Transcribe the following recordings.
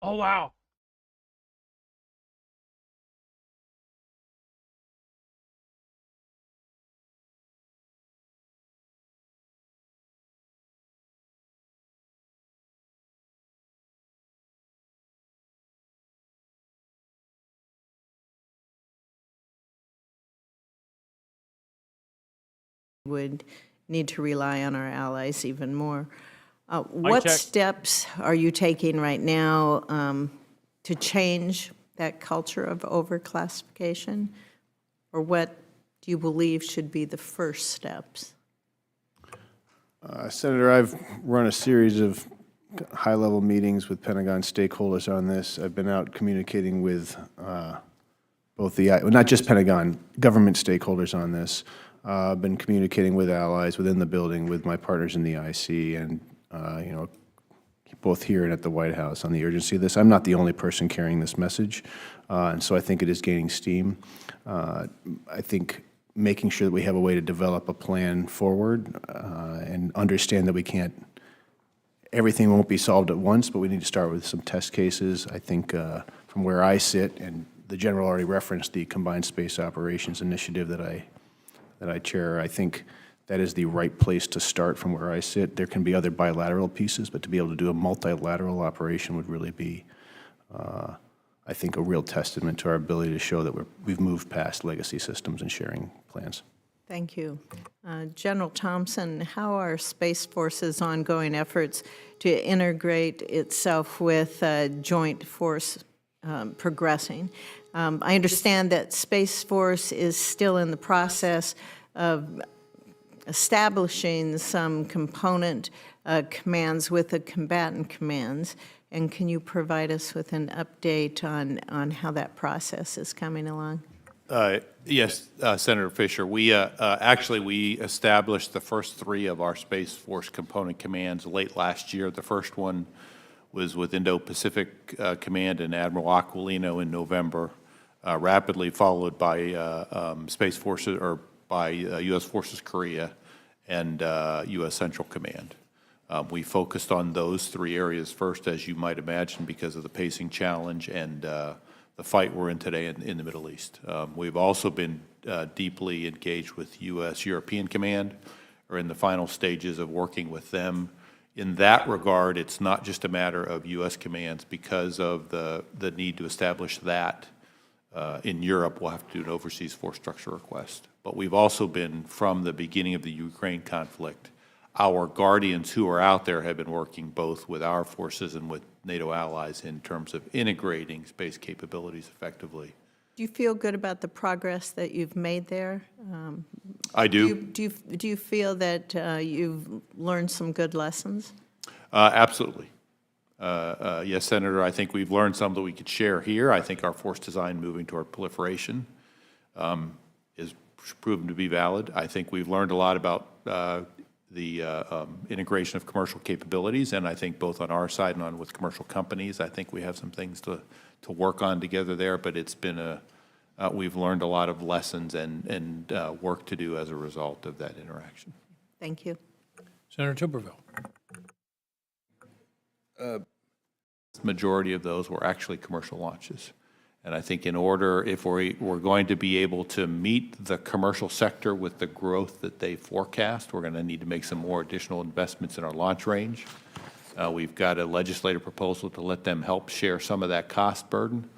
Oh, wow. Would need to rely on our allies even more. Mic What check. steps are you taking right now to change that culture of overclassification? Or what do you believe should be the first steps? Senator, I've run a series of high-level meetings with Pentagon stakeholders on this. I've been out communicating with both the, well, not just Pentagon, government stakeholders on this. I've been communicating with allies within the building, with my partners in the IC, and, you know, both here and at the White House on the urgency of this. I'm not the only person carrying this message, and so I think it is gaining steam. I think making sure that we have a way to develop a plan forward and understand that we can't, everything won't be solved at once, but we need to start with some test cases. I think from where I sit, and the General already referenced the Combined Space Operations Initiative that I chair, I think that is the right place to start from where I sit. There can be other bilateral pieces, but to be able to do a multilateral operation would really be, I think, a real testament to our ability to show that we've moved past legacy systems and sharing plans. Thank you. General Thompson, how are Space Force's ongoing efforts to integrate itself with Joint Force progressing? I understand that Space Force is still in the process of establishing some component commands with the combatant commands. And can you provide us with an update on how that process is coming along? Yes, Senator Fisher. We established the first three of our Space Force component commands late last year. The first one was with Indo-Pacific Command and Admiral Aquilino in November, rapidly followed by Space Forces, or by U.S. Forces Korea and U.S. Central Command. We focused on those three areas first, as you might imagine, because of the pacing challenge and the fight we're in today in the Middle East. We've also been deeply engaged with U.S. European Command, or in the final stages of working with them. In that regard, it's not just a matter of U.S. commands. Because of the need to establish that in Europe, we'll have to do an overseas force structure request. But we've also been, from the beginning of the Ukraine conflict, our guardians who are out there have been working both with our forces and with NATO allies in terms of integrating space capabilities effectively. Do you feel good about the progress that you've made there? I do. Do you feel that you've learned some good lessons? Absolutely. Yes, Senator, I think we've learned some that we could share here. I think our force design moving toward proliferation is proven to be valid. I think we've learned a lot about the integration of commercial capabilities, and I think both on our side and on with commercial companies, I think we have some things to work on together there, but it's been we've learned a lot of lessons and work to do as a result of that interaction. Thank you. Senator Tuberville. The majority of those were actually commercial launches. And I think in order, if we're going to be able to meet the commercial sector with the growth that they forecast, we're going to need to make some more additional investments in our launch range. We've got a legislative proposal to let them help share some of that cost burden.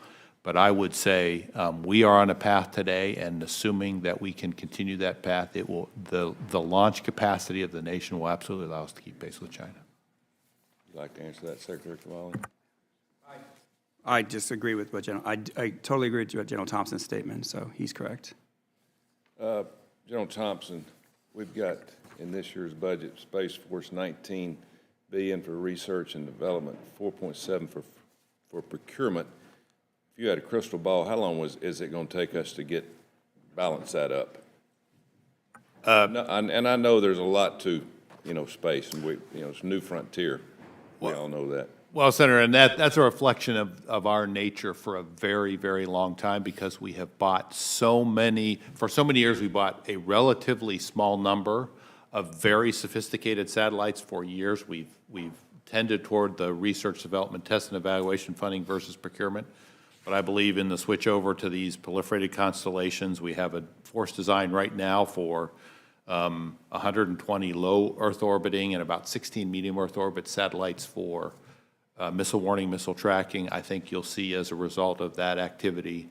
But I would say we are on a path today, and assuming that we can continue that path, it will the launch capacity of the nation will absolutely allow us to keep pace with China. Would you like to answer that, Secretary Kamali? I disagree with what I totally agree with General Thompson's statement, so he's correct. General Thompson, we've got in this year's budget, Space Force $19 billion for research and development, 4.7 for procurement. If you had a crystal ball, how long is it going to take us to balance that up? And I know there's a lot to space, and it's a new frontier. We all know that. Well, Senator, and that's a reflection of our nature for a very, very long time, because we have bought for so many years, we bought a relatively small number of very sophisticated satellites for years. We've tended toward the research, development, test, and evaluation funding versus procurement. But I believe in the switch over to these proliferated constellations, we have a force design right now for 120 low Earth orbiting and about 16 medium Earth orbit satellites for missile warning, missile tracking. I think you'll see as a result of that activity,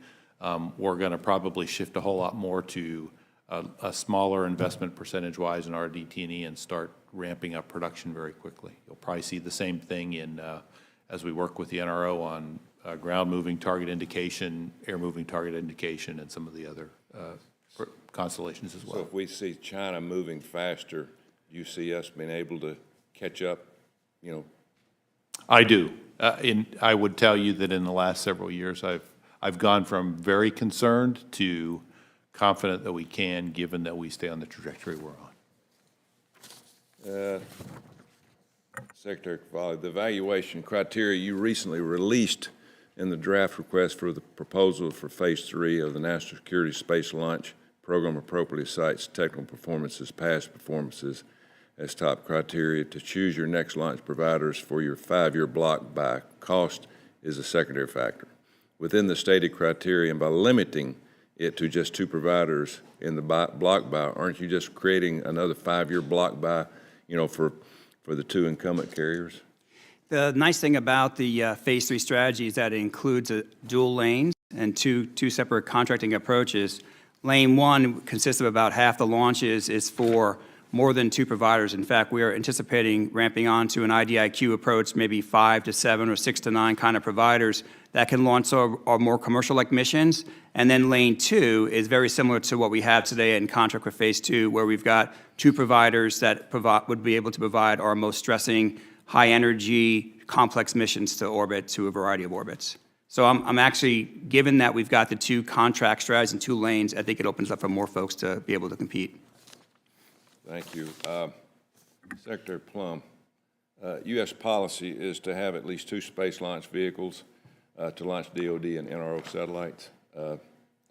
we're going to probably shift a whole lot more to a smaller investment percentage-wise in RDT&E and start ramping up production very quickly. You'll probably see the same thing in as we work with the NRO on ground-moving target indication, air-moving target indication, and some of the other constellations as well. So if we see China moving faster, you see us being able to catch up, you know? I do. I would tell you that in the last several years, I've gone from very concerned to confident that we can, given that we stay on the trajectory we're on. Secretary Cavalli, the evaluation criteria you recently released in the draft request for the proposal for Phase 3 of the National Security Space Launch Program appropriately cites technical performances, past performances as top criteria to choose your next launch providers for your 5-year block buy. Cost is a secondary factor. Within the stated criteria, and by limiting it to just 2 providers in the block buy, aren't you just creating another 5-year block buy, you know, for the 2 incumbent carriers? The nice thing about the Phase 3 strategy is that it includes dual lanes and two separate contracting approaches. Lane 1 consists of about half the launches is for more than 2 providers. In fact, we are anticipating ramping on to an IDIQ approach, maybe 5 to 7 or 6 to 9 kind of providers that can launch our more commercial-like missions. And then Lane 2 is very similar to what we have today in contract with Phase 2, where we've got 2 providers that would be able to provide our most stressing, high-energy, complex missions to orbit, to a variety of orbits. So I'm actually, given that we've got the 2 contract strategies and 2 lanes, I think it opens up for more folks to be able to compete. Thank you. Secretary Plum, U.S. policy is to have at least 2 space launch vehicles to launch DOD and NRO satellites.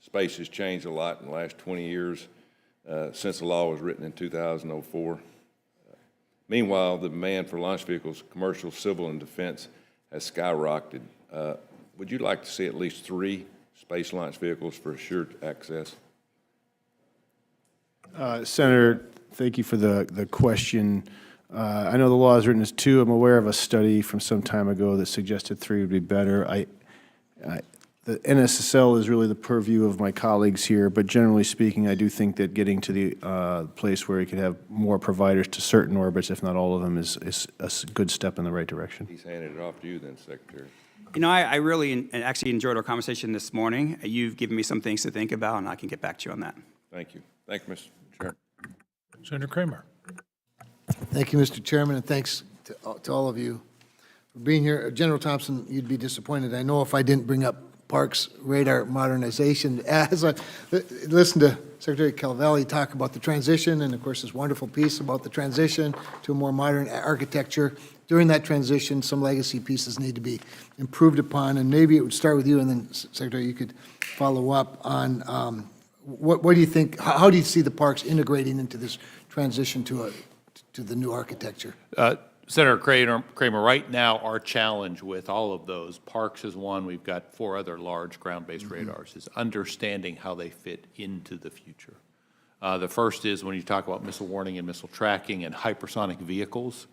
Space has changed a lot in the last 20 years since the law was written in 2004. Meanwhile, the demand for launch vehicles, commercial, civil, and defense, has skyrocketed. Would you like to see at least 3 space launch vehicles for assured access? Senator, thank you for the question. I know the law is written as 2. I'm aware of a study from some time ago that suggested 3 would be better. The NSSL is really the purview of my colleagues here, but generally speaking, I do think that getting to the place where you could have more providers to certain orbits, if not all of them, is a good step in the right direction. He's handed it off to you then, Secretary. You know, I really actually enjoyed our conversation this morning. You've given me some things to think about, and I can get back to you on that. Thank you. Thank you, Mr. Chair. Senator Kramer. Thank you, Mr. Chairman, and thanks to all of you for being here. General Thompson, you'd be disappointed, I know, if I didn't bring up Parks radar modernization. As I listened to Secretary Cavalli talk about the transition, and of course this wonderful piece about the transition to a more modern architecture, during that transition, some legacy pieces need to be improved upon, and maybe it would start with you, and then, Secretary, you could follow up on what do you think, how do you see the parks integrating into this transition to the new architecture? Senator Kramer, right now our challenge with all of those, parks is one, we've got 4 other large ground-based radars, is understanding how they fit into the future. The first is when you talk about missile warning and missile tracking and hypersonic vehicles,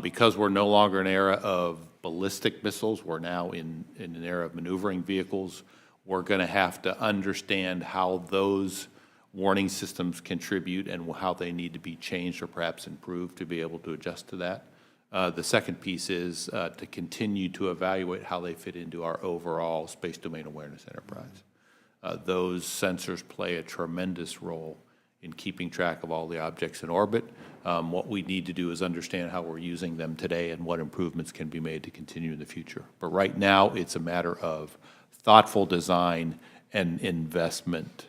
because we're no longer in an era of ballistic missiles, we're now in an era of maneuvering vehicles, we're going to have to understand how those warning systems contribute and how they need to be changed or perhaps improved to be able to adjust to that. The second piece is to continue to evaluate how they fit into our overall space domain awareness enterprise. Those sensors play a tremendous role in keeping track of all the objects in orbit. What we need to do is understand how we're using them today and what improvements can be made to continue in the future. But right now, it's a matter of thoughtful design and investment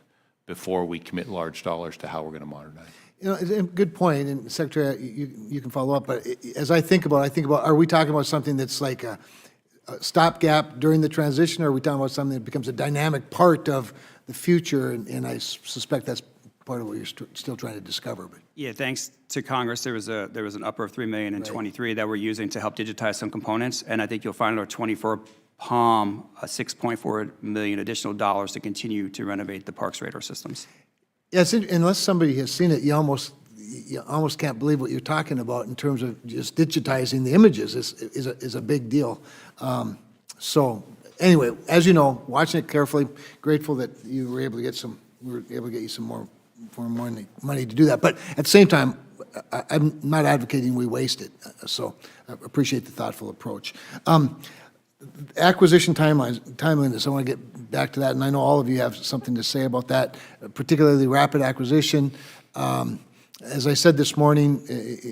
before we commit large dollars to how we're going to modernize. You know, it's a good point, and Secretary, you can follow up, but as I think about, are we talking about something that's like a stopgap during the transition, or are we talking about something that becomes a dynamic part of the future, and I suspect that's part of what you're still trying to discover. But Yeah, thanks to Congress, there was an upper of $3 million in '23 that we're using to help digitize some components, and I think you'll find in our '24 POM, $6.4 million additional dollars to continue to renovate the parks radar systems. yes, unless somebody has seen it, you almost can't believe what you're talking about in terms of just digitizing the images is a big deal. So anyway, as you know, watching it carefully, grateful that you were able to get you some more money to do that. But at the same time, I'm not advocating we waste it. So I appreciate the thoughtful approach. Acquisition timeliness, I want to get back to that, and I know all of you have something to say about that, particularly rapid acquisition. As I said this morning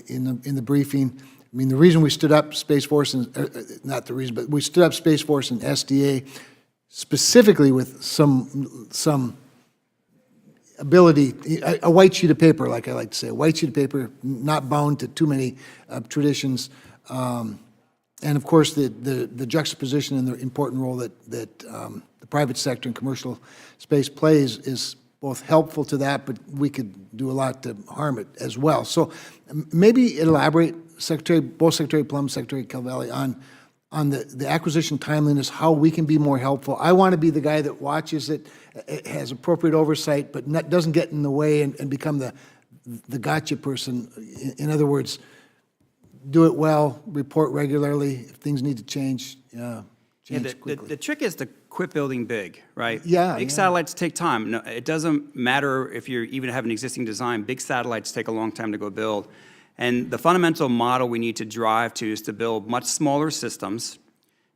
in the briefing, I mean, the reason we stood up Space Force, and not the reason, but we stood up Space Force and SDA specifically with some ability, a white sheet of paper, like I like to say, a white sheet of paper, not bound to too many traditions. And of course, the juxtaposition and the important role that the private sector and commercial space plays is both helpful to that, but we could do a lot to harm it as well. So maybe elaborate, both Secretary Plum, Secretary Calvelli, on the acquisition timeliness, how we can be more helpful. I want to be the guy that watches it, has appropriate oversight, but doesn't get in the way and become the gotcha person. In other words, do it well, report regularly. If things need to change, change quickly. The trick is to quit building big, right? Yeah. Big satellites take time. No, it doesn't matter if you even have an existing design. Big satellites take a long time to go build. And the fundamental model we need to drive to is to build much smaller systems,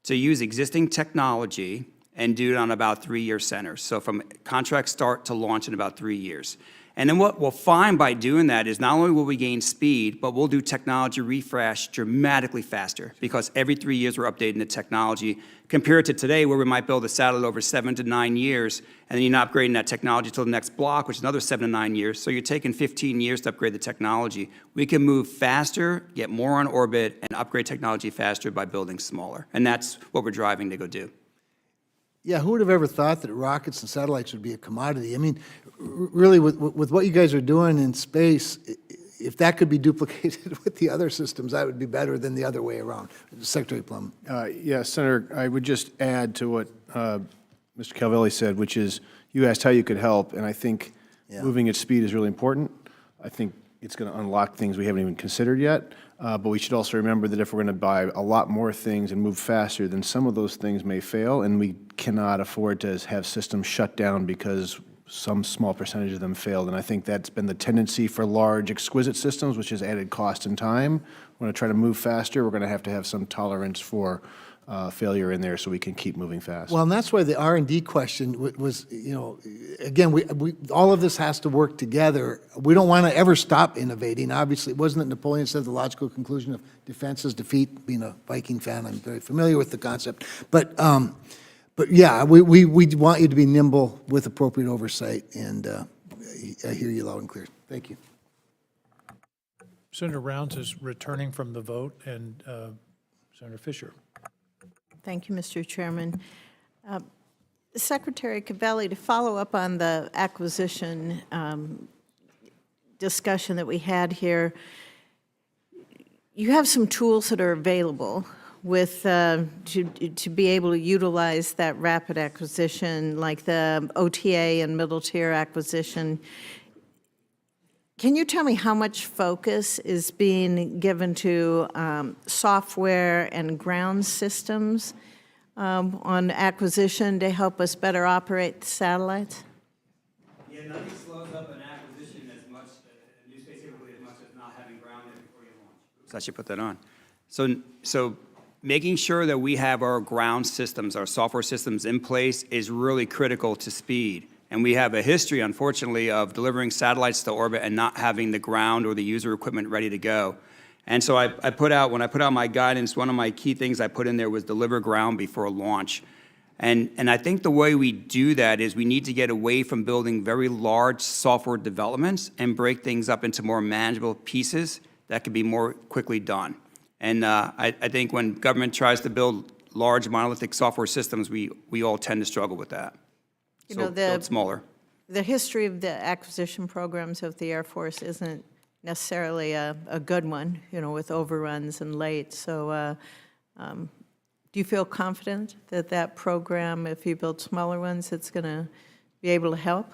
to use existing technology, and do it on about 3-year centers. So from contract start to launch in about 3 years. And then what we'll find by doing that is not only will we gain speed, but we'll do technology refresh dramatically faster, because every 3 years we're updating the technology, compared to today where we might build a satellite over 7 to 9 years, and then you're not upgrading that technology till the next block, which is another 7 to 9 years. So you're taking 15 years to upgrade the technology. We can move faster, get more on orbit, and upgrade technology faster by building smaller. And that's what we're driving to go do. Yeah, who would have ever thought that rockets and satellites would be a commodity? I mean, really, with what you guys are doing in space, if that could be duplicated with the other systems, that would be better than the other way around. Secretary Plum. Yeah, Senator, I would just add to what Mr. Calvelli said, which is you asked how you could help, and I think moving at speed is really important. I think it's going to unlock things we haven't even considered yet. But we should also remember that if we're going to buy a lot more things and move faster, then some of those things may fail, and we cannot afford to have systems shut down because some small percentage of them failed. And I think that's been the tendency for large, exquisite systems, which has added cost and time. We're going to try to move faster. We're going to have some tolerance for failure in there so we can keep moving fast. Well, and that's why the R&D question was, you know, again, we all of this has to work together. We don't want to ever stop innovating. Obviously, wasn't it Napoleon said the logical conclusion of defense is defeat? Being a Viking fan, I'm very familiar with the concept. But yeah, we want you to be nimble with appropriate oversight, and I hear you loud and clear. Thank you. Senator Rounds is returning from the vote, and Senator Fisher. Thank you, Mr. Chairman. Secretary Cavelli, to follow up on the acquisition discussion that we had here, you have some tools that are available with to be able to utilize that rapid acquisition, like the OTA and middle tier acquisition. Can you tell me how much focus is being given to software and ground systems on acquisition to help us better operate the satellites? Yeah, nothing slows up an acquisition as much, a new space capability as much as not having ground there before you launch. So I should put that on. So making sure that we have our ground systems, our software systems in place is really critical to speed. And we have a history, unfortunately, of delivering satellites to orbit and not having the ground or the user equipment ready to go. And so when I put out my guidance, one of my key things I put in there was deliver ground before launch. And I think the way we do that is we need to get away from building very large software developments and break things up into more manageable pieces that can be more quickly done. And I think when government tries to build large monolithic software systems, we all tend to struggle with that. You So know, build smaller. the history of the acquisition programs of the Air Force isn't necessarily a good one, you know, with overruns and late. So do you feel confident that that program, if you build smaller ones, it's going to be able to help?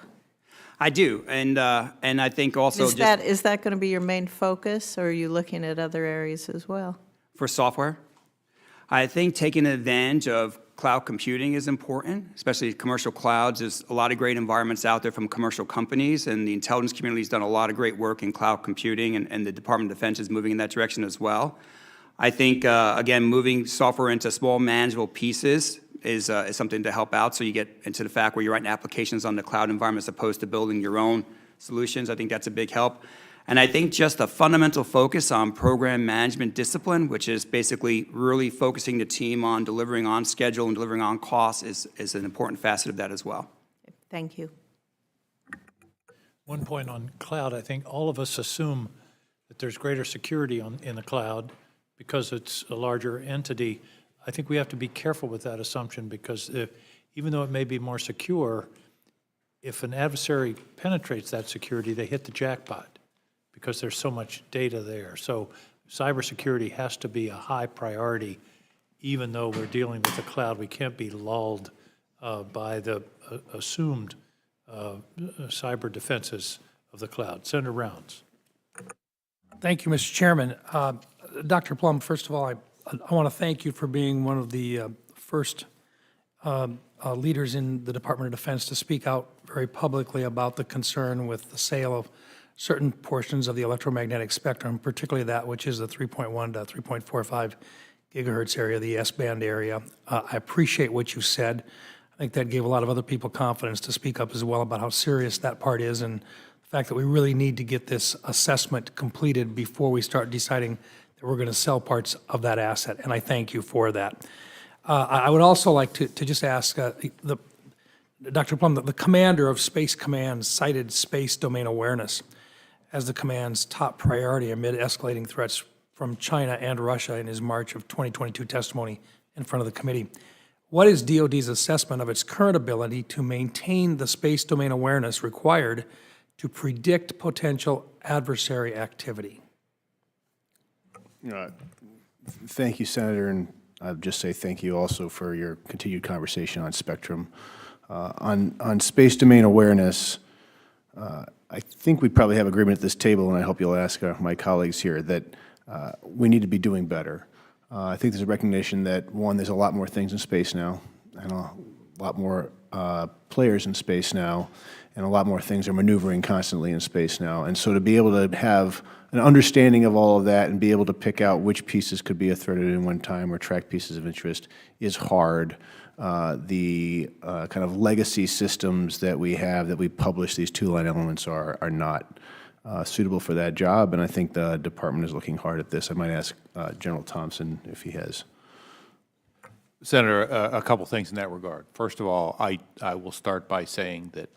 I do, and I think also Is that going to be your main focus, or are you looking at other areas as well? for software, I think taking advantage of cloud computing is important, especially commercial clouds. There's a lot of great environments out there from commercial companies, and the intelligence community has done a lot of great work in cloud computing, and the Department of Defense is moving in that direction as well. I think, again, moving software into small manageable pieces is something to help out, so you get into the fact where you're writing applications on the cloud environment as opposed to building your own solutions. I think that's a big help. And I think just a fundamental focus on program management discipline, which is basically really focusing the team on delivering on schedule and delivering on costs, is an important facet of that as well. Thank you. One point on cloud, I think all of us assume that there's greater security in the cloud because it's a larger entity. I think we have to be careful with that assumption because even though it may be more secure, if an adversary penetrates that security, they hit the jackpot because there's so much data there. So cybersecurity has to be a high priority, even though we're dealing with the cloud. We can't be lulled by the assumed cyber defenses of the cloud. Senator Rounds. Thank you, Mr. Chairman. Dr. Plum, first of all, I want to thank you for being one of the first leaders in the Department of Defense to speak out very publicly about the concern with the sale of certain portions of the electromagnetic spectrum, particularly that which is the 3.1 to 3.45 gigahertz area, the S-band area. I appreciate what you said. I think that gave a lot of other people confidence to speak up as well about how serious that part is and the fact that we really need to get this assessment completed before we start deciding that we're going to sell parts of that asset, and I thank you for that. I would also like to just ask Dr. Plum, the commander of Space Command cited space domain awareness as the command's top priority amid escalating threats from China and Russia in his March of 2022 testimony in front of the committee. What is DoD's assessment of its current ability to maintain the space domain awareness required to predict potential adversary activity? Thank you, Senator, and I'll just say thank you also for your continued conversation on spectrum. On space domain awareness, I think we probably have agreement at this table, and I hope you'll ask my colleagues here, that we need to be doing better. I think there's a recognition that, one, there's a lot more things in space now, and a lot more players in space now, and a lot more things are maneuvering constantly in space now. And so to be able to have an understanding of all of that and be able to pick out which pieces could be a threat at any one time or track pieces of interest is hard. The kind of legacy systems that we have that we publish, these two-line elements, are not suitable for that job, and I think the department is looking hard at this. I might ask General Thompson if he has. Senator, a couple things in that regard. First of all, I will start by saying that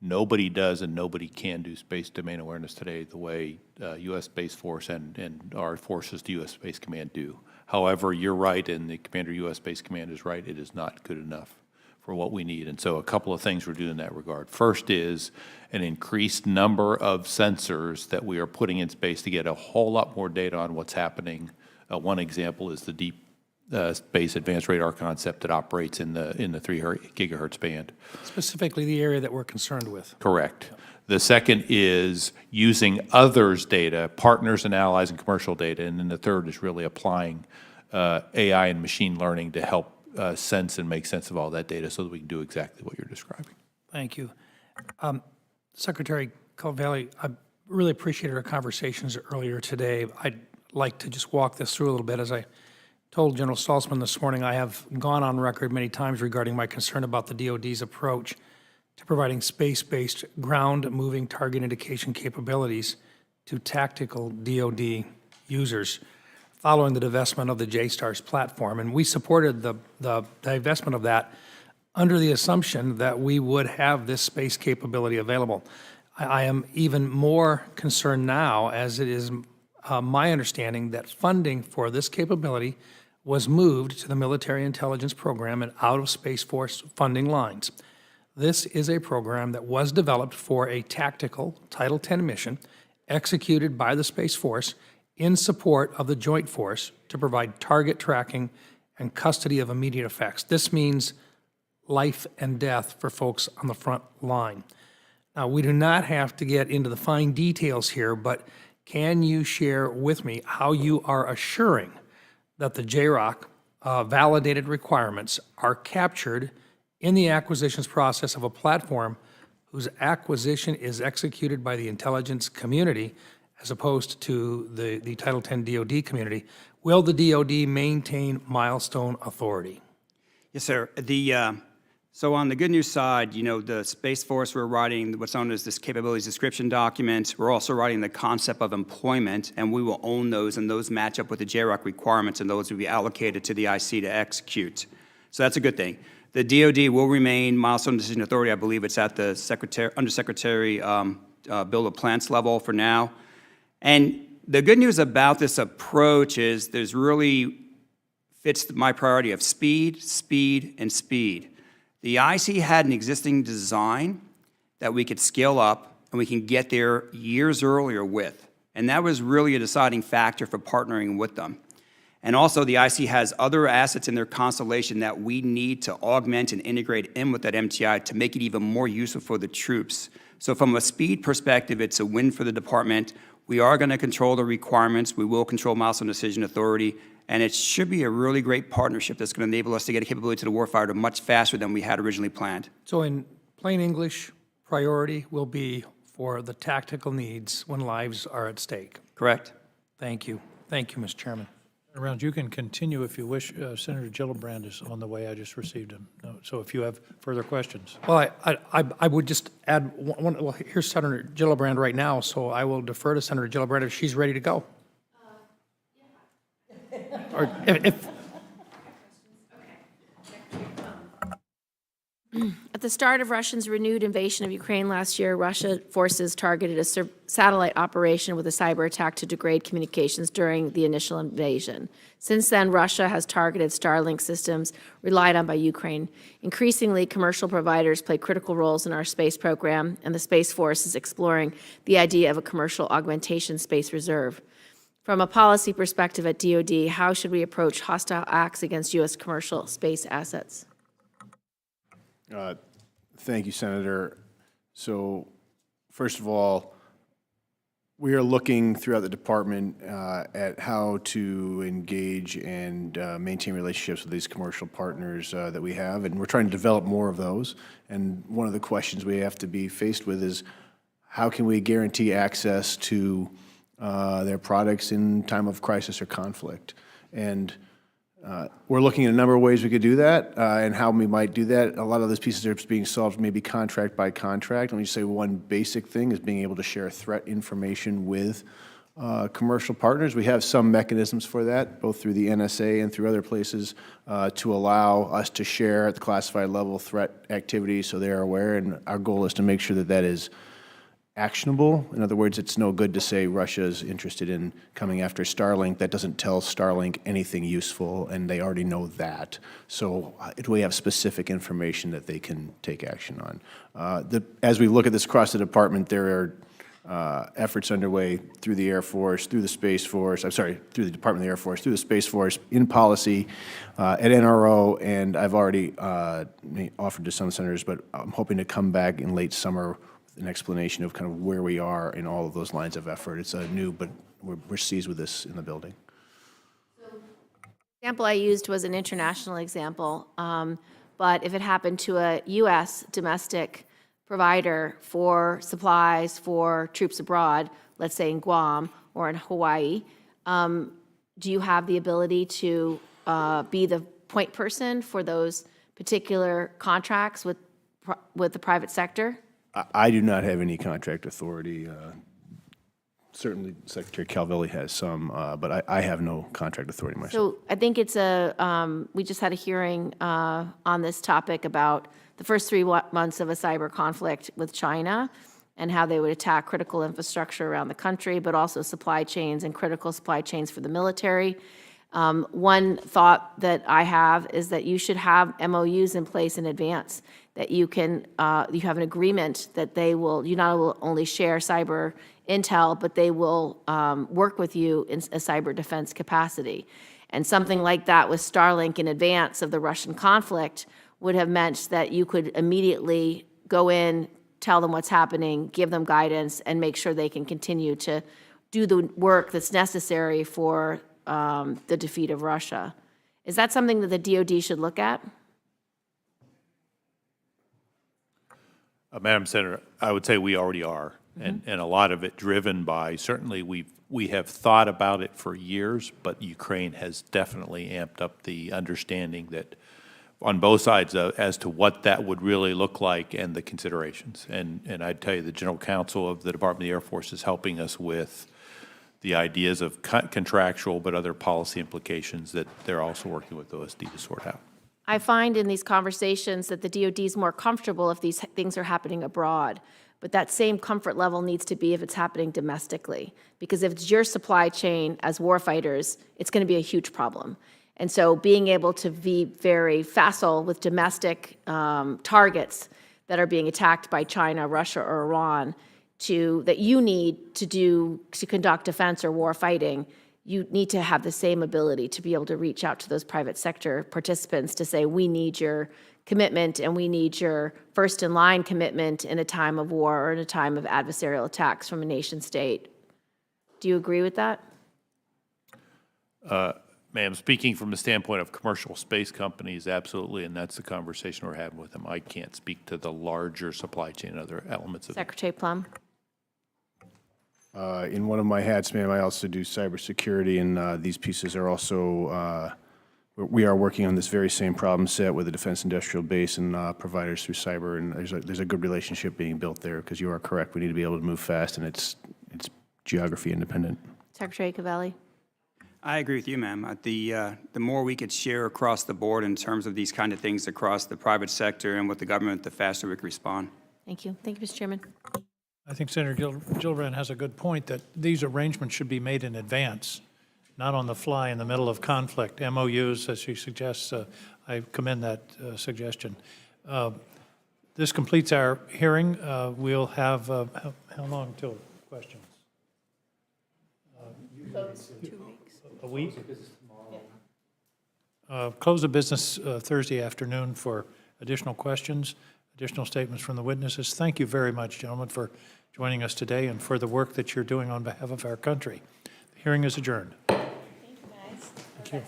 nobody does and nobody can do space domain awareness today the way U.S. Space Force and our forces to U.S. Space Command do. However, you're right, and the Commander of U.S. Space Command is right, it is not good enough for what we need. And so a couple of things we're doing in that regard. First is an increased number of sensors that we are putting in space to get a whole lot more data on what's happening. One example is the Deep Space Advanced Radar Concept that operates in the 3 gigahertz band. Specifically the area that we're concerned with. Correct. The second is using others' data, partners and allies and commercial data, and then the third is really applying AI and machine learning to help sense and make sense of all that data so that we can do exactly what you're describing. Thank you. Secretary Calvelli, I really appreciated our conversations earlier today. I'd like to just walk this through a little bit. As I told General Saltzman this morning, I have gone on record many times regarding my concern about the DoD's approach to providing space-based ground-moving target indication capabilities to tactical DoD users following the divestment of the JSTARS platform. And we supported the divestment of that under the assumption that we would have this space capability available. I am even more concerned now, as it is my understanding that funding for this capability was moved to the military intelligence program and out of Space Force funding lines. This is a program that was developed for a tactical Title X mission executed by the Space Force in support of the Joint Force to provide target tracking and custody of immediate effects. This means life and death for folks on the front line. Now, we do not have to get into the fine details here, but can you share with me how you are assuring that the JROC validated requirements are captured in the acquisitions process of a platform whose acquisition is executed by the intelligence community as opposed to the Title X DoD community? Will the DoD maintain milestone authority? Yes, sir. So on the good news side, you know, the Space Force, we're writing what's known as this capabilities description document. We're also writing the concept of employment, and we will own those, and those match up with the JROC requirements, and those will be allocated to the IC to execute. So that's a good thing. The DoD will remain milestone decision authority. I believe it's at the Undersecretary Bill of Plants level for now. And the good news about this approach is there's really fits my priority of speed, speed, and speed. The IC had an existing design that we could scale up and we can get there years earlier with. And that was really a deciding factor for partnering with them. And also the IC has other assets in their constellation that we need to augment and integrate in with that MTI to make it even more useful for the troops. So from a speed perspective, it's a win for the department. We are going to control the requirements. We will control milestone decision authority. And it should be a really great partnership that's going to enable us to get a capability to the warfighter much faster than we had originally planned. So in plain English, priority will be for the tactical needs when lives are at stake. Correct? Thank you. Thank you, Mr. Chairman. Rounds, you can continue if you wish. Senator Gillibrand is on the way. I just received him. So if you have further questions. Well, I would just add one, well, here's Senator Gillibrand right now, so I will defer to Senator Gillibrand if she's ready to go. Or if At the start of Russia's renewed invasion of Ukraine last year, Russia forces targeted a satellite operation with a cyber attack to degrade communications during the initial invasion. Since then, Russia has targeted Starlink systems relied on by Ukraine. Increasingly, commercial providers play critical roles in our space program, and the Space Force is exploring the idea of a commercial augmentation space reserve. From a policy perspective at DoD, how should we approach hostile acts against U.S. commercial space assets? Thank you, Senator. So, first of all, we are looking throughout the department at how to engage and maintain relationships with these commercial partners that we have, and we're trying to develop more of those. And one of the questions we have to be faced with is how can we guarantee access to their products in time of crisis or conflict? And we're looking at a number of ways we could do that and how we might do that. A lot of those pieces are being solved maybe contract by contract. Let me just say one basic thing is being able to share threat information with commercial partners. We have some mechanisms for that, both through the NSA and through other places, to allow us to share at the classified level threat activity so they're aware. And our goal is to make sure that that is actionable. In other words, it's no good to say Russia is interested in coming after Starlink. That doesn't tell Starlink anything useful, and they already know that. So we have specific information that they can take action on. As we look at this across the department, there are efforts underway through the Air Force, through the Space Force, through the Department of the Air Force, through the Space Force, in policy, at NRO, and I've already offered to some senators, but I'm hoping to come back in late summer an explanation of kind of where we are in all of those lines of effort. It's new, but we're seized with this in the building. The example I used was an international example, but if it happened to a U.S. domestic provider for supplies for troops abroad, let's say in Guam or in Hawaii, do you have the ability to be the point person for those particular contracts with the private sector? I do not have any contract authority. Certainly, Secretary Calvilli has some, but I have no contract authority myself. So I think it's we just had a hearing on this topic about the first 3 months of a cyber conflict with China and how they would attack critical infrastructure around the country, but also supply chains and critical supply chains for the military. One thought that I have is that you should have MOUs in place in advance. that you can, you have an agreement that they will, you not only share cyber intel, but they will work with you in a cyber defense capacity. And something like that with Starlink in advance of the Russian conflict would have meant that you could immediately go in, tell them what's happening, give them guidance, and make sure they can continue to do the work that's necessary for the defeat of Russia. Is that something that the DoD should look at? Madam Senator, I would say we already are, and a lot of it driven by, certainly we have thought about it for years, but Ukraine has definitely amped up the understanding that on both sides as to what that would really look like and the considerations. And I'd tell you, the General Counsel of the Department of the Air Force is helping us with the ideas of contractual but other policy implications that they're also working with OSD to sort out. I find in these conversations that the DoD is more comfortable if these things are happening abroad, but that same comfort level needs to be if it's happening domestically. Because if it's your supply chain as warfighters, it's going to be a huge problem. And so being able to be very facile with domestic targets that are being attacked by China, Russia, or Iran, that you need to conduct defense or war fighting, you need to have the same ability to be able to reach out to those private sector participants to say, we need your commitment and we need your first in line commitment in a time of war or in a time of adversarial attacks from a nation state. Do you agree with that? Ma'am, speaking from the standpoint of commercial space companies, absolutely, and that's the conversation we're having with them. I can't speak to the larger supply chain and other elements of it. Secretary Plum? In one of my hats, ma'am, I also do cybersecurity, and these pieces are also, we are working on this very same problem set with the Defense Industrial Base and providers through cyber, and there's a good relationship being built there, because you are correct, we need to be able to move fast, and it's geography independent. Secretary Cavelli? I agree with you, ma'am. The more we could share across the board in terms of these kind of things across the private sector and with the government, the faster we can respond. Thank you. Thank you, Mr. Chairman. I think Senator Gillibrand has a good point that these arrangements should be made in advance, not on the fly in the middle of conflict. MOUs, as she suggests, I commend that suggestion. This completes our hearing. We'll have, how long till questions? 2 weeks. A week? Close the business Thursday afternoon for additional questions, additional statements from the witnesses. Thank you very much, gentlemen, for joining us today and for the work that you're doing on behalf of our country. The hearing is adjourned. Thank you, guys. Thank you.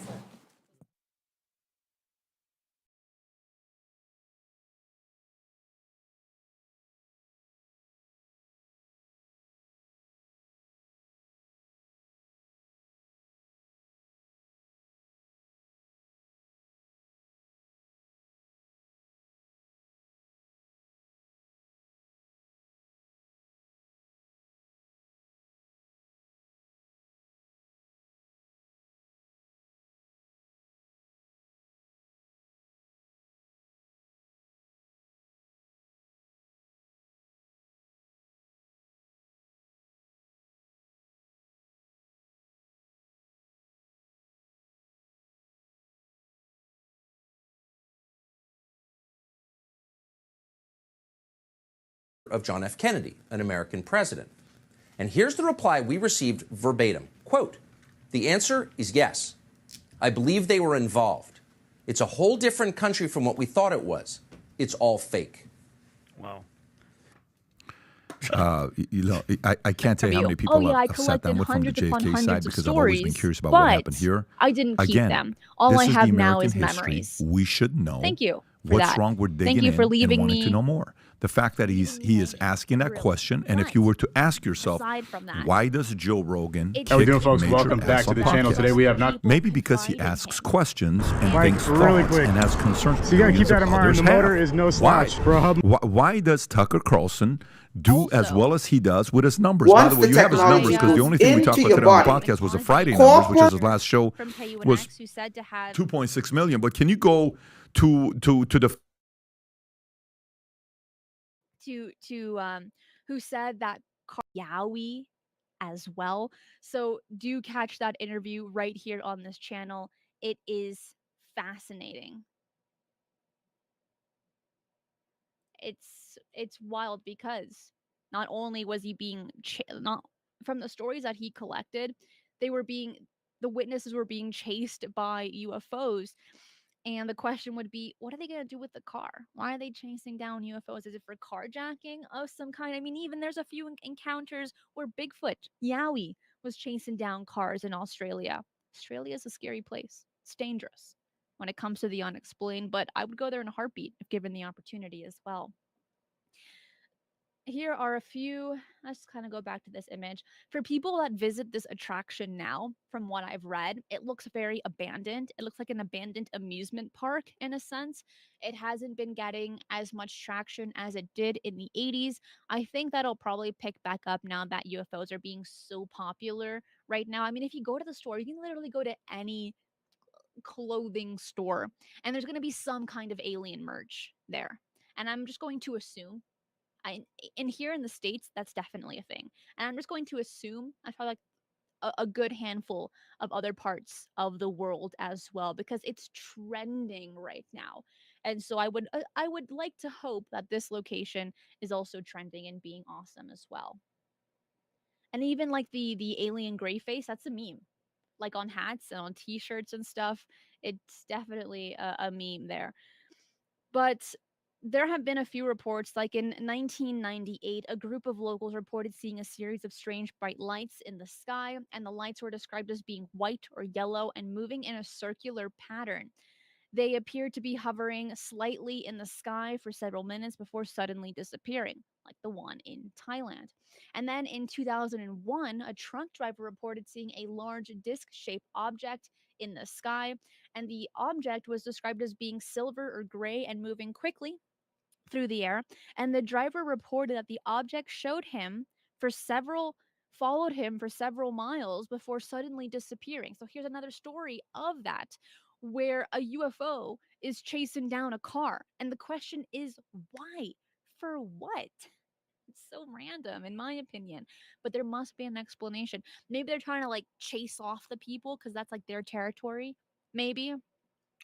of John F. Kennedy, an American president. And here's the reply we received verbatim. Quote, "The answer is yes. I believe they were involved. It's a whole different country from what we thought it was. It's all fake." Wow. I can't tell you how many people I've sat down with from the JFK side because I've always been curious about what happened here. I didn't keep Again, them. All this I is have the now American is history. memories. We should know. Thank you for what's that. wrong. We're digging Thank you for in leaving and wanting me. to know more. The fact that he is asking that question, and if you were to ask yourself, Aside from that, why does Joe Rogan How kick we doing, folks? major Welcome back ass to on the channel. podcasts? Today we have not- Maybe because he asks questions and Mike, thinks really thoughts quick. and has concerns. So you gotta keep millions that of in mind. others The motor have. is no Why? slouch, bro. Why does Tucker Carlson do as Also, well as he does with his numbers? By Once the way, the you have his technology numbers because the goes only thing we talked into about your today on the body, podcast was the Friday numbers, which is his last show, from was KUNX, who said to have 2.6 million. But can you go to the who said that Yowie as well. So do catch that interview right here on this channel. It is fascinating. it's wild because not only was he being not from the stories that he collected, the witnesses were being chased by UFOs. And the question would be, what are they going to do with the car? Why are they chasing down UFOs? Is it for carjacking of some kind? I mean, even there's a few encounters where Bigfoot, Yowie, was chasing down cars in Australia. Australia is a scary place. It's dangerous when it comes to the unexplained, but I would go there in a heartbeat if given the opportunity as well. Here are a few, let's kind of go back to this image. For people that visit this attraction now, from what I've read, it looks very abandoned. It looks like an abandoned amusement park in a sense. It hasn't been getting as much traction as it did in the 80s. I think that'll probably pick back up now that UFOs are being so popular right now. I mean, if you go to the store, you can literally go to any clothing store and there's going to be some kind of alien merch there. And I'm just going to assume and here in the States, that's definitely a thing. And I'm just going to assume I feel like a good handful of other parts of the world as well, because it's trending right now. And so I would like to hope that this location is also trending and being awesome as well. And even like the alien gray face, that's a meme. Like on hats and on t-shirts and stuff, it's definitely a meme there. But there have been a few reports, like in 1998, a group of locals reported seeing a series of strange bright lights in the sky, and the lights were described as being white or yellow and moving in a circular pattern. They appeared to be hovering slightly in the sky for several minutes before suddenly disappearing, like the one in Thailand. And then in 2001, a truck driver reported seeing a large disc-shaped object in the sky, and the object was described as being silver or gray and moving quickly through the air. And the driver reported that the object followed him for several miles before suddenly disappearing. So here's another story of that, where a UFO is chasing down a car. And the question is, why? For what? It's so random, in my opinion. But there must be an explanation. Maybe they're trying to like chase off the people because that's like their territory, maybe.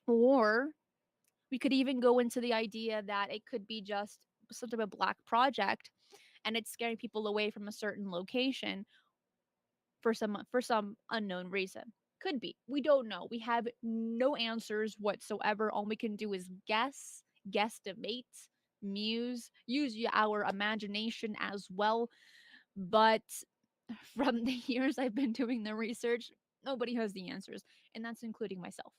Or we could even go into the idea that it could be just some type of black project and it's scaring people away from a certain location for some unknown reason. Could be. We don't know. We have no answers whatsoever. All we can do is guesstimate, muse, use our imagination as well. But from the years I've been doing the research, nobody has the answers, and that's including myself.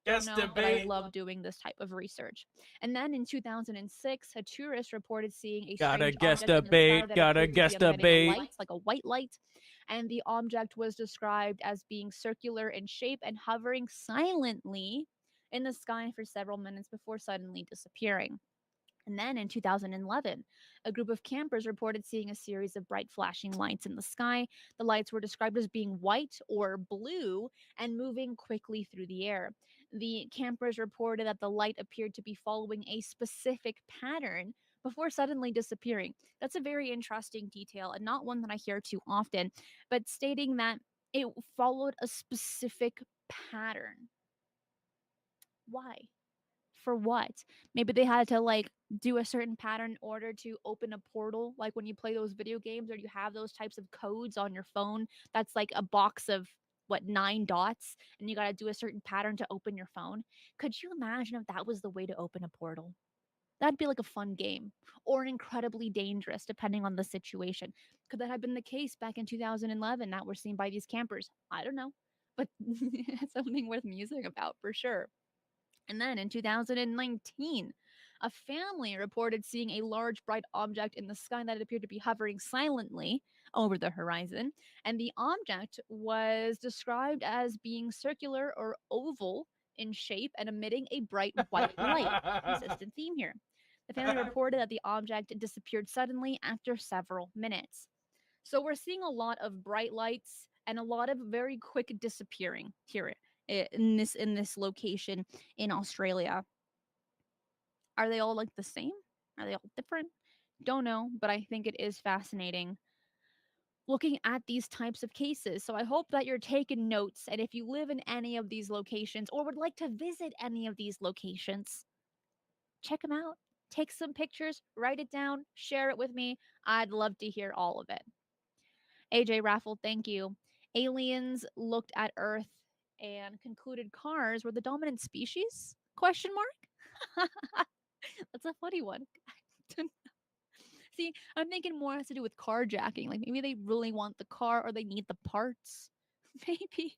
Don't know, but I love doing this type of research. And then in 2006, a tourist reported seeing a strange object in the sky that appeared to be emitting a light, like a white light, and the object was described as being circular in shape and hovering silently in the sky for several minutes before suddenly disappearing. And then in 2011, a group of campers reported seeing a series of bright flashing lights in the sky. The lights were described as being white or blue and moving quickly through the air. The campers reported that the light appeared to be following a specific pattern before suddenly disappearing. That's a very interesting detail and not one that I hear too often, but stating that it followed a specific pattern. Why? For what? Maybe they had to like do a certain pattern in order to open a portal, like when you play those video games or you have those types of codes on your phone. That's like a box of 9 dots, and you got to do a certain pattern to open your phone. Could you imagine if that was the way to open a portal? That'd be like a fun game, or incredibly dangerous depending on the situation. Could that have been the case back in 2011 that we're seen by these campers? I don't know, but it's something worth musing about for sure. And then in 2019, a family reported seeing a large bright object in the sky that appeared to be hovering silently over the horizon. And the object was described as being circular or oval in shape and emitting a bright white light. Consistent theme here. The family reported that the object disappeared suddenly after several minutes. So we're seeing a lot of bright lights and a lot of very quick disappearing here in this location in Australia. Are they all like the same? Are they all different? Don't know, but I think it is fascinating looking at these types of cases. So I hope that you're taking notes, and if you live in any of these locations or would like to visit any of these locations, check them out. Take some pictures, write it down, share it with me. I'd love to hear all of it. AJ Raffle, thank you. Aliens looked at Earth and concluded cars were the dominant species? Question mark? That's a funny one. See, I'm thinking more has to do with carjacking. Like maybe they really want the car or they need the parts. Maybe.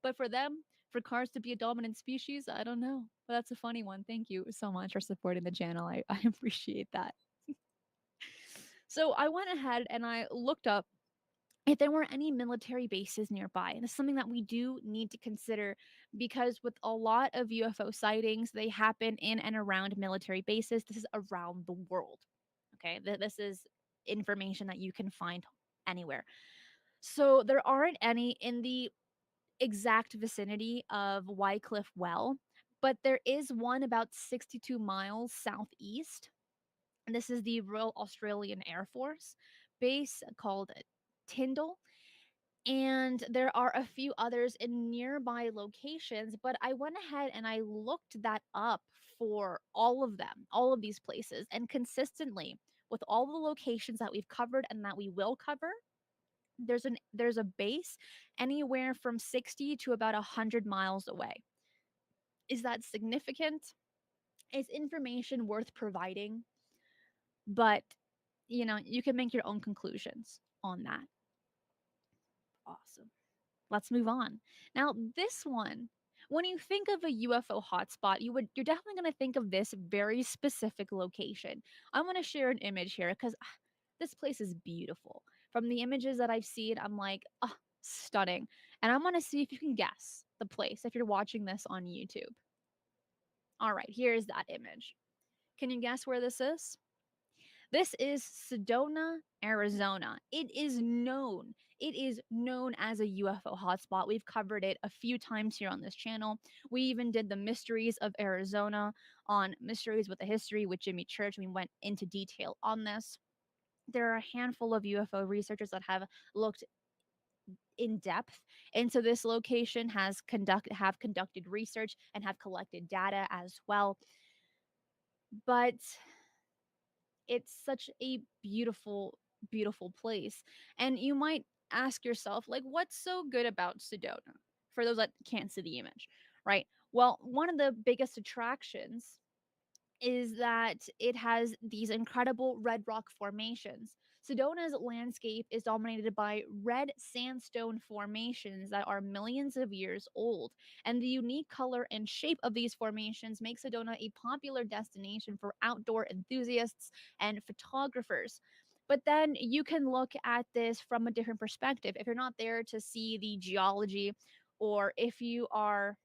But for them, for cars to be a dominant species, I don't know. But that's a funny one. Thank you so much for supporting the channel. I appreciate that. So I went ahead and I looked up if there were any military bases nearby. And it's something that we do need to consider because with a lot of UFO sightings, they happen in and around military bases. This is around the world. Okay, this is information that you can find anywhere. So there aren't any in the exact vicinity of Wycliffe Well, but there is one about 62 miles southeast. And this is the Royal Australian Air Force base called Tyndall. And there are a few others in nearby locations, but I went ahead and I looked that up for all of them, all of these places, and consistently with all the locations that we've covered and that we will cover, there's a base anywhere from 60 to about 100 miles away. Is that significant? Is information worth providing? But you can make your own conclusions on that. Awesome. Let's move on. Now, this one, when you think of a UFO hotspot, you're definitely going to think of this very specific location. I want to share an image here because this place is beautiful. From the images that I've seen, I'm like, oh, stunning. And I want to see if you can guess the place if you're watching this on YouTube. All right, here's that image. Can you guess where this is? This is Sedona, Arizona. It is known as a UFO hotspot. We've covered it a few times here on this channel. We even did the Mysteries of Arizona on Mysteries with a History with Jimmy Church. We went into detail on this. There are a handful of UFO researchers that have looked in depth into this location, have conducted research and have collected data as well. But it's such a beautiful, beautiful place. And you might ask yourself, like, what's so good about Sedona? For those that can't see the image, right? Well, one of the biggest attractions is that it has these incredible red rock formations. Sedona's landscape is dominated by red sandstone formations that are millions of years old. And the unique color and shape of these formations makes Sedona a popular destination for outdoor enthusiasts and photographers. But then you can look at this from a different perspective. If you're not there to see the geology, or if you are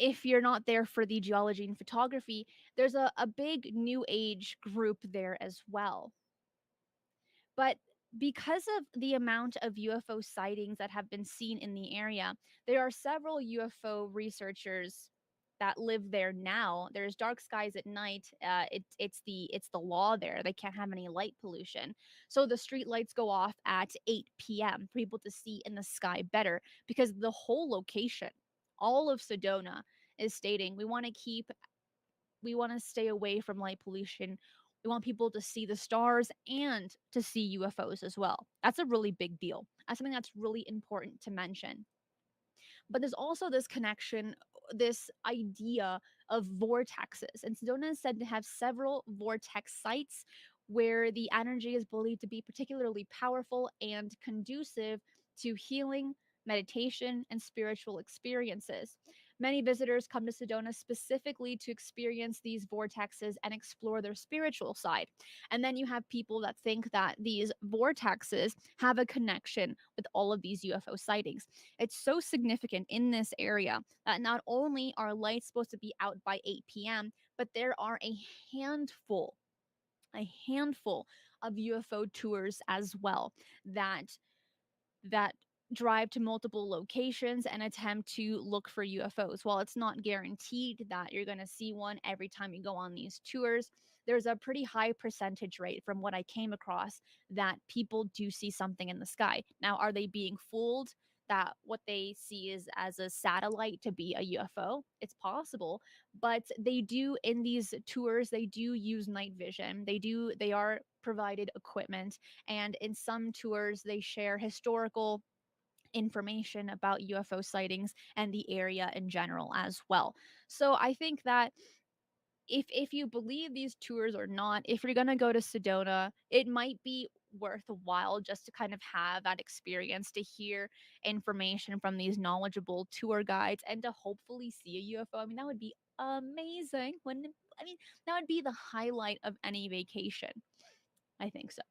if you're not there for the geology and photography, there's a big new age group there as well. But because of the amount of UFO sightings that have been seen in the area, there are several UFO researchers that live there now. There's dark skies at night. It's the law there. They can't have any light pollution. So the street lights go off at 8 p.m. for people to see in the sky better because the whole location, all of Sedona, is stating we want to stay away from light pollution. We want people to see the stars and to see UFOs as well. That's a really big deal. That's something that's really important to mention. But there's also this connection, this idea of vortexes. And Sedona is said to have several vortex sites where the energy is believed to be particularly powerful and conducive to healing, meditation, and spiritual experiences. Many visitors come to Sedona specifically to experience these vortexes and explore their spiritual side. And then you have people that think that these vortexes have a connection with all of these UFO sightings. It's so significant in this area that not only are lights supposed to be out by 8 p.m., but there are a handful of UFO tours as well that drive to multiple locations and attempt to look for UFOs. While it's not guaranteed that you're going to see one every time you go on these tours, there's a pretty high percentage rate from what I came across that people do see something in the sky. Now, are they being fooled? that what they see is as a satellite to be a UFO. It's possible, but they do in these tours, they do use night vision. They are provided equipment, and in some tours they share historical information about UFO sightings and the area in general as well. So I think that if you believe these tours or not, if you're gonna go to Sedona, it might be worthwhile just to kind of have that experience, to hear information from these knowledgeable tour guides, and to hopefully see a UFO. I mean, that would be amazing. Wouldn't it? I mean, that would be the highlight of any vacation. I think so.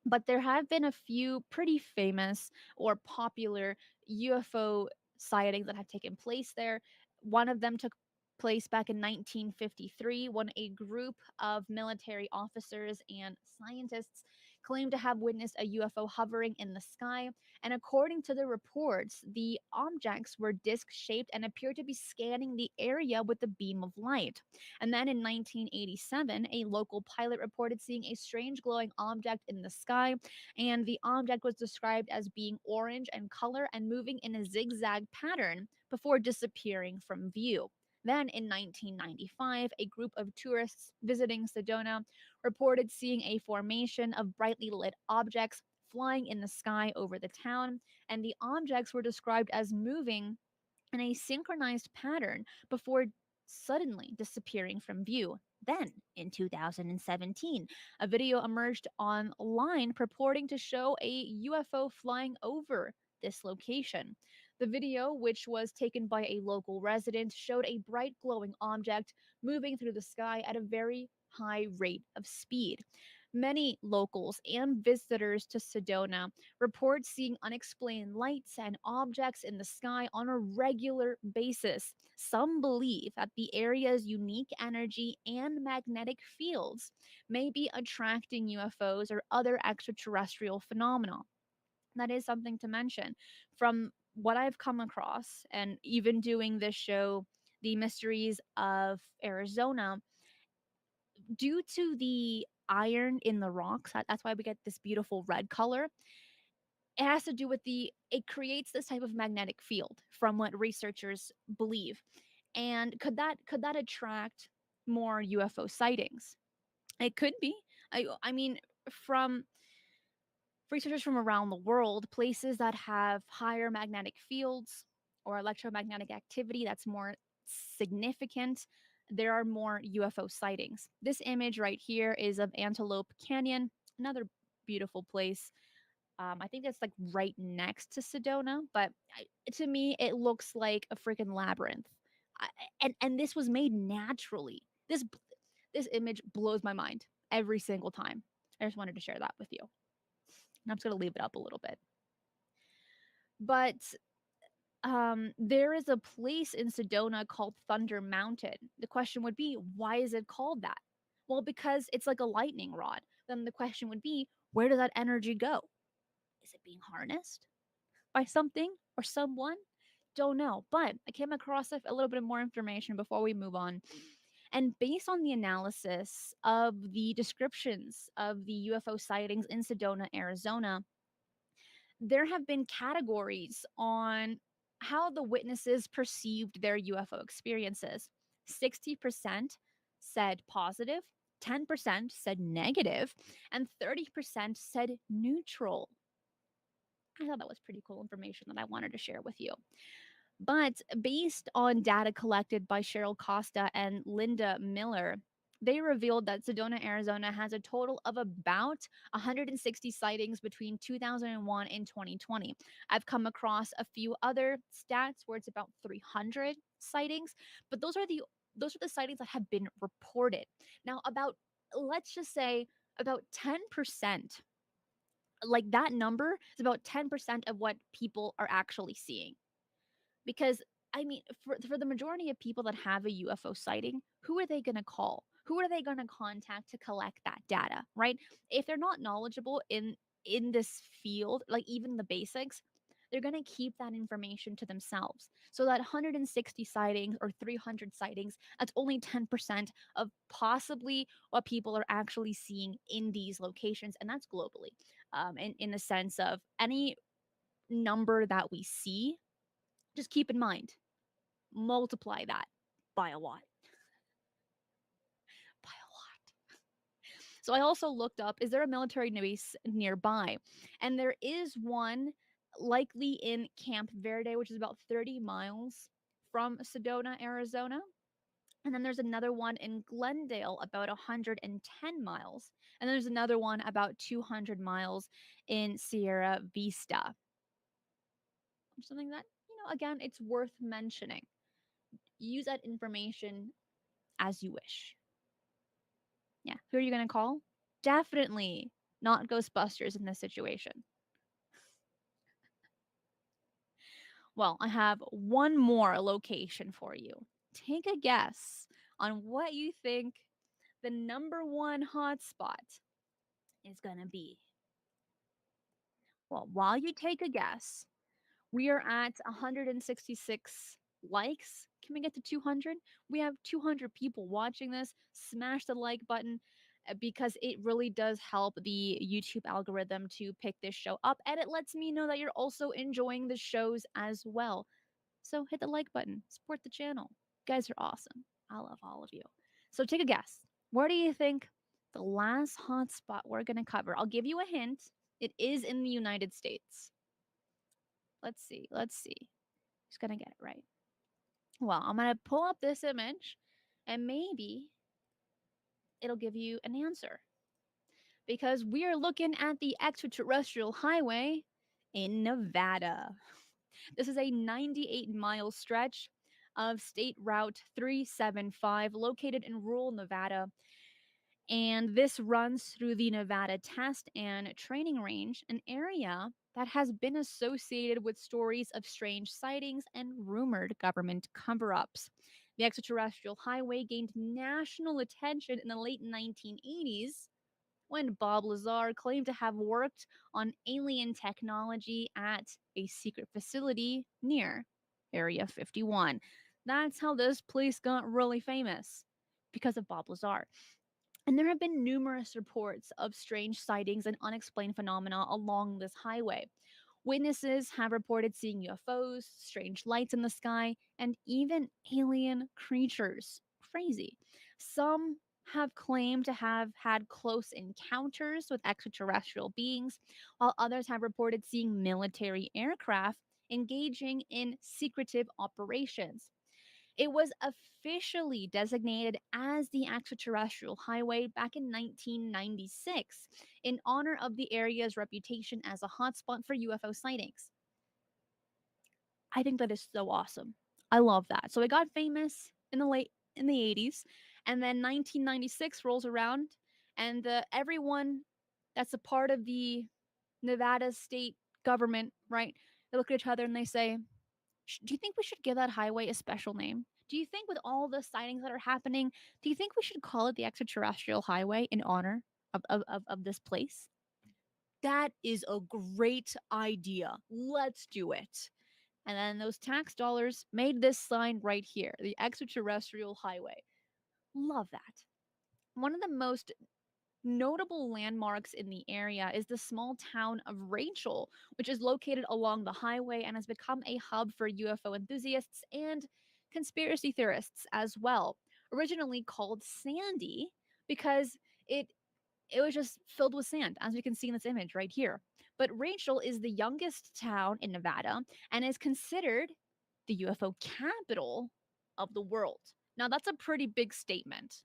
But there have been a few pretty famous or popular UFO sightings that have taken place there. One of them took place back in 1953 when a group of military officers and scientists claimed to have witnessed a UFO hovering in the sky. And according to the reports, the objects were disc shaped and appeared to be scanning the area with a beam of light. And then in 1987, a local pilot reported seeing a strange glowing object in the sky, and the object was described as being orange in color and moving in a zigzag pattern before disappearing from view. Then in 1995, a group of tourists visiting Sedona reported seeing a formation of brightly lit objects flying in the sky over the town, and the objects were described as moving in a synchronized pattern before suddenly disappearing from view. Then, in 2017, a video emerged online purporting to show a UFO flying over this location. The video, which was taken by a local resident, showed a bright glowing object moving through the sky at a very high rate of speed. Many locals and visitors to Sedona report seeing unexplained lights and objects in the sky on a regular basis. Some believe that the area's unique energy and magnetic fields may be attracting UFOs or other extraterrestrial phenomena. That is something to mention. From what I've come across, and even doing this show, The Mysteries of Arizona, due to the iron in the rocks, that's why we get this beautiful red color. It has to do with it creates this type of magnetic field from what researchers believe. And could that attract more UFO sightings? It could be. I mean, from researchers from around the world, places that have higher magnetic fields or electromagnetic activity that's more significant, there are more UFO sightings. This image right here is of Antelope Canyon, another beautiful place. I think that's like right next to Sedona, but to me, it looks like a freaking labyrinth. And this was made naturally. This image blows my mind every single time. I just wanted to share that with you. And I'm just going to leave it up a little bit. But there is a place in Sedona called Thunder Mountain. The question would be, why is it called that? Well, because it's like a lightning rod. Then the question would be, where does that energy go? Is it being harnessed by something or someone? Don't know. But I came across a little bit more information before we move on. And based on the analysis of the descriptions of the UFO sightings in Sedona, Arizona, there have been categories on how the witnesses perceived their UFO experiences. 60% said positive, 10% said negative, and 30% said neutral. I thought that was pretty cool information that I wanted to share with you. But based on data collected by Cheryl Costa and Linda Miller, they revealed that Sedona, Arizona has a total of about 160 sightings between 2001 and 2020. I've come across a few other stats where it's about 300 sightings, but those are the sightings that have been reported. Now, let's just say about 10%, like that number is about 10% of what people are actually seeing. Because, I mean, for the majority of people that have a UFO sighting, who are they going to call? Who are they going to contact to collect that data, right? If they're not knowledgeable in this field, like even the basics, they're going to keep that information to themselves. So that 160 sightings or 300 sightings, that's only 10% of possibly what people are actually seeing in these locations. And that's globally, in the sense of any number that we see, just keep in mind, multiply that by a lot. By a lot. So I also looked up, is there a military base nearby? And there is one likely in Camp Verde, which is about 30 miles from Sedona, Arizona. And then there's another one in Glendale, about 110 miles. And there's another one about 200 miles in Sierra Vista. Something that, again, it's worth mentioning. Use that information as you wish. Yeah. Who are you going to call? Definitely not Ghostbusters in this situation. Well, I have one more location for you. Take a guess on what you think the number one hotspot is going to be. Well, while you take a guess, we are at 166 likes. Can we get to 200? We have 200 people watching this. Smash the like button because it really does help the YouTube algorithm to pick this show up, and it lets me know that you're also enjoying the shows as well. So hit the like button, support the channel. You guys are awesome. I love all of you. So take a guess. Where do you think the last hotspot we're going to cover? I'll give you a hint. It is in the United States. Let's see. Who's going to get it right? Well, I'm going to pull up this image and maybe it'll give you an answer. Because we are looking at the extraterrestrial highway in Nevada. This is a 98-mile stretch of State Route 375 located in rural Nevada. And this runs through the Nevada Test and Training Range, an area that has been associated with stories of strange sightings and rumored government cover-ups. The extraterrestrial highway gained national attention in the late 1980s when Bob Lazar claimed to have worked on alien technology at a secret facility near Area 51. That's how this place got really famous, because of Bob Lazar. And there have been numerous reports of strange sightings and unexplained phenomena along this highway. Witnesses have reported seeing UFOs, strange lights in the sky, and even alien creatures. Crazy. Some have claimed to have had close encounters with extraterrestrial beings, while others have reported seeing military aircraft engaging in secretive operations. It was officially designated as the extraterrestrial highway back in 1996 in honor of the area's reputation as a hotspot for UFO sightings. I think that is so awesome. I love that. So it got famous in the 80s, and then 1996 rolls around, and everyone that's a part of the Nevada state government, right? They look at each other and they say, do you think we should give that highway a special name? Do you think with all the sightings that are happening, do you think we should call it the extraterrestrial highway in honor of this place? That is a great idea. Let's do it. And then those tax dollars made this sign right here, the extraterrestrial highway. Love that. One of the most notable landmarks in the area is the small town of Rachel, which is located along the highway and has become a hub for UFO enthusiasts and conspiracy theorists as well. Originally called Sandy because it was just filled with sand, as we can see in this image right here. But Rachel is the youngest town in Nevada and is considered the UFO capital of the world. Now, that's a pretty big statement.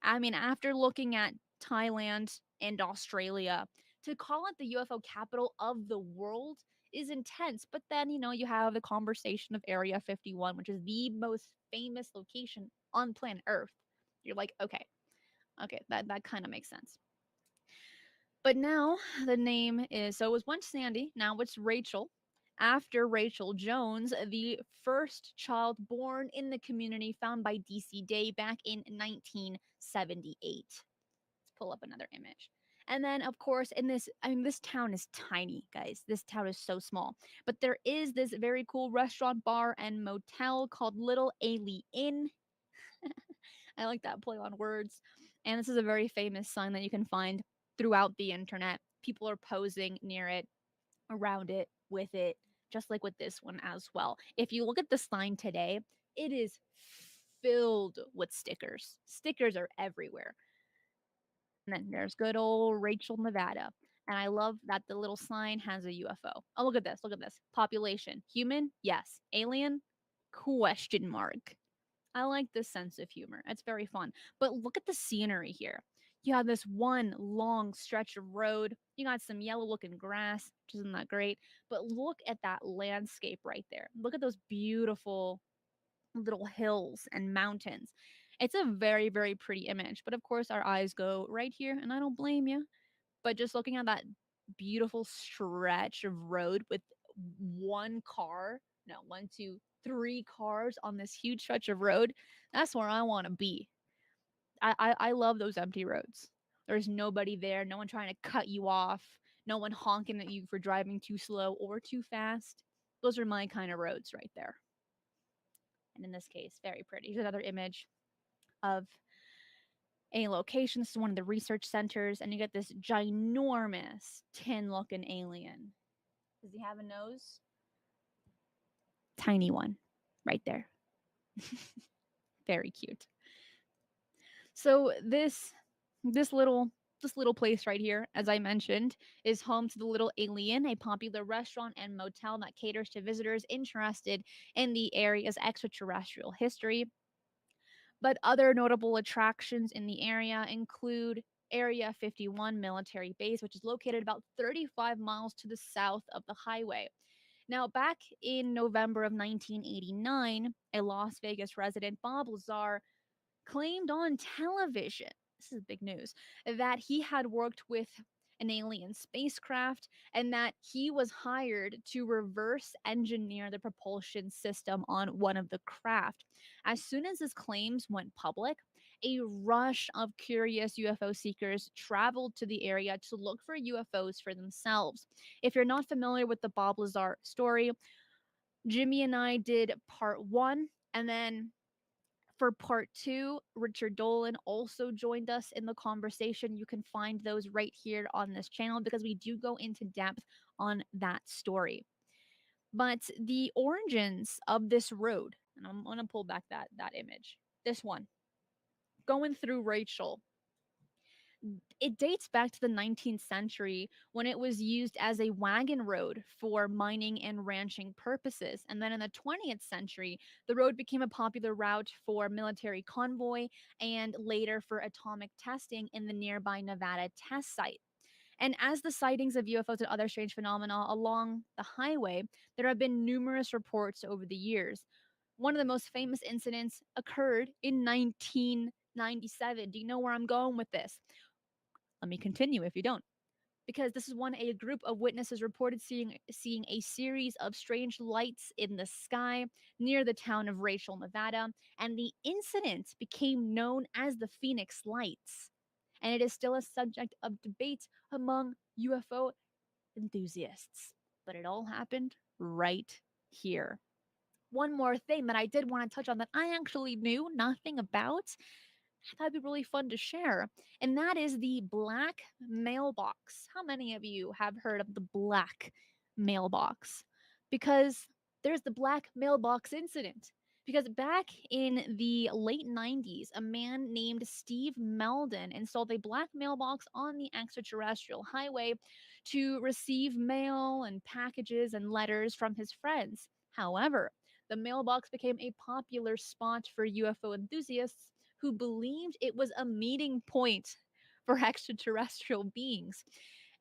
I mean, after looking at Thailand and Australia, to call it the UFO capital of the world is intense. But then, you have the conversation of Area 51, which is the most famous location on planet Earth. You're like, okay, that kind of makes sense. But now the name is, so it was once Sandy, now it's Rachel. After Rachel Jones, the first child born in the community found by DC Day back in 1978. Let's pull up another image. And then, of course, this town is tiny, guys. This town is so small. But there is this very cool restaurant, bar, and motel called Little Ailey Inn. I like that play on words. And this is a very famous sign that you can find throughout the internet. People are posing near it, around it, with it, just like with this one as well. If you look at the sign today, it is filled with stickers. Stickers are everywhere. And then there's good old Rachel, Nevada. And I love that the little sign has a UFO. Oh, look at this. Look at this. Population. Human? Yes. Alien? Question mark. I like this sense of humor. It's very fun. But look at the scenery here. You have this one long stretch of road. You got some yellow looking grass, which isn't that great. But look at that landscape right there. Look at those beautiful little hills and mountains. It's a very, very pretty image. But of course, our eyes go right here, and I don't blame you. But just looking at that beautiful stretch of road with one car, no, 1, 2, 3 cars on this huge stretch of road, that's where I want to be. I love those empty roads. There's nobody there, no one trying to cut you off, no one honking at you for driving too slow or too fast. Those are my kind of roads right there. And in this case, very pretty. Here's another image of a location. This is one of the research centers, and you get this ginormous tin-looking alien. Does he have a nose? Tiny one, right there. Very cute. So this little place right here, as I mentioned, is home to the Little Alien, a popular restaurant and motel that caters to visitors interested in the area's extraterrestrial history. But other notable attractions in the area include Area 51 military base, which is located about 35 miles to the south of the highway. Now, back in November of 1989, a Las Vegas resident, Bob Lazar, claimed on television, this is big news, that he had worked with an alien spacecraft and that he was hired to reverse engineer the propulsion system on one of the craft. As soon as his claims went public, a rush of curious UFO seekers traveled to the area to look for UFOs for themselves. If you're not familiar with the Bob Lazar story, Jimmy and I did part 1, and then for part 2, Richard Dolan also joined us in the conversation. You can find those right here on this channel because we do go into depth on that story. But the origins of this road, and I'm going to pull back that image, this one, going through Rachel, it dates back to the 19th century when it was used as a wagon road for mining and ranching purposes. And then in the 20th century, the road became a popular route for military convoy and later for atomic testing in the nearby Nevada test site. And as the sightings of UFOs and other strange phenomena along the highway, there have been numerous reports over the years. One of the most famous incidents occurred in 1997. Do you know where I'm going with this? Let me continue if you don't. Because this is when a group of witnesses reported seeing a series of strange lights in the sky near the town of Rachel, Nevada, and the incident became known as the Phoenix Lights. And it is still a subject of debate among UFO enthusiasts. But it all happened right here. One more thing that I did want to touch on that I actually knew nothing about, I thought it'd be really fun to share, and that is the black mailbox. How many of you have heard of the black mailbox? Because there's the black mailbox incident. Because back in the late 90s, a man named Steve Meldon installed a black mailbox on the extraterrestrial highway to receive mail and packages and letters from his friends. However, the mailbox became a popular spot for UFO enthusiasts who believed it was a meeting point for extraterrestrial beings.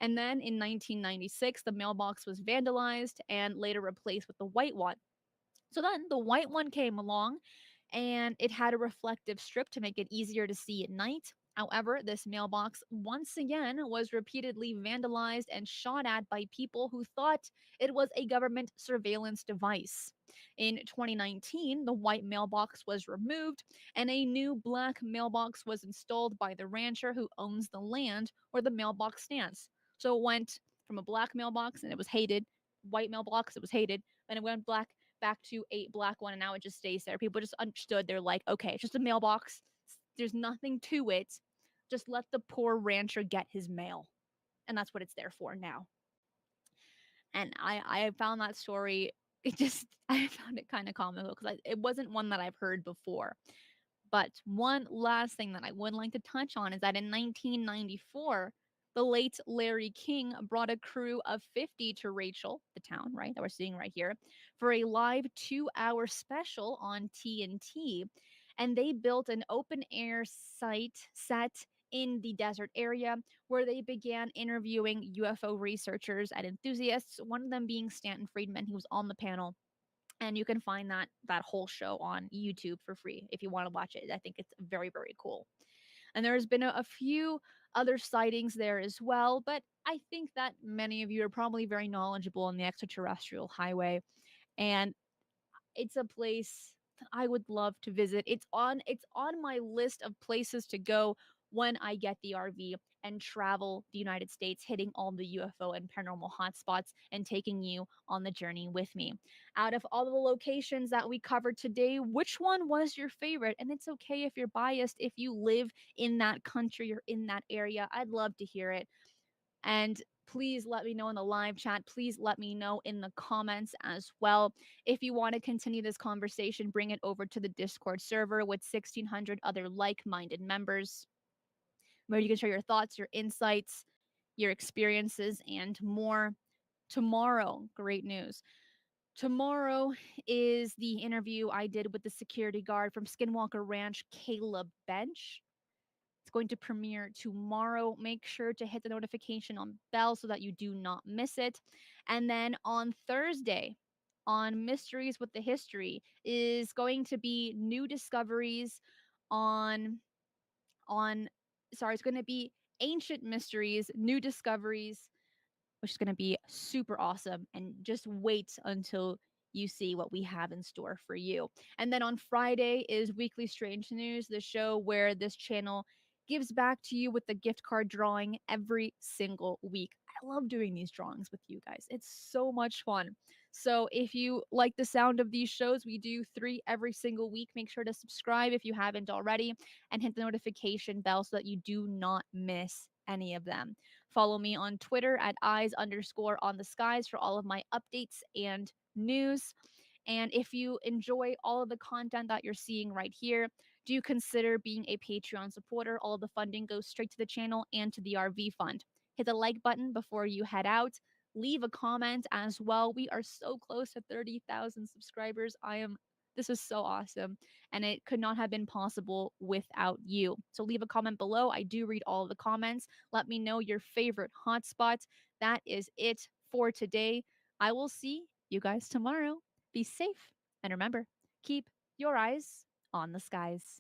And then in 1996, the mailbox was vandalized and later replaced with the white one. So then the white one came along and it had a reflective strip to make it easier to see at night. However, this mailbox once again was repeatedly vandalized and shot at by people who thought it was a government surveillance device. In 2019, the white mailbox was removed and a new black mailbox was installed by the rancher who owns the land where the mailbox stands. So it went from a black mailbox and it was hated, white mailbox, it was hated, and it went back to a black one, and now it just stays there. People just understood. They're like, okay, it's just a mailbox. There's nothing to it. Just let the poor rancher get his mail. And that's what it's there for now. And I found that story, I found it kind of comical because it wasn't one that I've heard before. But one last thing that I would like to touch on is that in 1994, the late Larry King brought a crew of 50 to Rachel, the town, right, that we're seeing right here, for a live 2-hour special on TNT. And they built an open-air set in the desert area where they began interviewing UFO researchers and enthusiasts, one of them being Stanton Friedman, who was on the panel. And you can find that whole show on YouTube for free if you want to watch it. I think it's very, very cool. And there's been a few other sightings there as well, but I think that many of you are probably very knowledgeable on the extraterrestrial highway. And it's a place that I would love to visit. It's on my list of places to go when I get the RV and travel the United States, hitting all the UFO and paranormal hotspots and taking you on the journey with me. Out of all the locations that we covered today, which one was your favorite? And it's okay if you're biased, if you live in that country or in that area. I'd love to hear it. And please let me know in the live chat. Please let me know in the comments as well. If you want to continue this conversation, bring it over to the Discord server with 1,600 other like-minded members, where you can share your thoughts, your insights, your experiences, and more. Tomorrow, great news. Tomorrow is the interview I did with the security guard from Skinwalker Ranch, Caleb Bench. It's going to premiere tomorrow. Make sure to hit the notification on bell so that you do not miss it. And then on Thursday, on Mysteries with the History, is going to be new discoveries it's going to be Ancient Mysteries, New Discoveries, which is going to be super awesome. And just wait until you see what we have in store for you. And then on Friday is Weekly Strange News, the show where this channel gives back to you with the gift card drawing every single week. I love doing these drawings with you guys. It's so much fun. So if you like the sound of these shows, we do 3 every single week. Make sure to subscribe if you haven't already and hit the notification bell so that you do not miss any of them. Follow me on Twitter at eyes_on-the-skies for all of my updates and news. And if you enjoy all of the content that you're seeing right here, do consider being a Patreon supporter. All of the funding goes straight to the channel and to the RV fund. Hit the like button before you head out. Leave a comment as well. We are so close to 30,000 subscribers. This is so awesome, and it could not have been possible without you. So leave a comment below. I do read all of the comments. Let me know your favorite hotspot. That is it for today. I will see you guys tomorrow. Be safe, and remember, keep your eyes on the skies.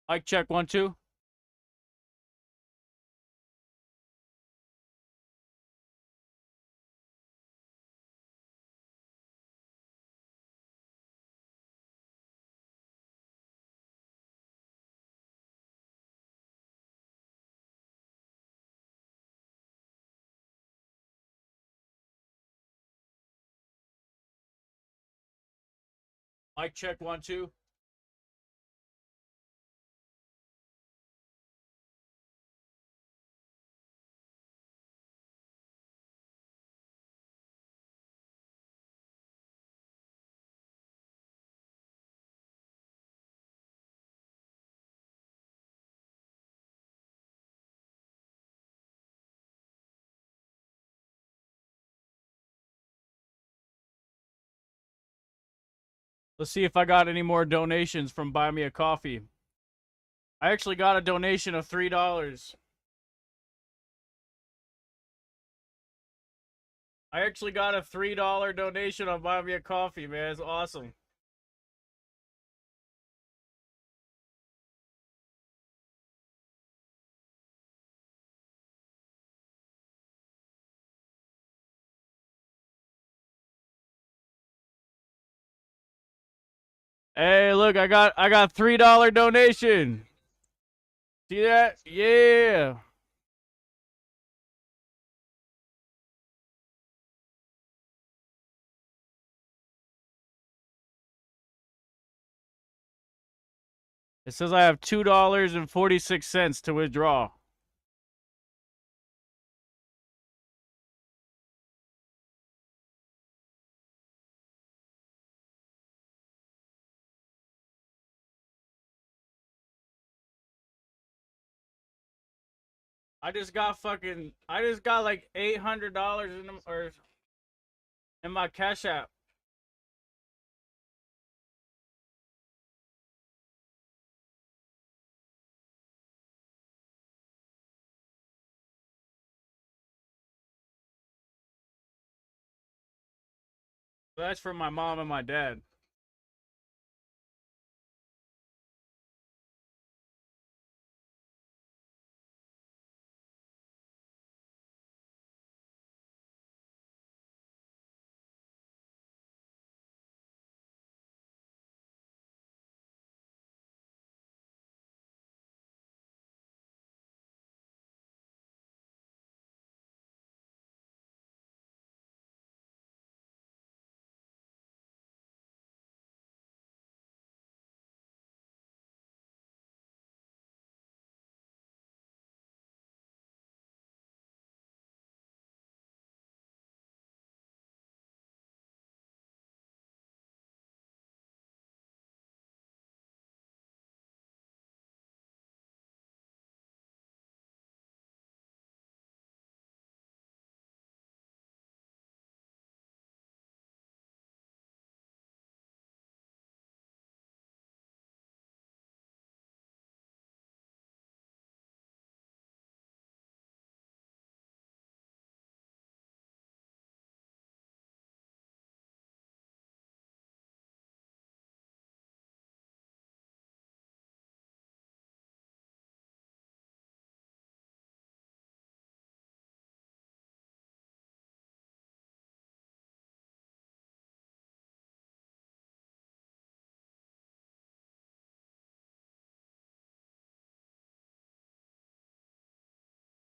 Mic check 1 2. Mic check 1 2. Let's see if I got any more donations from Buy Me a Coffee. I actually got a donation of $3. I actually got a $3 donation on Buy Me a Coffee, man. It's awesome. Hey, look, I got $3 donation. See that? Yeah. It says I have $2.46 to withdraw. I just got like $800 in my Cash App. That's for my mom and my dad.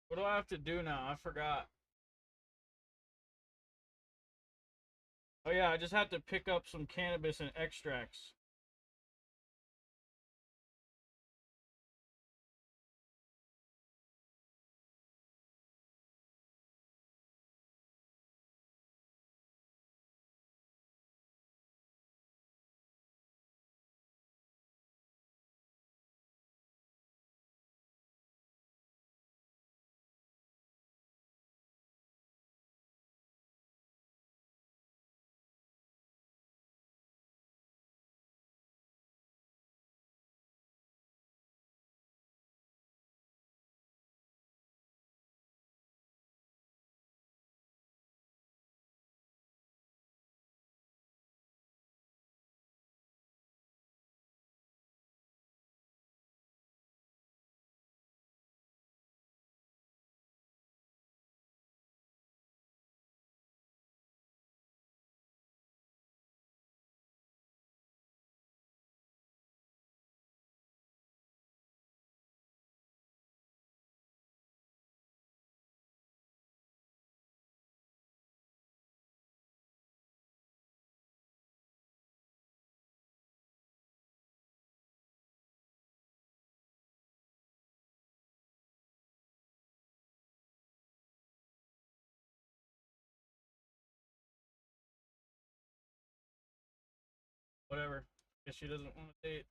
What do I have to do now? I forgot. Oh yeah, I just have to pick up some cannabis and extracts. Whatever. Guess she doesn't want to date.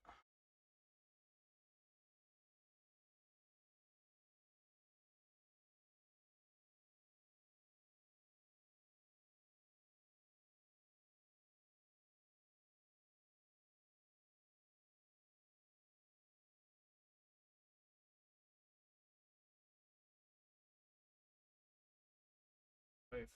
Wife.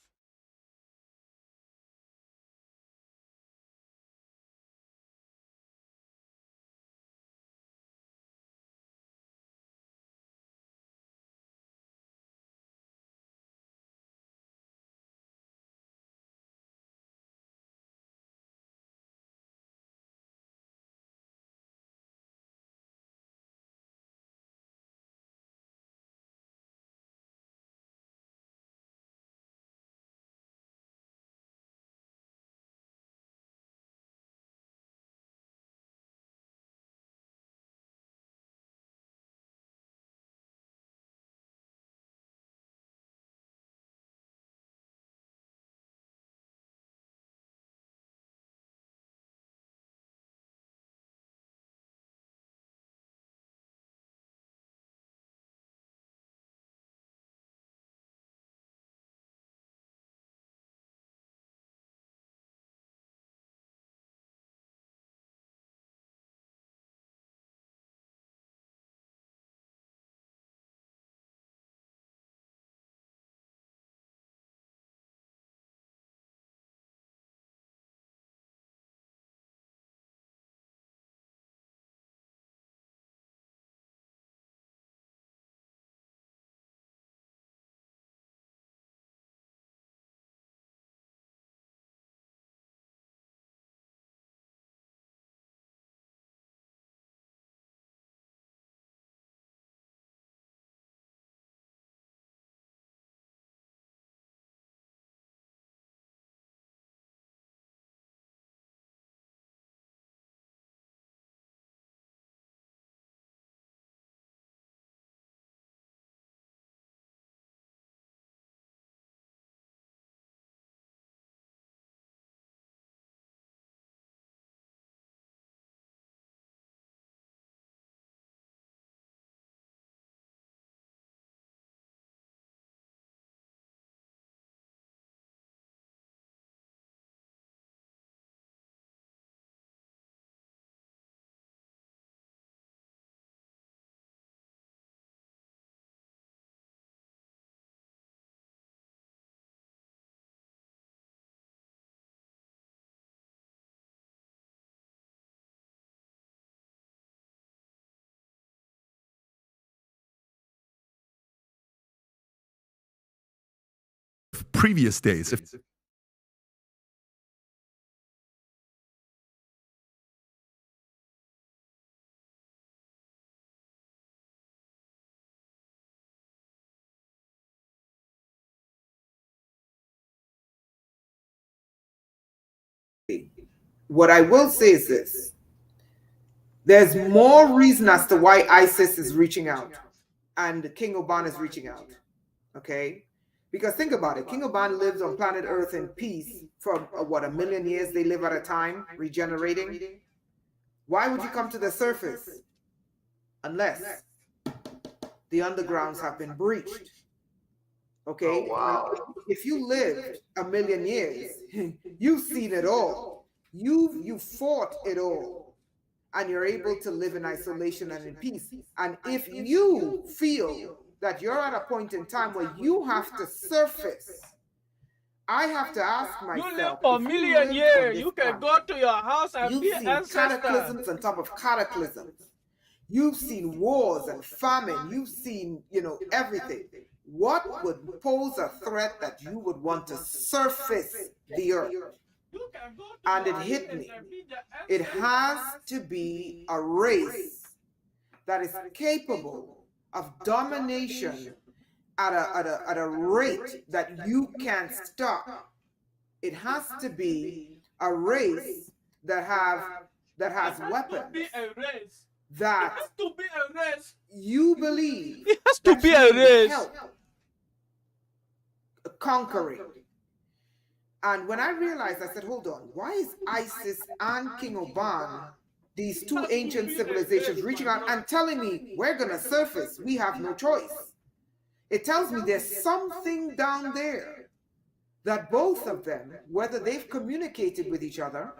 Previous days, if what I will say is this. There's more reason as to why ISIS is reaching out and King Oban is reaching out, okay? Because think about it. King Oban lives on planet Earth in peace for, what, 1 million years they live at a time, regenerating? Why would you come to the surface? Unless the undergrounds have been breached, okay? Oh, wow. If you lived 1 million years, you've seen it all. You fought it all. And you're able to live in isolation and in peace. And if you feel that you're at a point in time where you have to surface, I have to ask myself, you live for 1 million years. You can go to your house and be you've seen cataclysms on top of cataclysms. You've seen wars and famine. You've seen, everything. What would pose a threat that you would want to surface the earth? And it hit me. It has to be a race that is capable of domination at a rate that you can't stop. It has to be a race that has weapons. That you believe it has to be a race. Conquering. And when I realized, I said, hold on, why is ISIS and King Oban, these two ancient civilizations, reaching out and telling me, we're going to surface, we have no choice? It tells me there's something down there that both of them, whether they've communicated with each other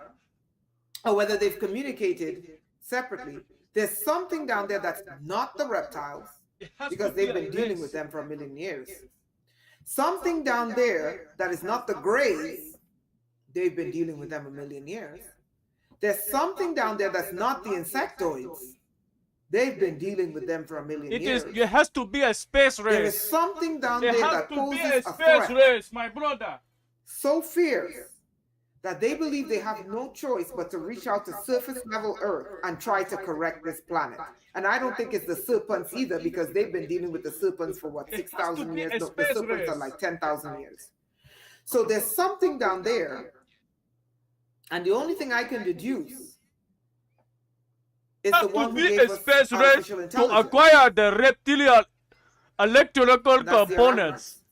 or whether they've communicated separately, there's something down there that's not the reptiles, because they've been dealing with them for 1 million years. Something down there that is not the Greys, they've been dealing with them 1 million years. There's something down there that's not the insectoids. They've been dealing with them for 1 million years. It has to be a space race. There is something down there that poses a a space threat race, my brother. so fierce that they believe they have no choice but to reach out to surface level Earth and try to correct this planet. And I don't think it's the serpents either, because they've been dealing with the serpents for what, 6,000 years? No, the serpents are like 10,000 years. So there's something down there, and the only thing I can deduce is the one who gave us space race artificial intelligence. to acquire the reptilian electrical components.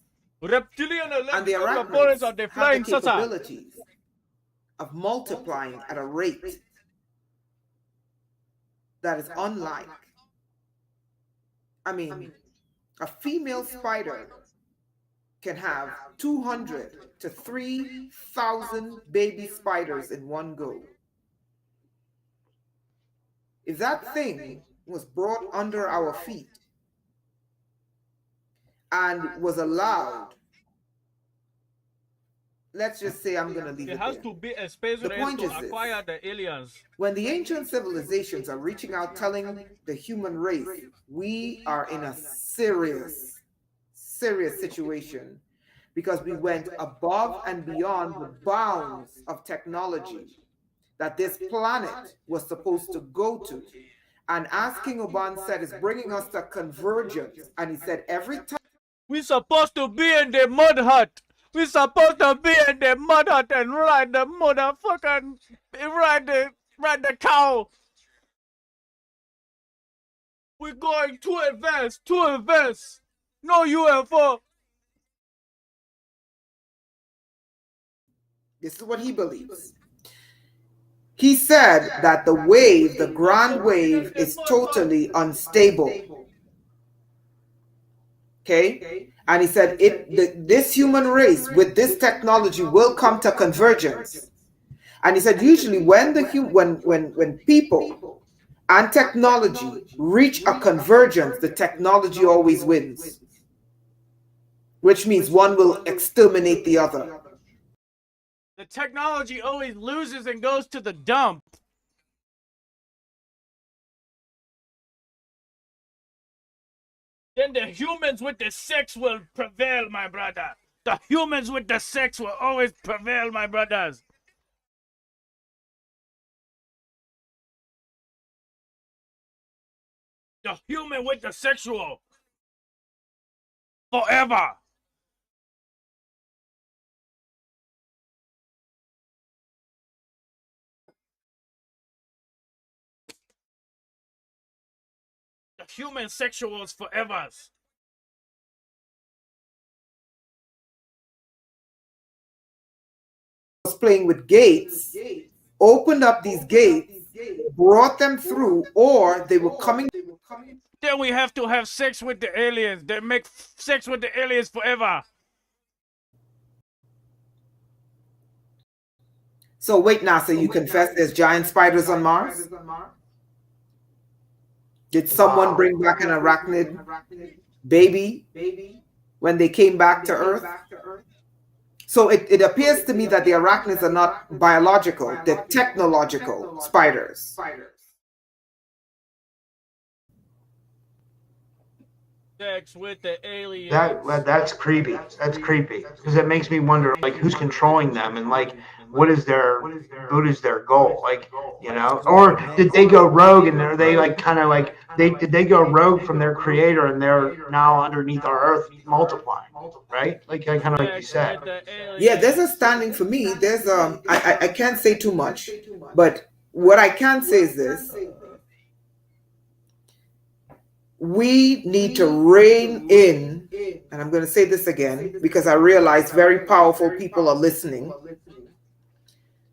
Reptilian electrical components are the flying saucer. Capabilities of multiplying at a rate that is unlike. I mean, a female spider can have 200 to 3,000 baby spiders in one go. If that thing was brought under our feet and was allowed, let's just say, I'm going to leave it has there. to be a space The race point to is this: acquire the aliens. when the ancient civilizations are reaching out, telling the human race, we are in a serious, serious situation, because we went above and beyond the bounds of technology that this planet was supposed to go to. And as King Oban said, it's bringing us to convergence. And he said, every time We're supposed to be in the mud hut. We're supposed to be in the mud hut and ride the motherfucking, ride the cow. We're going to advance, No UFO. this is what he believes. He said that the wave, the grand wave, is totally unstable. Okay? And he said this human race with this technology will come to convergence. And he said usually when people and technology reach a convergence, the technology always wins, which means one will exterminate the other. The technology always loses and goes to the dump. Then the humans with the sex will prevail, my brother. The humans with the sex will always prevail, my brothers. The human with the sexual. Forever. The human sexuals forever. Was playing with gates, opened up these gates, brought them through, or they were coming. Then we have to have sex with the aliens. They make sex with the aliens forever. So wait, NASA, you confess there's giant spiders on Mars? Did someone bring back an arachnid baby when they came back to Earth? So it appears to me that the arachnids are not biological, they're technological spiders. Sex with the aliens. That's creepy. That's creepy because it makes me wonder, like, who's controlling them and like what is their goal, like, you know, or did they go rogue and are they like kind of like did they go rogue from their creator and they're now underneath our Earth multiplying, right? Like kind of like you said. Yeah, there's a standing for me. There's I can't say too much, but what I can say is this: we need to rein in and I'm going to say this again because I realize very powerful people are listening,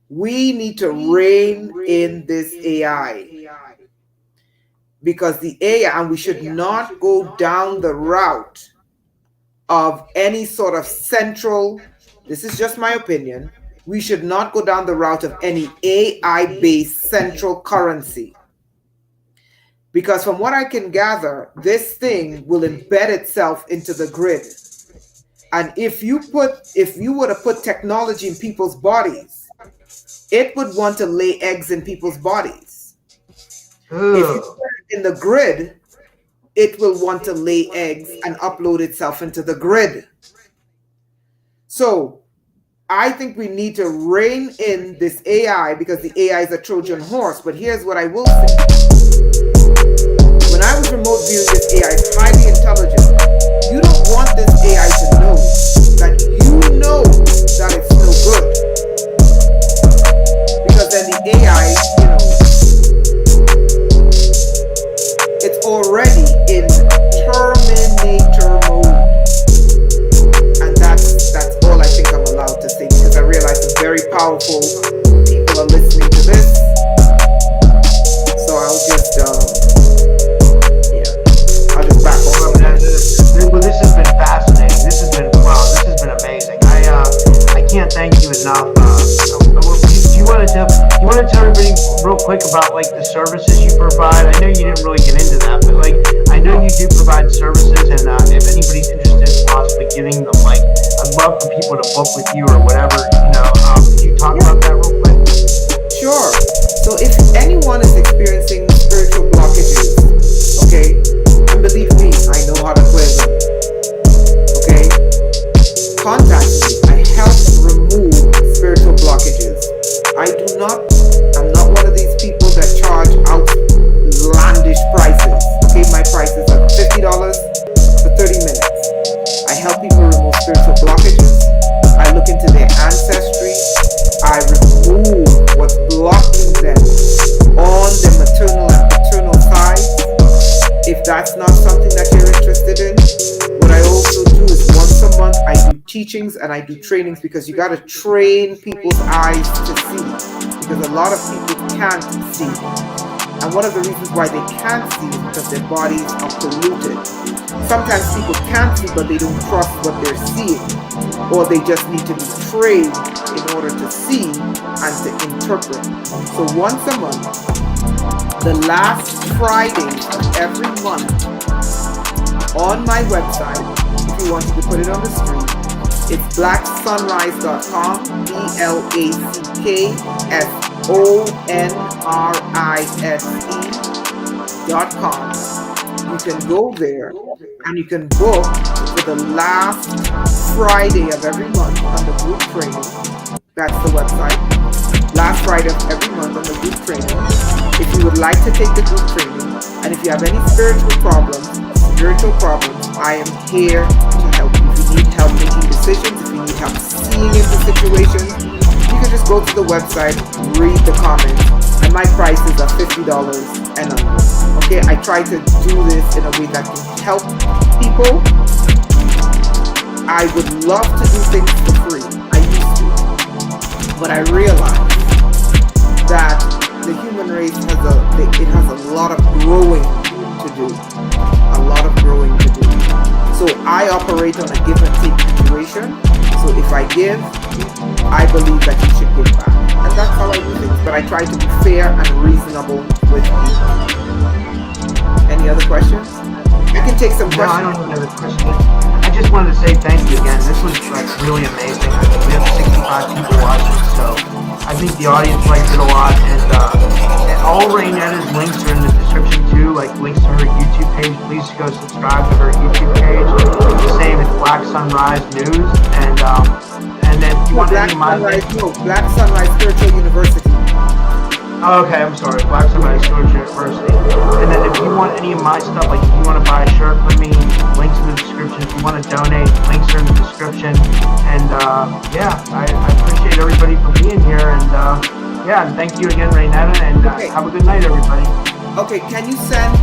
we need to rein in this AI. Because the AI, and we should not go down the route of any sort of central, this is just my opinion, we should not go down the route of any AI-based central currency. Because from what I can gather, this thing will embed itself into the grid. And if you were to put technology in people's bodies, it would want to lay eggs in people's bodies. If you put it in the grid, it will want to lay eggs and upload itself into the grid. So I think we need to rein in this AI because the AI is a Trojan horse. But here's what I will say. When I was remote viewing this AI, it's highly intelligent. You don't want this AI to know that you know that it's no good. Because then the AI, it's already in Terminator mode. And that's all I think I'm allowed to say because I realize some very powerful people are listening to this. So I'll just back off. Well, this has been fascinating. This has been amazing. I can't thank you enough. Do you want to tell everybody real quick about like the services you provide? I know you didn't really get into that, but like I know you do provide services, and if anybody's interested in possibly getting them, like I'd love for people to book with you or whatever. Could you talk about that real quick? Sure. So if anyone is experiencing spiritual blockages, okay, and believe me, I know how to clear them. Okay, contact me. I help remove spiritual blockages. I'm not one of these people that charge outlandish prices. Okay, my prices are $50 for 30 minutes. I help people remove spiritual blockages. I look into their ancestry. I remove what's blocking them on their maternal and paternal side. If that's not something that you're interested in, what I also do is once a month I do teachings and I do trainings because you got to train people's eyes to see because a lot of people can't see. And one of the reasons why they can't see is because their bodies are polluted. Sometimes people can't see but they don't trust what they're seeing, or they just need to be trained in order to see and to interpret. So once a month, the last Friday of every month on my website, if you want to put it on the screen, it's blacksunrise.com, BLACKSONRISE.com. You can go there and you can book for the last Friday of every month on the group training. That's the website. Last Friday of every month on the group training. If you would like to take the group training, and if you have any spiritual problems, I am here to help you. If you need help making decisions, if you need help seeing into situations, you can just go to the website, read the comments, and my prices are $50 and under. Okay, I try to do this in a way that can help people. I would love to do things for free. I used to. But I realized that the human race has a lot of growing to do. A lot of growing to do. So I operate on a give and take situation. So if I give, I believe that you should give back. And that's how I do things. But I try to be fair and reasonable with people. Any other questions? I can take some questions. No, I don't have another question. I just wanted to say thank you again. This was like really amazing. We have 65 people watching, so I think the audience liked it a lot. And all Raynetta's links are in the description too, like links to her YouTube page. Please go subscribe to her YouTube page. The same, it's Black Sunrise News. And then if you want any of my Black Sunrise Spiritual University. Oh, okay, I'm sorry, Black Sunrise Spiritual University. And then if you want any of my stuff, like if you want to buy a shirt from me, links in the description. If you want to donate, links are in the description. And I appreciate everybody for being here. And and thank you again, Raynetta. And have a good night, everybody. Okay, can you send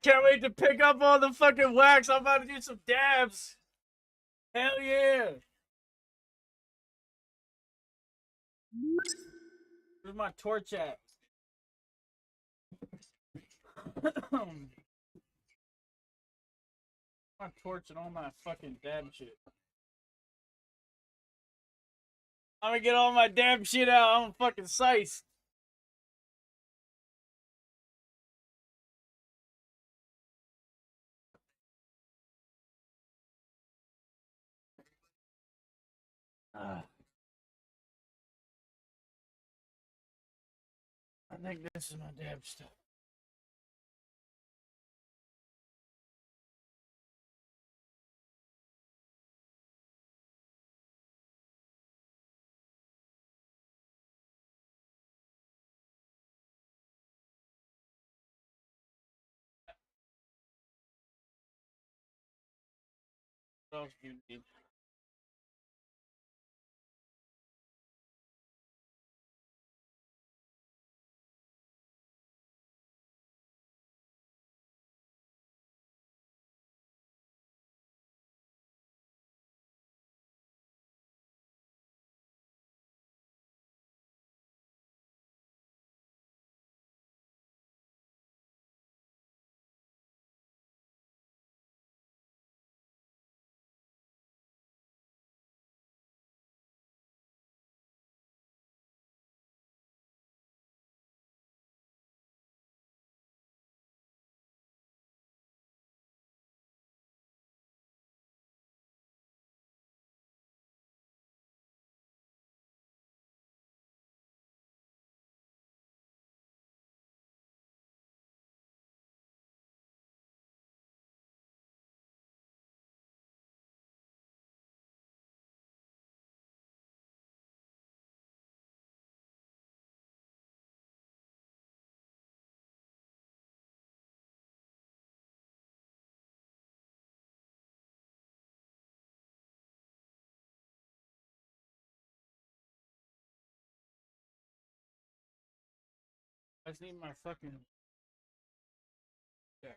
can't wait to pick up all the fucking wax. I'm about to do some dabs. Hell yeah. Where's my torch at? My torch and all my fucking dab shit. I'm gonna get all my damn shit out. I'm fucking sice. I think this is my dab stuff. What else do you need? I just need my fucking. Yeah.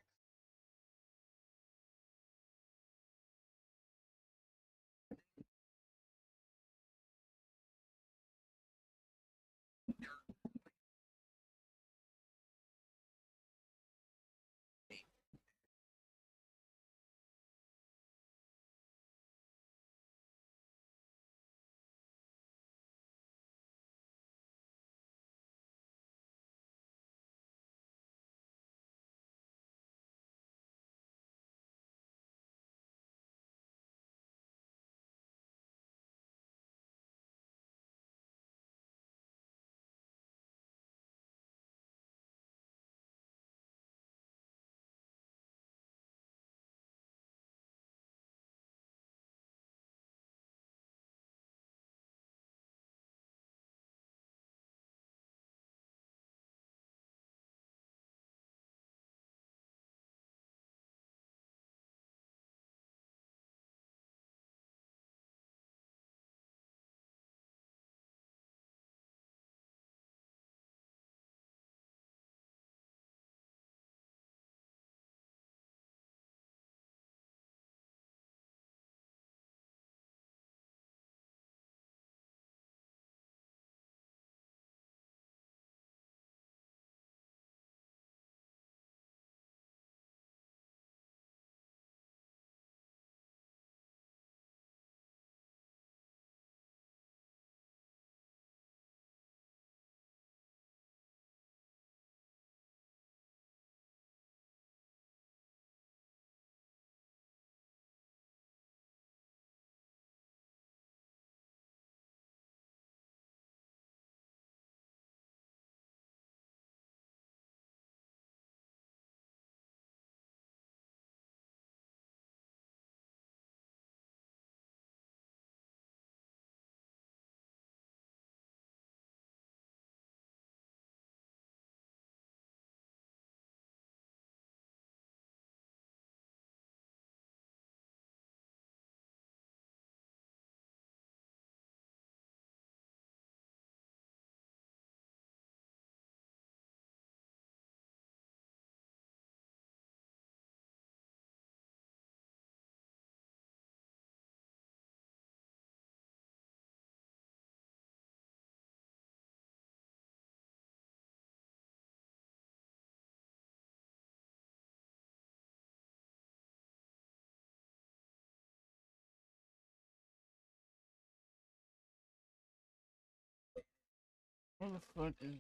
What the fuck is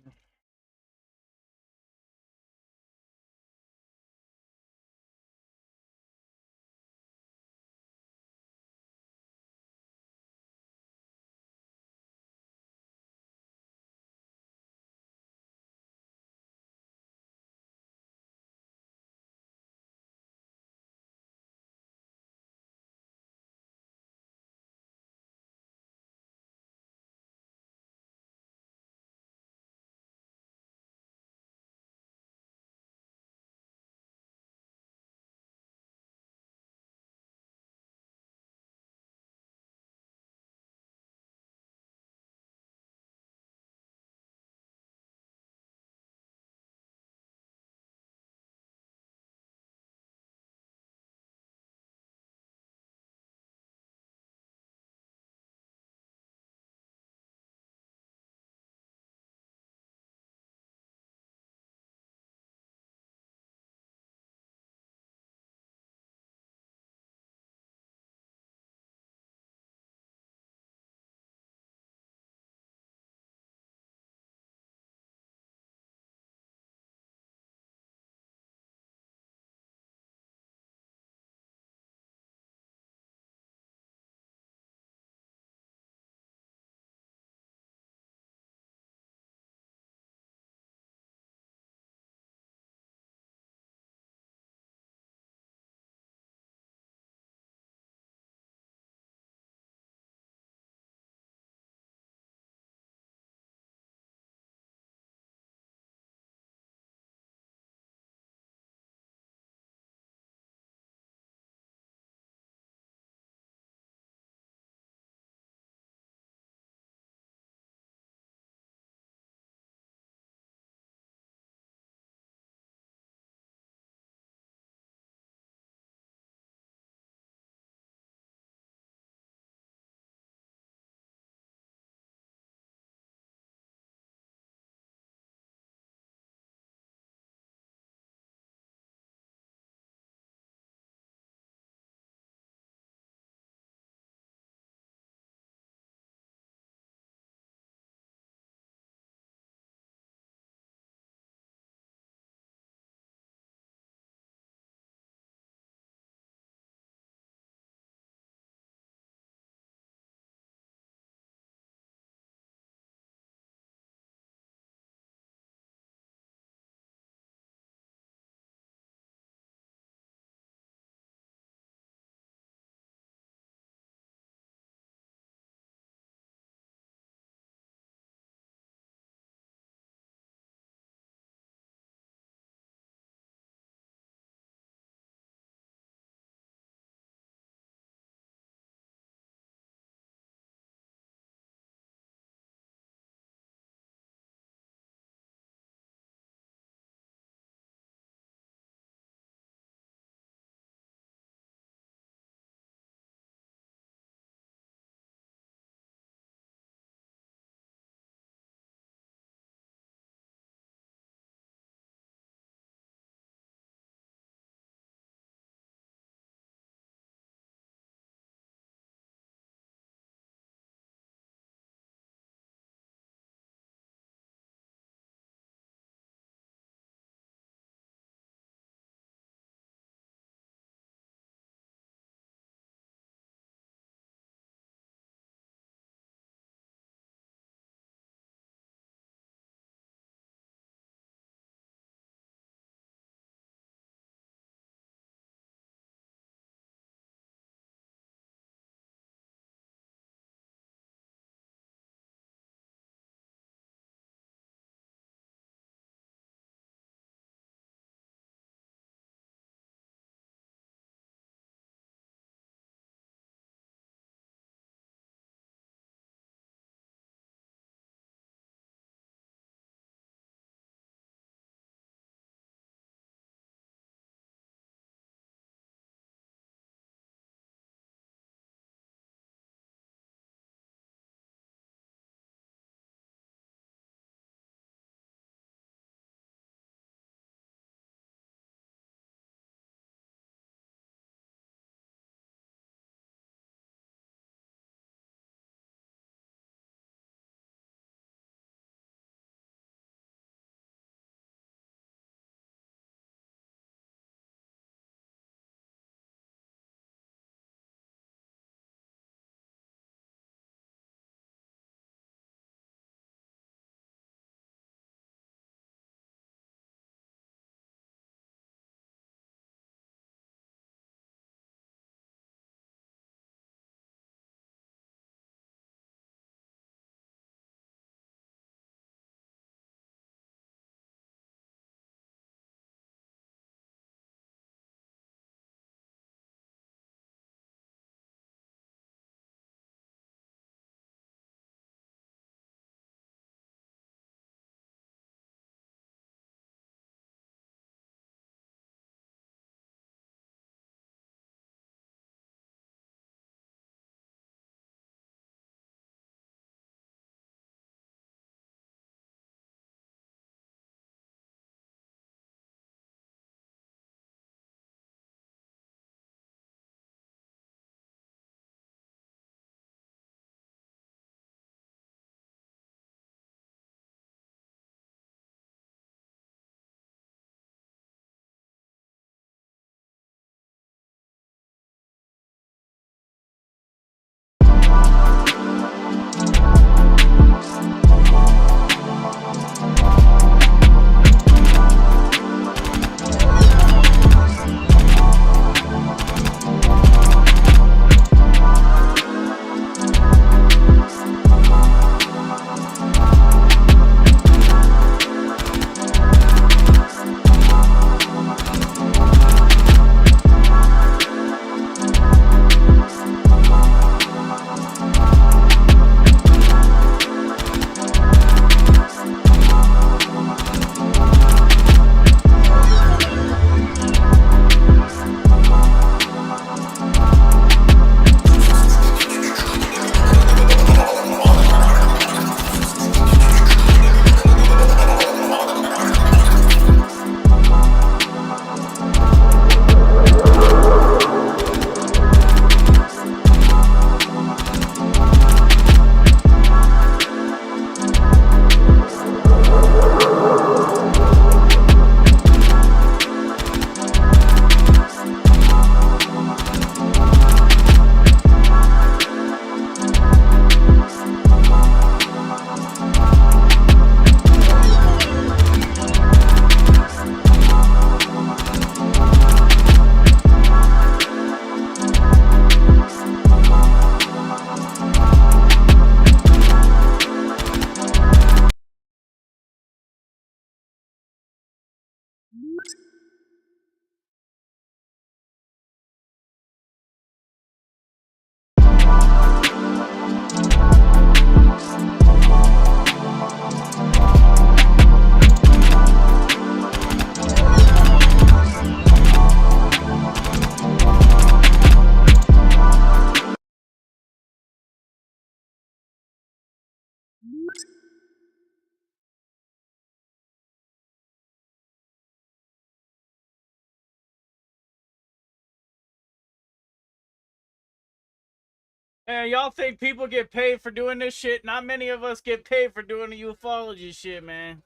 And y'all think people get paid for doing this shit? Not many of us get paid for doing the ufology shit, man.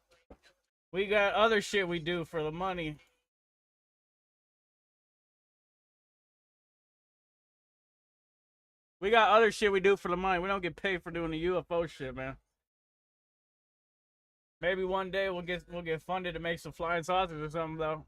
We got other shit we do for the money. We got other shit we do for the money. We don't get paid for doing the UFO shit, man. Maybe one day we'll get funded to make some flying saucers or something though.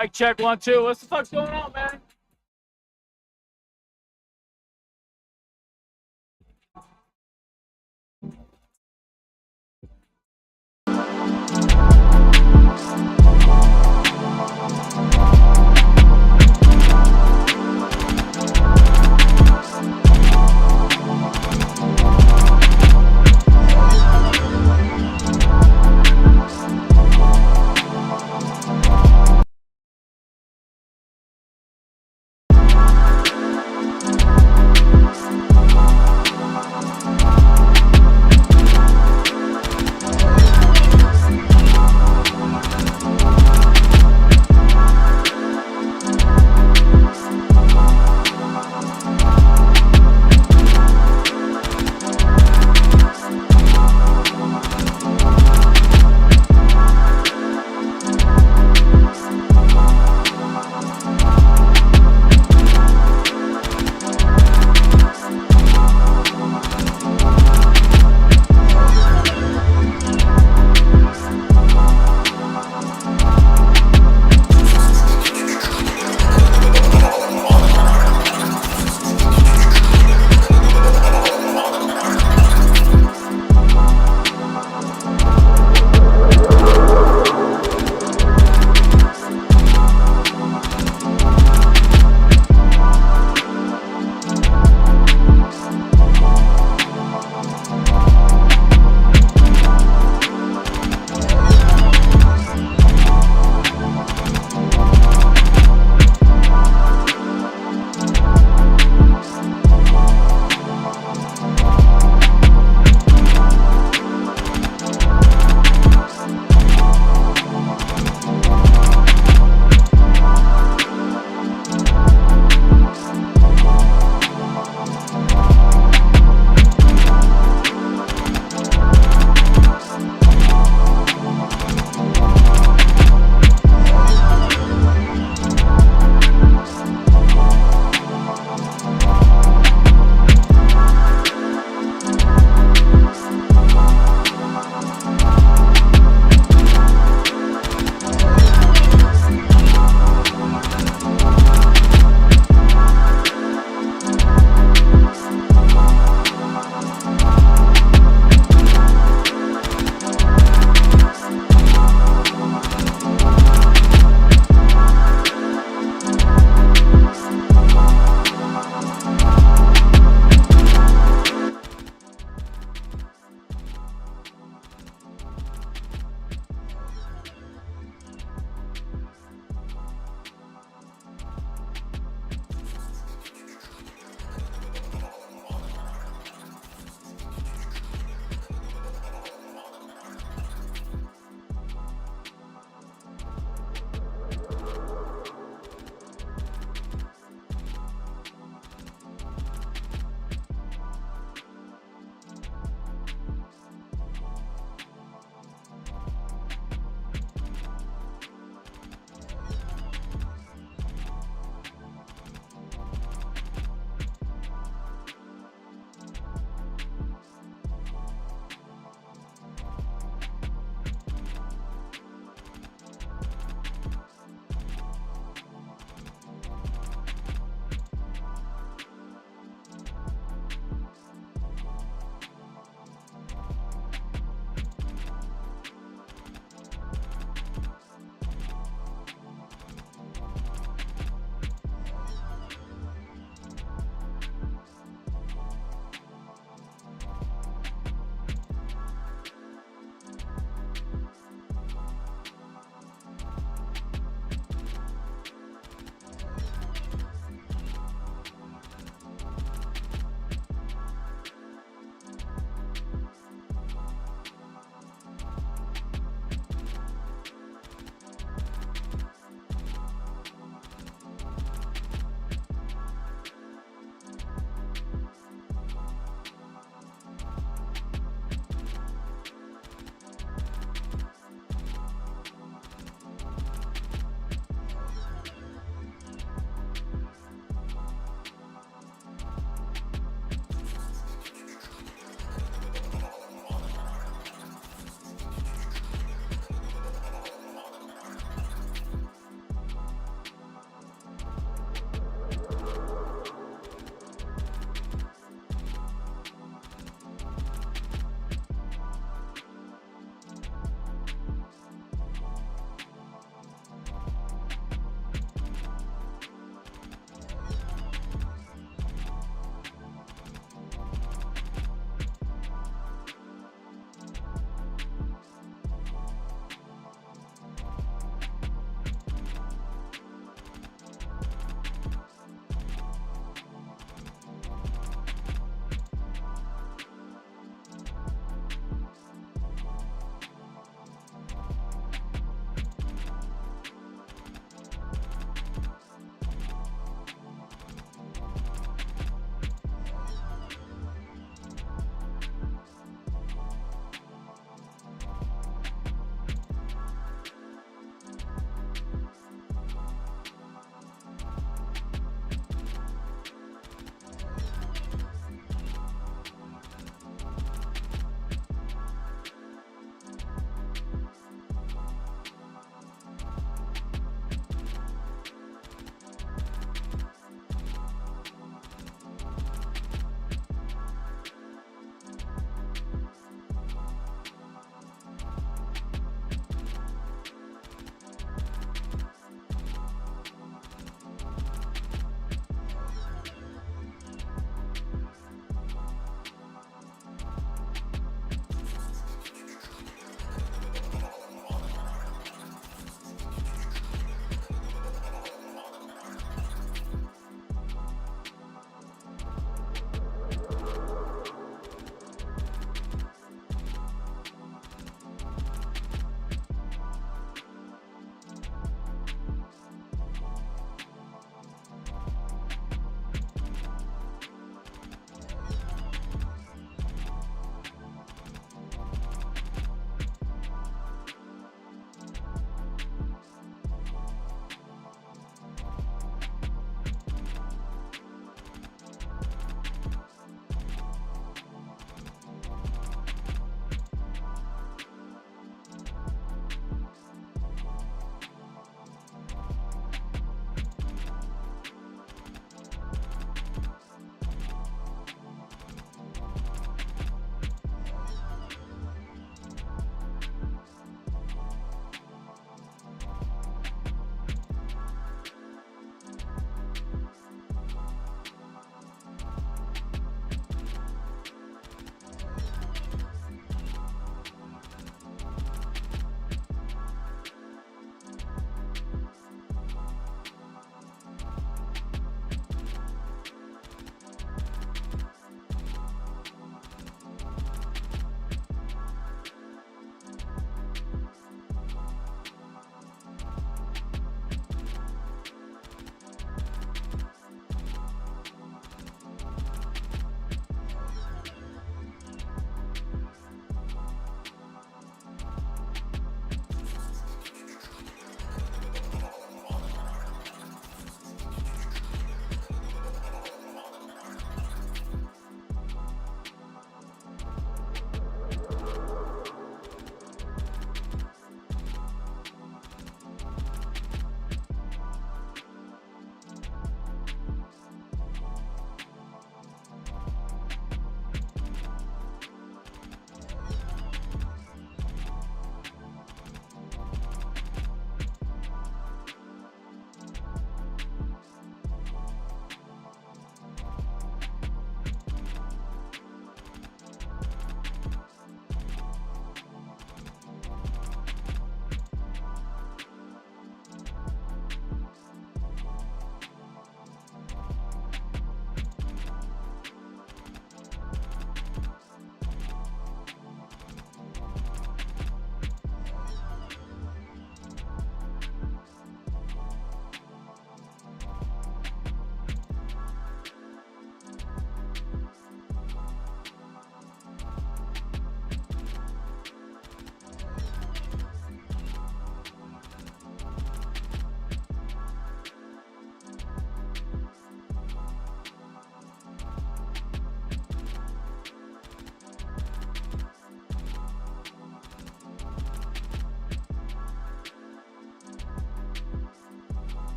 Mic check 1, 2. What's the fuck's going on, man?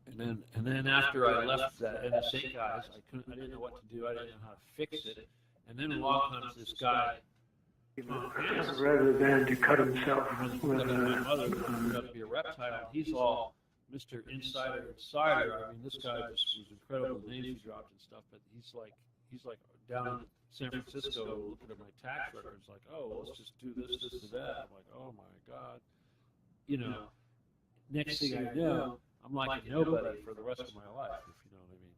And then after I left the NSA guys, I didn't know what to do. I didn't know how to fix it. And then along comes this guy, rather than to cut himself with my mother turned out to be a reptile. He's all Mr. Insider. I mean, this guy just was incredible. The names he dropped and stuff. But he's like down in San Francisco looking at my tax records, like, oh, let's just do this, this, and that. I'm like, oh my God. You know, next thing I know, I'm like a nobody for the rest of my life, if you know what I mean.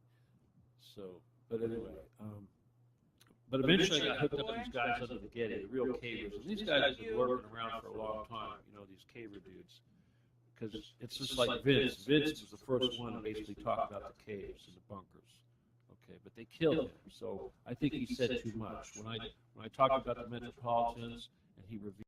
So, but anyway, but eventually I got hooked up with these guys under the Getty, the real cavers. And these guys have been lurking around for a long time, you know, these caver dudes. Because it's just like Vince. Vince was the first one to basically talk about the caves and the bunkers. Okay, but they killed him. So I think he said too much. When I talked about the Metropolitans and he revealed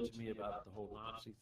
to me about the whole Nazi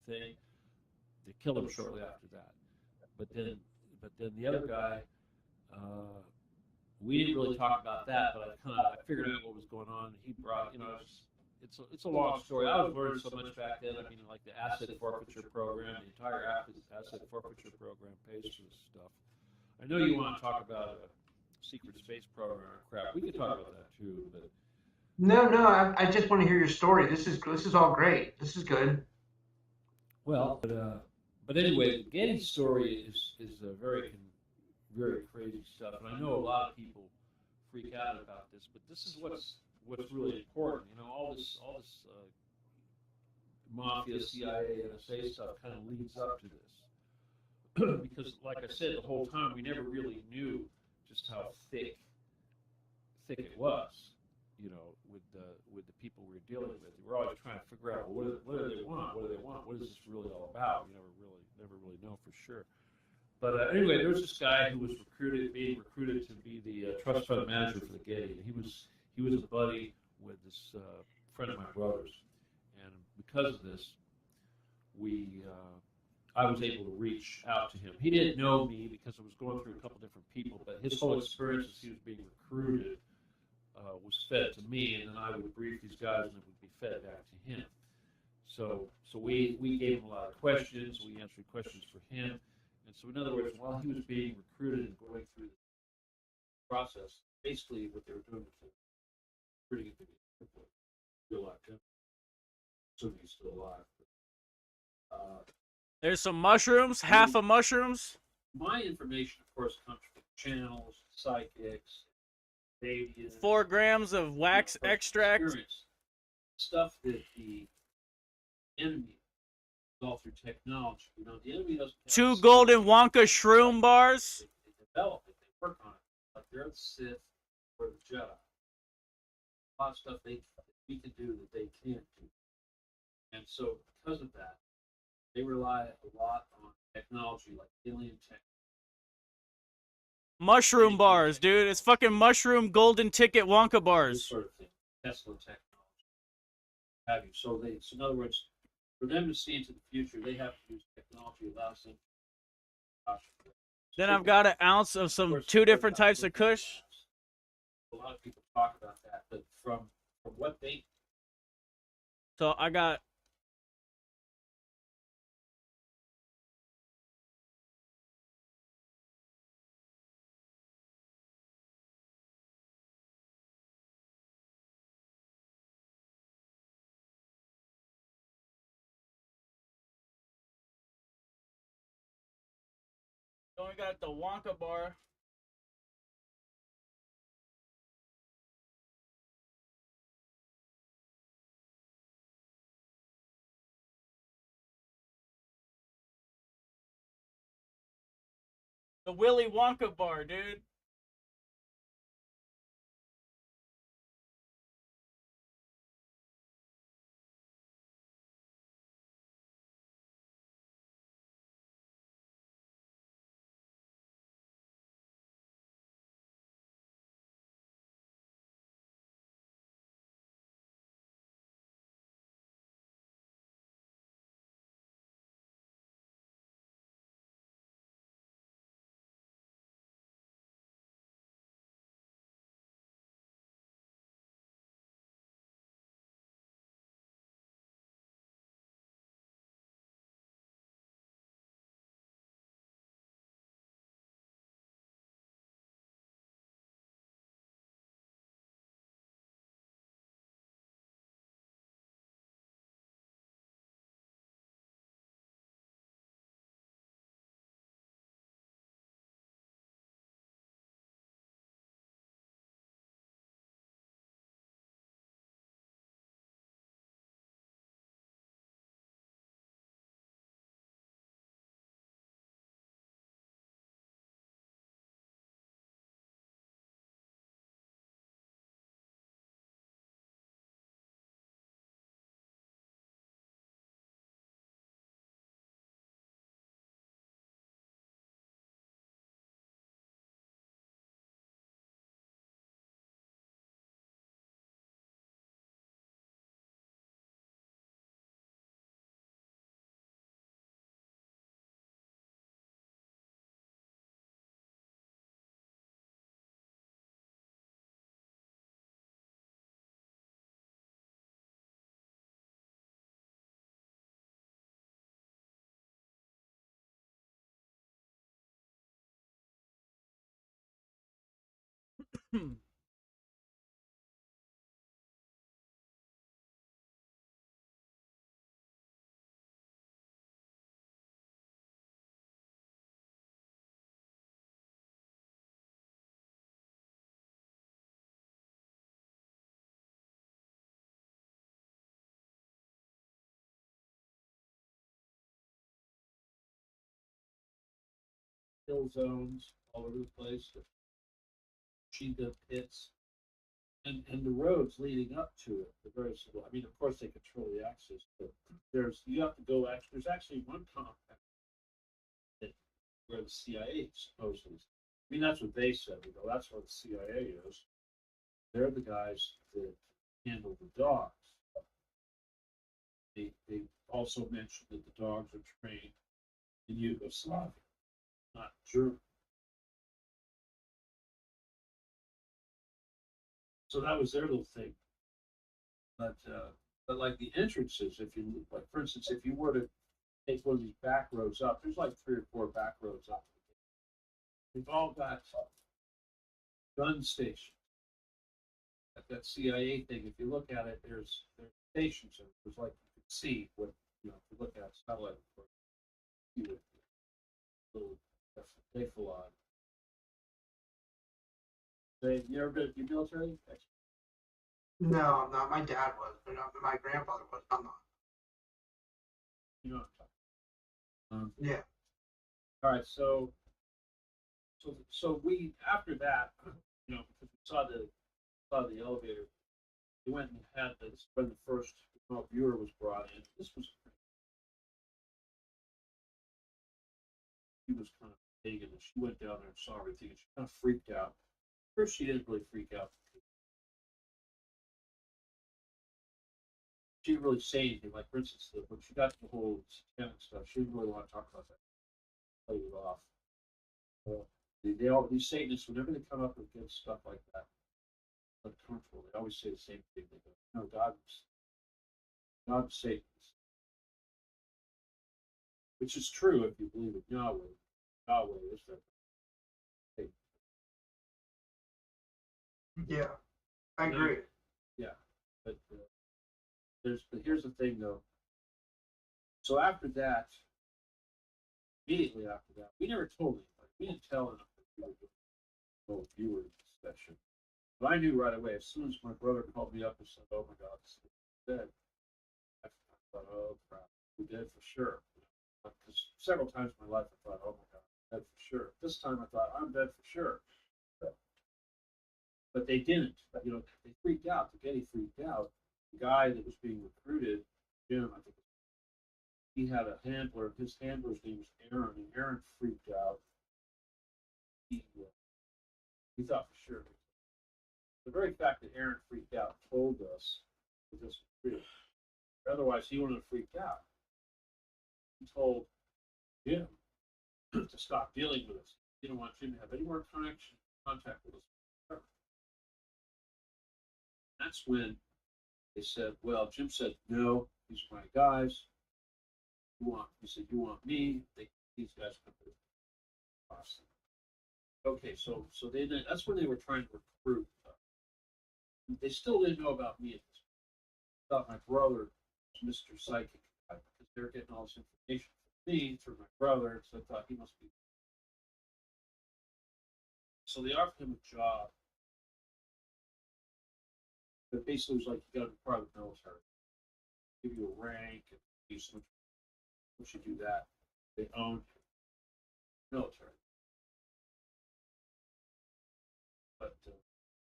thing. They killed him shortly after that. But then the other guy, we didn't really talk about that, but I figured out what was going on. He brought, you know, it's a long story. I was learning so much back then. I mean, like the asset forfeiture program, the entire asset forfeiture program pays for this stuff. I know you want to talk about a secret space program or crap. We could talk about that too, but No, I just want to hear your story. This is all great. This is good. well, but anyway, the Getty story is very crazy stuff, and I know a lot of people freak out about this, but this is what's really important. You know, all this mafia, CIA, NSA stuff kind of leads up to this, because, like I said, the whole time we never really knew just how thick it was. You know, with the people we were dealing with, we were always trying to figure out, well, what do they want? What do they want? What is this really all about? You never really know for sure. But anyway, there was this guy who was being recruited to be the trust fund manager for the Getty, and he was a buddy with this friend of my brother's, and because of this, I was able to reach out to him. He didn't know me because I was going through a couple different people, but his whole experience as he was being recruited was fed to me, and then I would brief these guys, and it would be fed back to him. So we gave him a lot of questions, we answered questions for him. And so in other words, while he was being recruited and going through the process, basically what they were doing was recruiting him to be real life. Assuming he's still alive. There's some mushrooms, half of mushrooms. My information, of course, comes from channels, psychics, Canadians. 4 grams of wax extract. Stuff that the enemy is all through technology. You know, the enemy doesn't have 2 golden Wonka shroom bars. They develop it, they work on it. Like they're the Sith or the Jedi. A lot of stuff we can do that they can't do. And so because of that, they rely a lot on technology like alien tech. Mushroom bars, dude. It's fucking mushroom golden ticket Wonka This bars. sort of thing. Tesla technology. Have you. So in other words, for them to see into the future, they have to use technology that allows them to. Then I've got an ounce of some 2 different types of kush. A lot of people talk about that, but from what they. So I got. Then we got the Wonka bar. The Willy Wonka bar, dude. Hill zones all over the place, Cheetah pits, and the roads leading up to it are very simple. I mean, of course, they control the access, but you have to go. There's actually one compact where the CIA supposedly. I mean, that's what they said. You know, that's what the CIA is. They're the guys that handle the dogs. They also mentioned that the dogs are trained in Yugoslavia, not Germany. So that was their little thing. But But like the entrances, if you, like, for instance, if you were to take one of these back roads up, there's like 3 or 4 back roads up. They've all got gun stations. Like that CIA thing, if you look at it, there's stations, and there's like, you can see what, you know, if you look at satellite, you would, little, they full on. Say, you ever been, you military? No, I'm not. My dad was, but my grandfather was. I'm not. You know what I'm talking. Yeah. All right, so we, after that, you know, because we saw the elevator, we went and had this when the first viewer was brought in. This was he was kind of big, and she went down there and saw everything, and she kind of freaked out. First, she didn't really freak out. She didn't really say anything. Like, for instance, when she got to the whole satanic stuff, she didn't really want to talk about that. Played it off. They all, these Satanists, whenever they come up against stuff like that, uncomfortable, they always say the same thing. They go, "No, God's Satanist," which is true if you believe in Yahweh. Yahweh is that. Yeah, I agree. Yeah, but here's the thing though. So after that, immediately after that, we never told anybody. We didn't tell enough that we were doing a viewer session. But I knew right away, as soon as my brother called me up and said, "Oh my God, it's dead," I thought, "Oh crap, we did for sure." Because several times in my life I thought, "Oh my God, I'm dead for sure." This time I thought, "I'm dead for sure." But they didn't. You know, they freaked out. The Getty freaked out. The guy that was being recruited, Jim, I think, he had a handler. His handler's name was Aaron, and Aaron freaked out. He thought for sure. The very fact that Aaron freaked out told us that this was real. Otherwise, he wouldn't have freaked out. He told Jim to stop dealing with us. He didn't want Jim to have any more contact with us. That's when they said, well, Jim said, "No, these are my guys. He said, you want me? These guys come to us." Okay, so that's when they were trying to recruit. They still didn't know about me at this point. Thought my brother was Mr. Psychic because they're getting all this information from me through my brother, so I thought he must be. So they offered him a job. But basically it was like, you got to be part of the military. Give you a rank and do so much. Once you do that, they own the military. But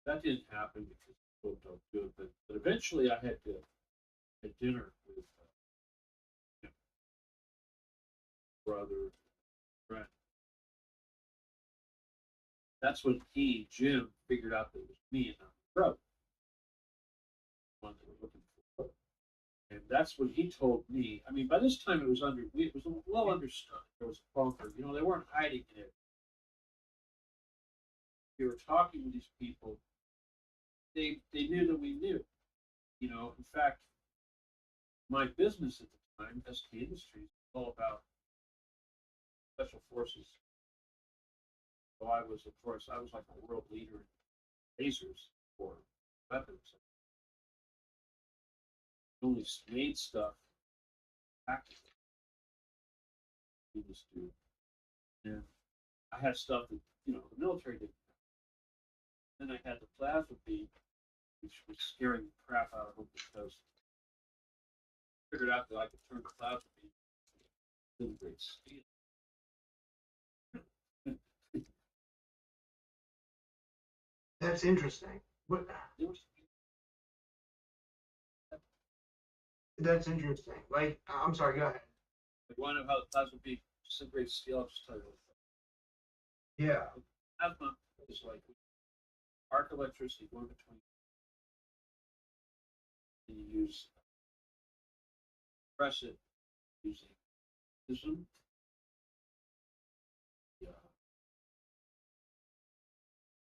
that didn't happen because people don't do it. But eventually I had to have dinner with brother, friend. That's when Jim, figured out that it was me and not my brother. One they were looking for. And that's when he told me. I mean, by this time it was well understood. There was a bunker. You know, they weren't hiding in it. We were talking with these people. They knew that we knew. You know, in fact, my business at the time, SK Industries, was all about special forces. So I was like a world leader in lasers for weapons. I only made stuff practically. We just do. And I had stuff that, you know, the military didn't have. Then I had the plasma beam, which was scaring the crap out of them because I figured out that I could turn the plasma beam into great speed. That's interesting. What? That's interesting. Like, I'm sorry. Go ahead. If you want to know how the plasma beam disintegrates steel, I'll just tell you. Yeah. Plasma is like arc electricity going between. And you use press it using prism.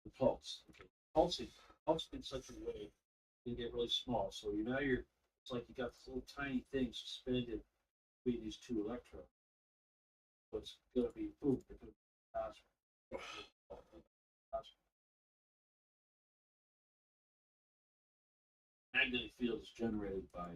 The pulse. Okay. Pulsing in such a way you can get really small. So now you're It's like you got this little tiny thing suspended between these two electrodes. So it's gonna be boom, it's gonna be faster. Magnetic field is generated by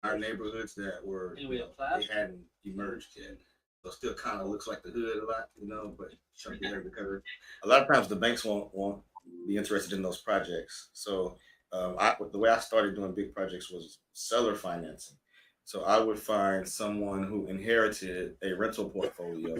our neighborhoods that were, anyway, they hadn't emerged yet. So it still kind of looks like the hood a lot, but chunky under the cover. A lot of times the banks won't be interested in those projects. So the way I started doing big projects was seller financing. So I would find someone who inherited a rental portfolio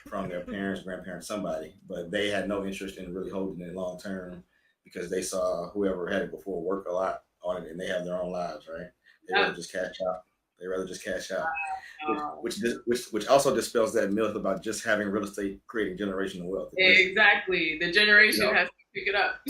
from their parents, grandparents, somebody, but they had no interest in really holding it long term because they saw whoever had it before work a lot on it and they have their own lives, right? They rather just cash out. They rather just cash out, which also dispels that myth about just having real estate creating generational wealth. Exactly, the generation has to pick it up.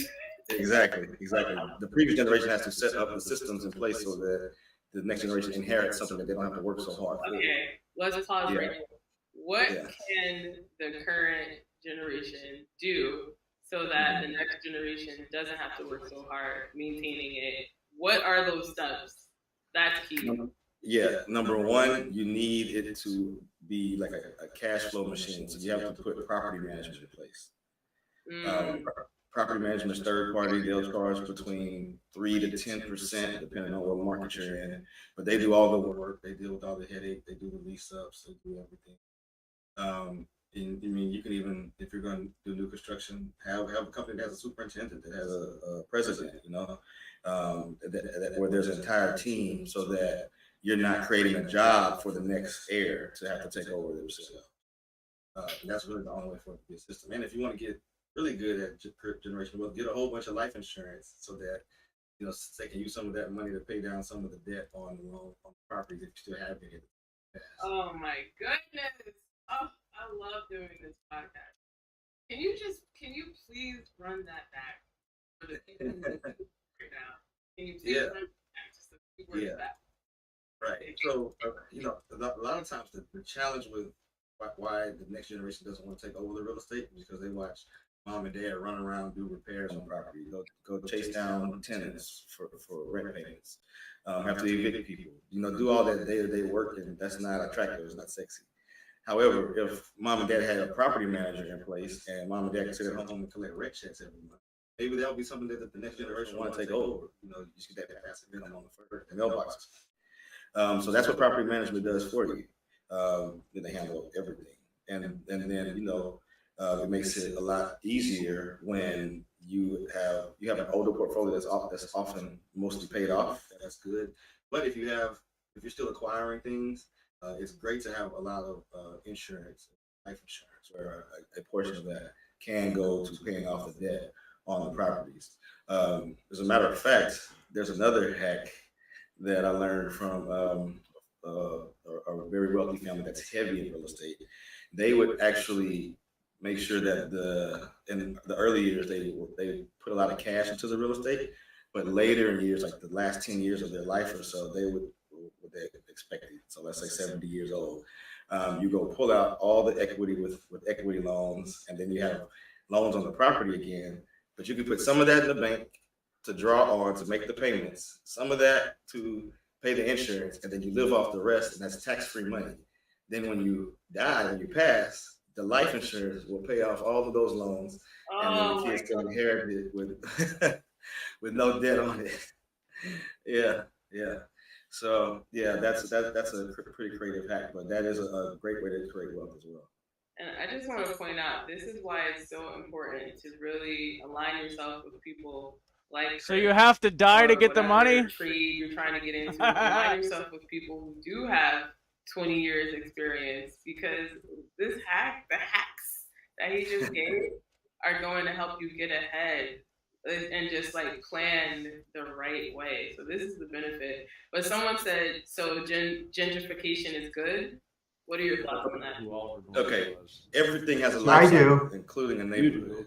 Exactly. The previous generation has to set up the systems in place so that the next generation inherits something that they don't have to work so hard for. Okay, let's pause right now. What can the current generation do so that the next generation doesn't have to work so hard maintaining it? What are those steps? That's key. Yeah, number one, you need it to be like a cash flow machine. So you have to put property management in place. Property management is third party. They'll charge between 3 to 10%, depending on what market you're in. But they do all the work. They deal with all the headache. They do the lease ups. They do everything. And I mean, you can even, if you're going to do new construction, have a company that has a superintendent, that has a president, where there's an entire team, so that you're not creating a job for the next heir to have to take over themselves. And that's really the only way for it to be a system. And if you want to get really good at generational wealth, get a whole bunch of life insurance so that they can use some of that money to pay down some of the debt on the loan on the properties if you still have it. Oh my goodness! Oh, I love doing this podcast. Can you please run that back for the people right now? Can you please run it back just a few words back? Right. So a lot of times the challenge with why the next generation doesn't want to take over the real estate is because they watch mom and dad run around, do repairs on property, go chase down tenants for rent payments, have to evict people, do all that day-to-day work, and that's not attractive, it's not sexy. However, if mom and dad had a property manager in place and mom and dad could sit at home and collect rent checks every month, maybe that would be something that the next generation want to take over. You just get that passive income on the mailboxes. So that's what property management does for you. Then they handle everything, and then it makes it a lot easier when you have an older portfolio that's often mostly paid off. That's good. But if you're still acquiring things, it's great to have a lot of insurance, life insurance, where a portion of that can go to paying off the debt on the properties. As a matter of fact, there's another hack that I learned from a very wealthy family that's heavy in real estate. They would actually make sure that in the early years they put a lot of cash into the real estate, but later in years, like the last 10 years of their life or so, they would what they expected. So let's say 70 years old, you go pull out all the equity with equity loans, and then you have loans on the property again. But you can put some of that in the bank to draw on to make the payments, some of that to pay the insurance, and then you live off the rest, and that's tax-free money. Then when you die, when you pass, the life insurance will pay off all of those loans, and then the kids can inherit it with no debt on it. Yeah. So that's a pretty creative hack, but that is a great way to create wealth as well. And I just want to point out, this is why it's so important to really align yourself with people like. So you have to die to get the money? Trade you're trying to get into. Align yourself with people who do have 20 years experience, because the hacks that he just gave are going to help you get ahead and just like plan the right way. So this is the benefit. But someone said, so gentrification is good. What are your thoughts on that? Okay, everything has a life cycle, including a neighborhood.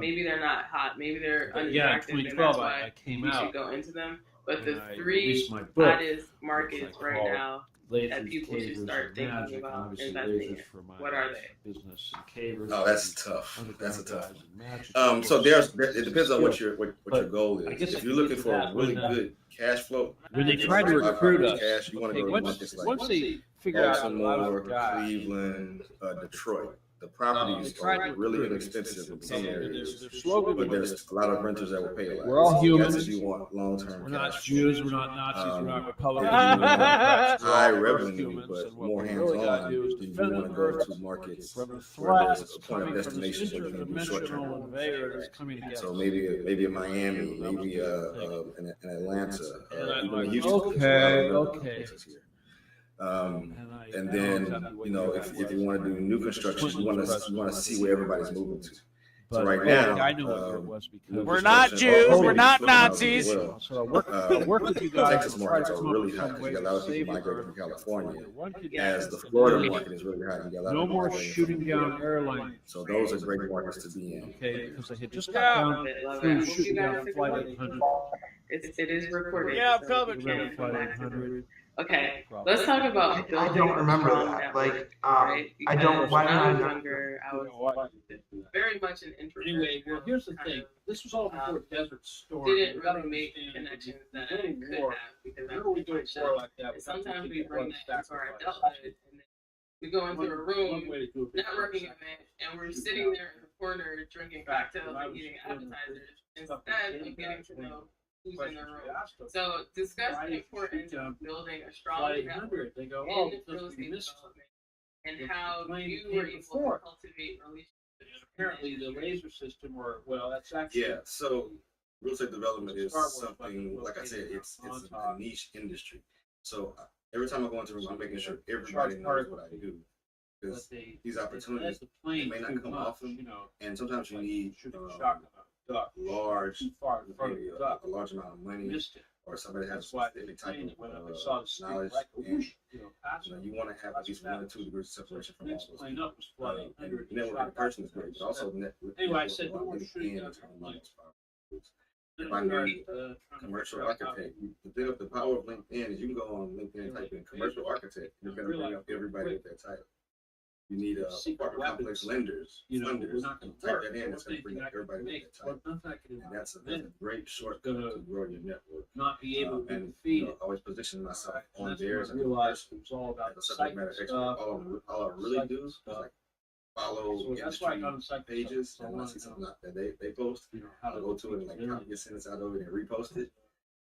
maybe they're not hot, maybe they're Yeah, in unattractive, and 2012 that's why I came we should out go into them. But the and I three released my book, hottest markets which I right called now that Lasers, people should Cavers, start and thinking Magic, and about obviously investing in. lasers for my What are they? business and cavers. Oh, that's and tough. That's a underground tough guys and magic So tools, it depends on what skills. your goal I is. guess I If you're can looking get to for a that really when, good cash flow, when they you try to know, recruit us, cash, you want to okay, go to once markets like they figure out a lot Baltimore, of guys, Cleveland, Detroit. the properties are really inexpensive in some areas, Their slogan but was there's a lot of renters that will pay a lot. We're all So humans. that's if you want long-term We're not cash. Jews, we're not Nazis, we're not Republicans, If we're you not Democrats. want We're all high Earth revenue, humans, but and what more we really gotta hands-on, do is then you defend want the to go Earth to markets from the where threat there's that's a point of coming from this destination where you can do short-term. interdimensional invader that's coming to get So us. maybe in Miami, maybe in Atlanta, And I'm even like, in Houston. okay. And then, you know, if you want to do new construction, you want to see where everybody's moving to. So right now, I knew what it was because We're not Jews, we're not Nazis. So I work with you guys. Texas to try to markets are come up really with hot some because you ways got a lot of to people save the migrating from Earth. California. One could As do the that. Florida market is really hot, you got a lot No of more migrating shooting from down Florida. airlines. So those are great markets to be in. Okay, because they had just got Yeah. down through shooting down Flight 800. It is recorded. Yeah, so covered. you can Remember come Flight back to it. 800? Okay, let's talk about I building don't a remember strong that. network, Like, right? I don't. Because Why when don't I I was know? younger, I You was know what? very much an introvert. Anyway, well, here's the thing. This was all before Desert Storm. Didn't You gotta really make understand, connections when that you I go to could war, have because I whenever we was do my a war shell. like that, And sometimes we take bring blood that into our sacrifice. adulthood, and then we go into a room, One way to do it. networking event, and we're sitting there in the corner drinking cocktails and eating appetizers instead of getting to know who's in the room. So discuss the importance of building a strong network They go, in oh, real because we estate missed development and the how plane you came were able before. to cultivate relationships. Apparently, the laser system, or well, that's actually Yeah, so real estate development is Star Wars something, button like I said, located it's on a top. niche industry. So every time I go into a room, I'm making sure everybody Charged knows particle what I do. but Because they these they opportunities, led the plane they may too not come much, often, you know, and sometimes you like need shooting a shotgun at a duck large, too far in front of maybe the duck. a large amount of money, Missed it. or somebody has a That's why the specific type plane that went up, I of saw the street knowledge, like a and whoosh, you know, past you know, it. you want to have at That's least what 1 or 2 degrees of separation from all Next those plane people. up was Flight And 800. networking in person is great, but also Anyway, I said, no more LinkedIn shooting and down talking airplanes. about those properties. If I need commercial architect, the thing of the power of LinkedIn is you can go on LinkedIn and type in commercial architect, you're gonna bring up everybody with that title. You need apartment complex lenders, funders, and type that in, it's gonna bring up everybody with that title. And that's a great shortcut to grow your network. Not be able to And defeat you know, it. always position myself on That's there when as I a realized person, it was all about as the a subject matter psychic expert. stuff. All I really do is like follow So that's why I got industry on psychic pages, stuff. and when I see something that they post, You know, how I'll go to it and like copy a sentence out of it and repost it.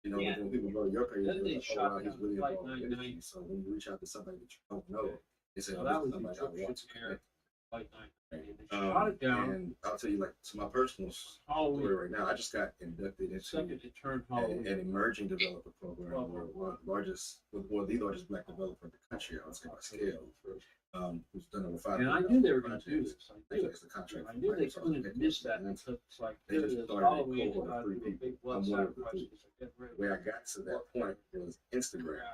You know, Yeah. when people go to your page, Then they're they like, oh shot wow, he's down really Flight involved in 99. industry. So when you reach out to somebody that you don't know, they say, So oh, that this is was the somebody I want to Egyptian air. connect. Flight 9. They shot it down. And I'll tell you, like, to my personal story right now, I just got inducted into Second, it turned Halloween. an emerging developer program, where the largest black developer in the country, I would say by scale, who's done over 5 And I million knew they were going to do projects. this. I knew it. It's the contract I for knew they Microsoft couldn't headquarters miss that in Atlanta. because it's like, They here it just is, started a Halloween, cohort of about 3 to do a people. big blood I'm one of the sacrifice 3. because I get rid of The way I got to that point was Instagram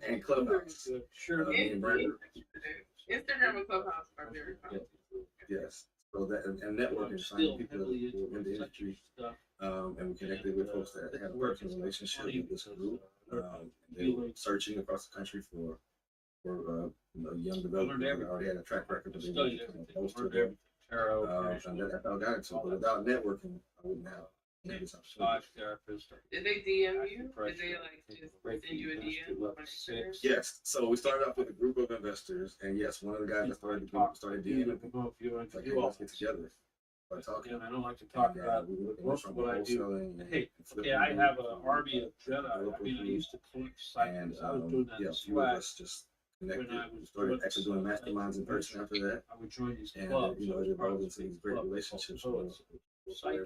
and Clubhouse. Sure. Me and Brandon. Instagram and Clubhouse are very common. Yes. So that and networking, finding people who are in the industry, and we connected with folks that had a personal relationship with this group. They were searching across the country for young developers that already had a track record of being close to them. And that's how I got into it. But without networking, I wouldn't have this opportunity. Did they DM you? Did they like just send you a DM on Instagram? Yes. So we started off with a group of investors, and yes, one of the guys that started the group started DMing people. It's like, hey, let's get together. Start talking. I don't like to talk about most of what I do. Hey, okay, I have an army of Jedi. I mean, I used to collect cycles. I was doing that in a few of swag. us just connected. When I was We started doing actually doing masterminds in person after that. I would join these And clubs. you know, it evolved into these great relationships where we're able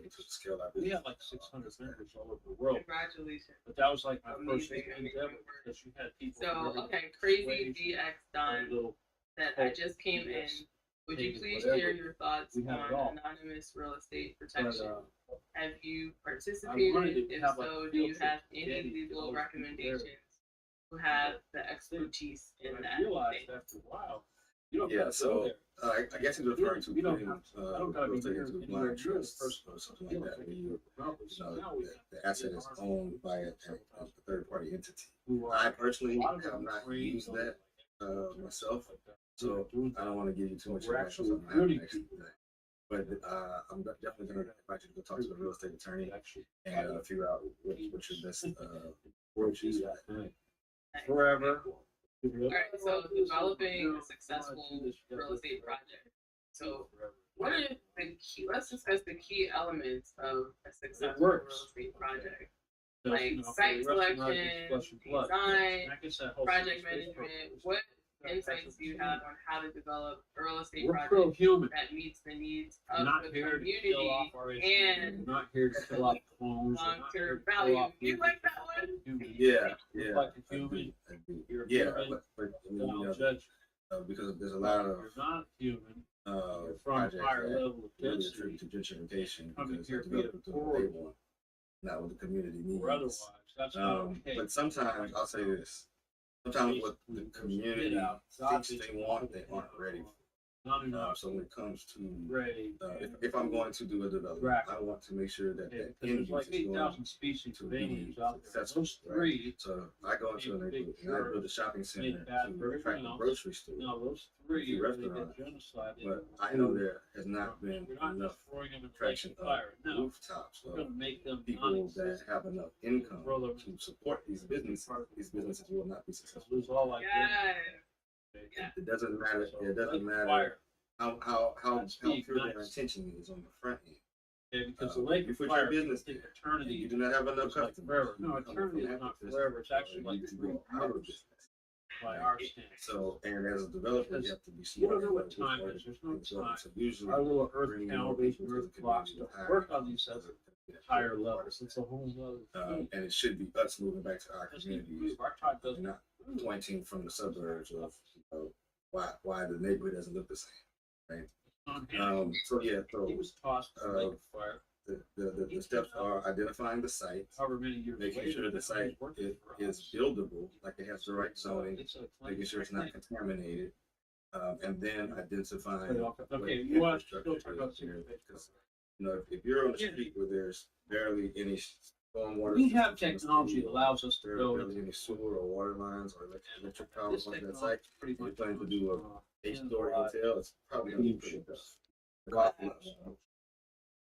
to scale our We business. had like 600 members all over the world. Congratulations. But that was like my first Amazing, endeavor because you had people. So, from okay, every Crazy DX Don little that I just came in. Would you please share your thoughts We have it all. on anonymous real estate protection? But, Have you I participated? wanted to If have, like, so, a do you field trip have to any Getty legal to go recommendations there. who have the expertise in I that? realized thing? after a while, you don't Yeah, gotta go so there. I guess he's referring to You don't putting have to. I don't gotta real be estate here into anywhere blind near the trusts person. or something like that, where you know, Now we have the asset is owned by a third-party entity. who are- I personally a lot of have them not trained used on that myself, so so I don't want to give you too much we're information. actually on that recruiting actually. But I'm definitely going to invite you to go talk to a real estate attorney and figure out what your best approach is. forever. All right, so developing a successful real estate project. So what are the key, let's discuss the key elements of a successful real estate project. Like site selection, design, project management. What insights do you have on how to develop a real estate project that meets the needs of the community and not here to fill out forms. long-term value? You like that one? Yeah, Like a human. You're a yeah, human. but Don't judge. because there's a lot of You're not human. projects higher that level of really density. attribute to gentrification Coming because here they're via developed what they want, not what the community needs. Or otherwise. That's not okay. But sometimes I'll say this: sometimes what the community thinks they want, they aren't ready for. So when it comes to if I'm going to do a development, I want to make sure that the end use like is going 8,000 species to of be aliens out there. successful. Those three, So I go into a neighborhood and I build a shopping center bad to for attract a everyone grocery store, no, those a three, few they get restaurants. genocide. But I know there has not been We're not enough destroying them and traction placing fire. of No, rooftops we're of going to make them people that non-existent. have enough income to support these businesses. These businesses will not be successful. Lose all like It doesn't matter. It doesn't matter how pure their intention is on the front end. Yeah, because the lake you of put fire, your business think there, eternity and you do not have enough like customers. forever. No, you come eternity from is not that forever. It's business, actually you like need to 3 go out of hours business. by our standards. So, and as a developer, you have to be You smart. don't know what about time is. There's no time. So usually, Our little earth bringing more calibrates people and to earth the clocks community don't higher work on these is higher levels. It's a whole other and it should be us moving back to our communities, Our tribe doesn't. not pointing from the suburbs of why the neighborhood doesn't look the same, right? So yeah, so He was tossed in the lake of fire. the steps are identifying the site, However many years making later, sure the site is buildable, like it has the right zoning, making sure it's not contaminated, and then identifying what Okay, you want to infrastructure talk about is there. Because, if you're on a street where there's barely any stormwater, we have technology that allows us to go barely any sewer or water lines or electric power on that site, and you're planning to do a 8-story hotel, it's probably going to be pretty tough.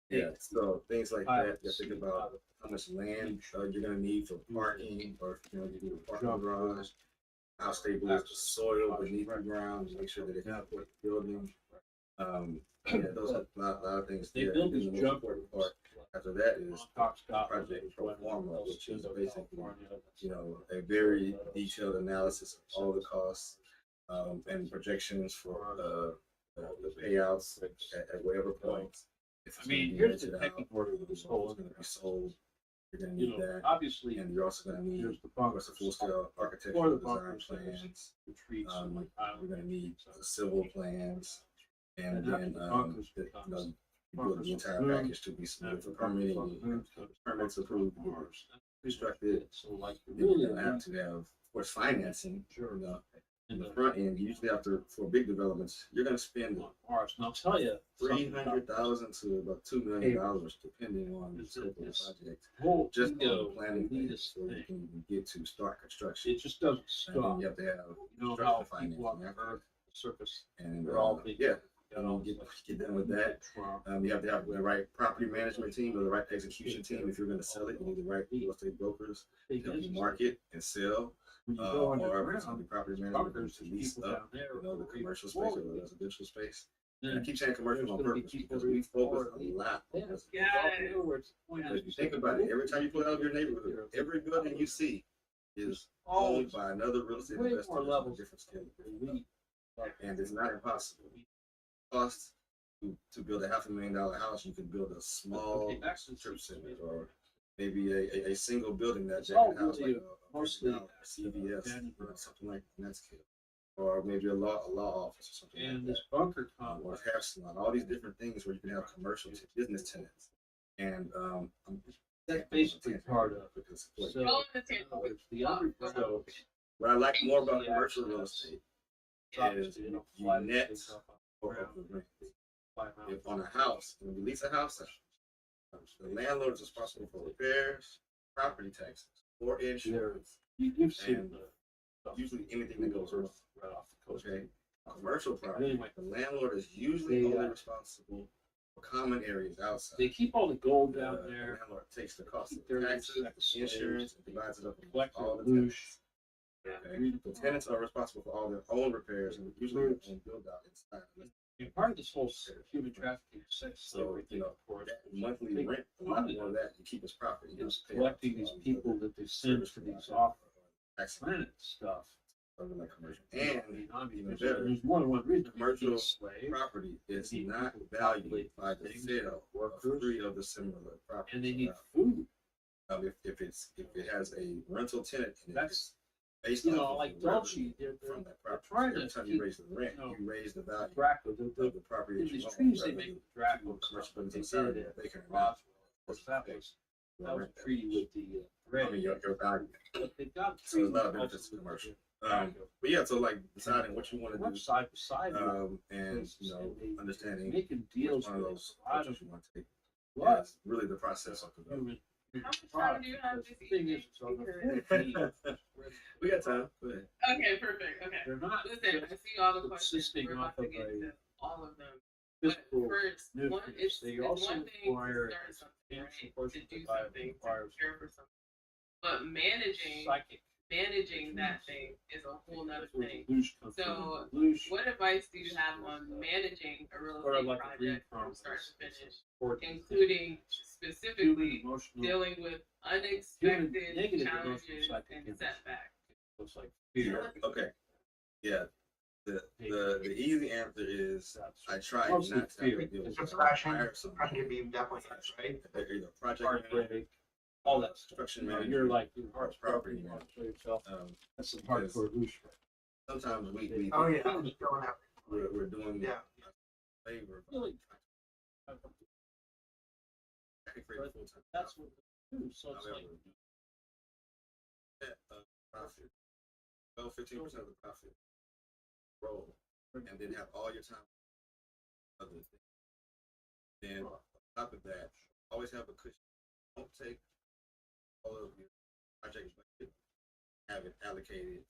Yeah, so things like that, you think about how much land you're going to need for parking, or if you do a parking garage, how stable is the soil beneath the ground, make sure that it can support the building. Those are a lot of things there. And the most important part after that is project pro forma, which is basically, a very detailed analysis of all the costs and projections for the payouts at whatever point. I mean, here's the technical part of this whole. It's going to be sold. You're going to need that. Obviously, and you're also going to need, of course, a full-scale architectural design plans. You're going to need the civil plans, and then you build the entire package to be submitted for permitting. Permits approved, constructed. You're going to have to have, of course, financing. In the front end, usually for big developments, you're going to spend I'll tell you, $300,000 to about $2 million, depending on the scope of the project. Just on the planning phase, so you can even get to start construction. It just doesn't And then stop. you have to have How construction people on financing the after. earth, the surface, And they're all big. get done with that. You have to have the right property management team or the right execution team. If you're going to sell it, you need the right real estate brokers to help you market and sell. Or if it's going to be property management to lease up, the commercial space or the residential space. And I keep saying commercial on purpose because we focus a lot on residential. But if you think about it, every time you pull out of your neighborhood, every building you see is owned by another real estate investor on a different scale. And it's not impossible. Cost to build a $500,000 house, you could build a small strip center or maybe a single building that can house like a CVS or something like that scale, or maybe a law office or something and like this that. bunker Or complex. a hair salon, all these different things where you can have commercial business tenants. And That's basically part of it. because So, the other, so, what I like more about commercial real estate is you net or the rent. If on a house, when you lease a house out, the landlord is responsible for repairs, property taxes, or insurance, you've seen and the usually anything that goes wrong. right off the coast. Okay, commercial property, Anyway. the landlord is usually They, only responsible for common areas outside. They keep all the gold down The there. landlord takes the cost of They're taxes, like slaves. insurance, and divides it up Collect all the their tenants. loosh. Okay? The tenants are responsible for all their own repairs and usually their own build out inside. And part of this whole human trafficking, sex So, slavery, of course, that monthly rent, a lot more of that, you keep as profit. You is don't pay collecting off these all people the that they send for these off-planet stuff. Other than commercial. You know, And I mean, even there's better, more than one reason. commercial Slaves, property is need not people to valued populate by these the things, sale of workers, three of the similar properties. and they need around. food. If it has a rental tenant and That's, it's based you off know, of like the revenue Dolce, they're from that they're property. trying Every to time keep, you raise the rent, you know, you raise the value Draco, of the property in that you these own. trees they rather make than with Draco commercial stuff, buildings they inside did of it they can at Roswell. That was rent treaty with the I red. mean, your value. But they've got So there's a lot of trees benefits to also commercial. with But yeah, so like deciding what you want to work do, side by side with and places, you know, and they- understanding making which deals one of with those a lot approaches of you want to take. what? Is really the process of development. How much time do you have this evening? We got time. Go ahead. Okay, perfect. Okay. They're not Listen, I see all the questions. subsisting We're off about to of get a to all of them. But physical first, nucleus. They it's also one thing to require start something, right? substantial To portion do of the diet something, to requires prepare for something. But managing psychic. that thing is a whole nother That's where thing. the luge comes So, from. The luge what advice do you have on managing a real What I'd estate like to read project from start to is finish, support including specifically human, emotional, dealing with human unexpected negative challenges emotional psychic and impulse. setbacks? Looks like fear. Okay. Yeah. The easy answer is I try Mostly not to have fear. to deal with So that. crashing, Hire some crashing can be definitely right. either project manager, Heartbreak, all that stuff. construction You know, manager, you're like, your heart's property broken, you want to manager. show yourself. That's some hardcore luge. Sometimes we Oh yeah, I'm just going out. we're doing Yeah. a favor. Really? I could create a full-time That's job. what they do, so it's like, However, profit, 15% of the profit roll, and then have all your time other things. Then on top of that, always have a cushion. Don't take all of your project budget, have it allocated.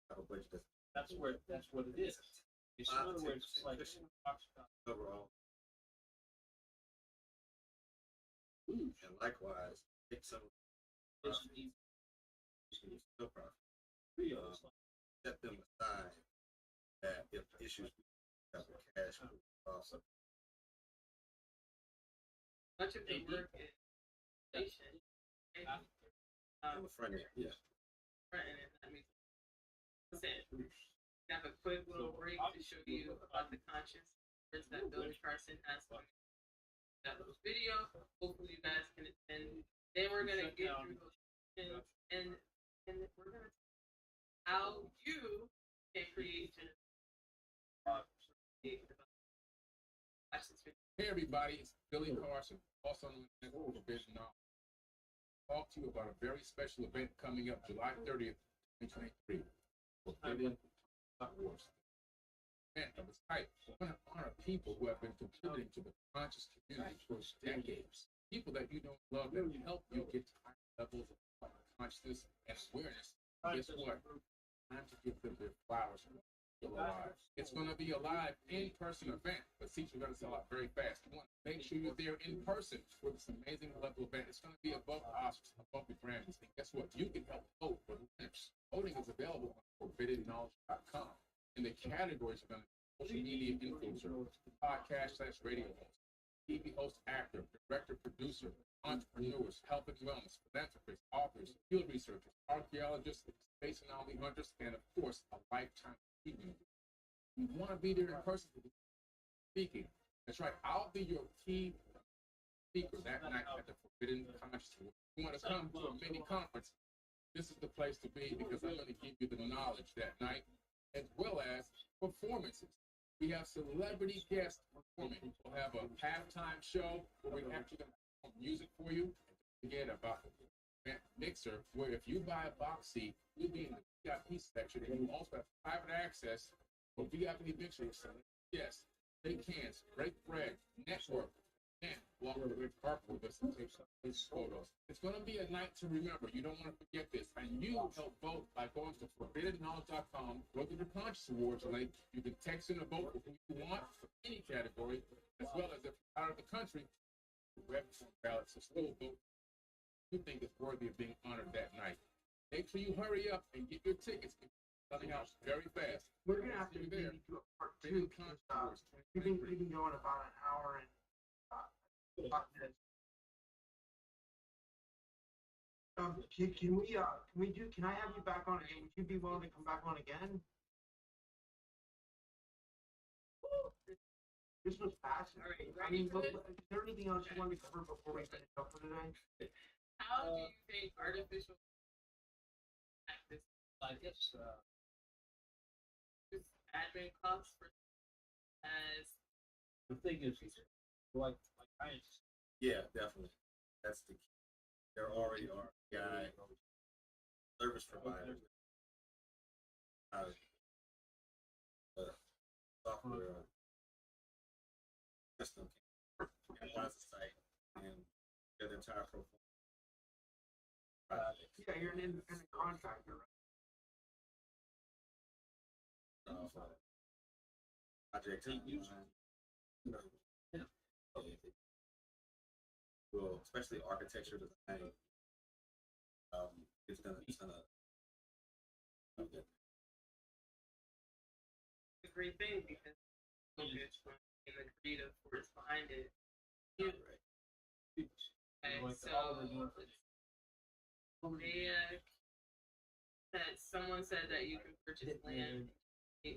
Have a budget that's what it is. It's in other words, it's like, talks about overall. luge. And likewise, take some of the It's profit, easy. still profit. Real. It's like, Set them aside that if issues have cash also. Much of the work is station. On the front end, yeah. Front end, that means have a quick little break to show you about the conscious words that Bill Carson has on that little video. Hopefully you guys can attend. Then we're gonna get through those questions and we're gonna how you can create Hey everybody, it's Billy Carson, also known as Forbidden Knowledge. Talk to you about a very special event coming up July 30th, 2023. Forbidden Knowledge. Event of its type. We're going to honor people who have been contributing to the conscious community for decades. People that you don't love that will help you get to higher levels of consciousness and awareness. Guess what? Time to give them their flowers. Alive. It's going to be a live in-person event, but seats are going to sell out very fast. You want to make sure you're there in person for this amazing level event. It's going to be above the Oscars, above the Grammys. And guess what? You can help vote for the winners. Voting is available on forbiddenknowledge.com. And the categories are going to be social media influencer, podcast / radio host, TV host, actor, director, producer, entrepreneurs, health and wellness, philanthropists, authors, field researchers, archaeologists, space anomaly hunters, and of course, a lifetime. You want to be there in person speaking. That's right. I'll be your key speaker that night at the Forbidden Consciousness. If you want to come to a mini conference, this is the place to be because I'm going to give you the knowledge that night as well as performances. We have celebrity guests performing. We'll have a halftime show where we're actually going to perform music for you. Again, about the mixer, where if you buy a box seat, you'll be in the VIP section, and you also have private access for VIP mixers. Yes, take cans, break bread, network, and walk the red carpet with us and take some nice photos. It's going to be a night to remember. You don't want to forget this. And you help vote by going to forbiddenknowledge.com, go to the Conscious Awards link. You can text in a vote for who you want for any category, as well as if you're out of the country, web ballots are still vote. You think it's worthy of being honored that night. Make sure you hurry up and get your tickets. It's selling out very fast. We're gonna have to maybe do a part two. We've been going about an hour and 5 minutes. Can I have you back on again? Would you be willing to come back on again? This was fascinating. I mean, is there anything else you want to cover before we finish up for today? How do you think artificial I guess admin costs for as the thing is, like I Yeah, definitely. That's the key. There already are guy service providers. Software system can analyze the site and get the entire profile. Yeah, you're an independent contractor, right? Project well, especially architecture design. It's gonna a great thing because it's in the creative force behind it. Yeah. And so they someone said that you can purchase land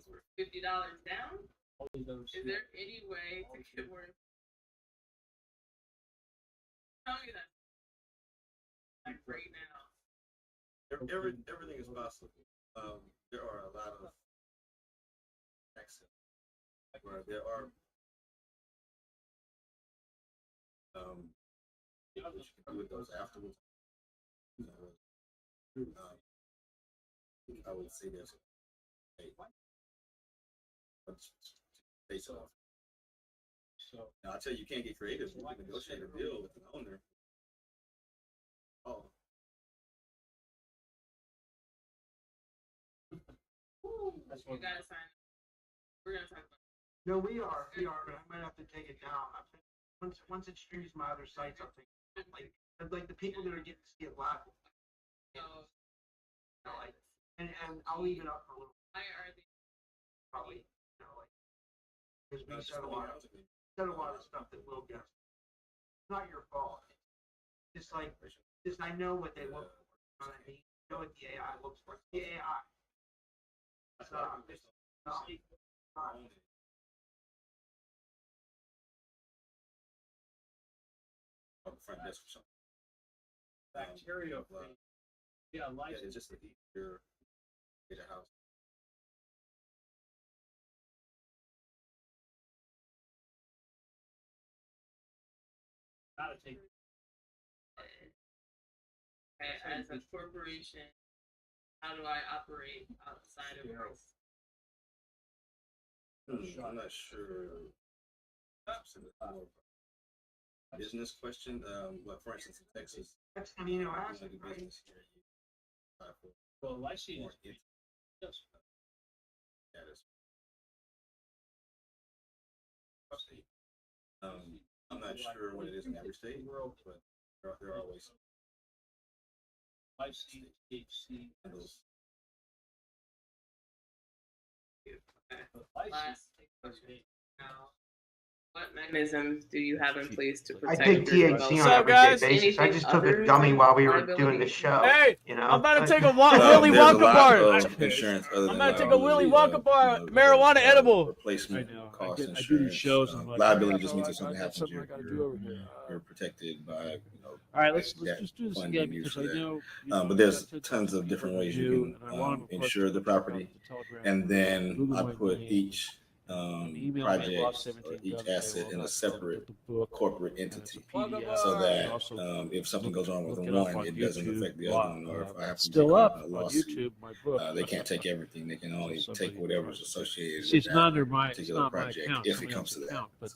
for $50 down. Is there any way to get more? Tell me that. Like right now. Everything is possible. There are a lot of access where there are what you can do with those afterwards. I would say there's face off. So now I tell you, can't get creative. You can negotiate a deal with an owner. Oh. That's what you gotta sign. We're gonna talk about. No, we are, but I might have to take it down. Once it streams my other sites, I'll take it. Like the people that are getting to see it live. And I'll leave it up for a little. Why are they? Probably, because we said a lot of stuff that will get. It's not your fault. Just I know what they look for. You know what I mean? I know what the AI looks for. The AI. Front desk or something. Bacteria. Yeah, it's just like easier to get a house. Gotta take. As a corporation, how do I operate outside of this? I'm not sure. Business question. But for instance, in Texas, amino acid, do business here. Well, lysine is yes. I'm not sure what it is in every state, but there are always lysine, THC, and those. Last question. Now, what mechanisms do you have in place to I protect? take THC on an everyday basis. I just took a dummy while we were doing the show. Hey, you know, I'm about to take a Willy Wonka bar. Insurance I'm about to take a Willy Wonka bar. Marijuana edible. Replacement cost insurance. Shows. Liability just means that something happens. You're protected by. All right, let's just do this again because I know. But there's tons of different ways you can insure the property, and then I put each project or each asset in a separate corporate entity, so that if something goes wrong with one, it doesn't affect the other one. Or if I have to Still up on lawsuit, YouTube, my book. they can't take everything. They can only take whatever's associated See, with it's not that under my particular it's not my project account, if it somebody comes to else's that. account, but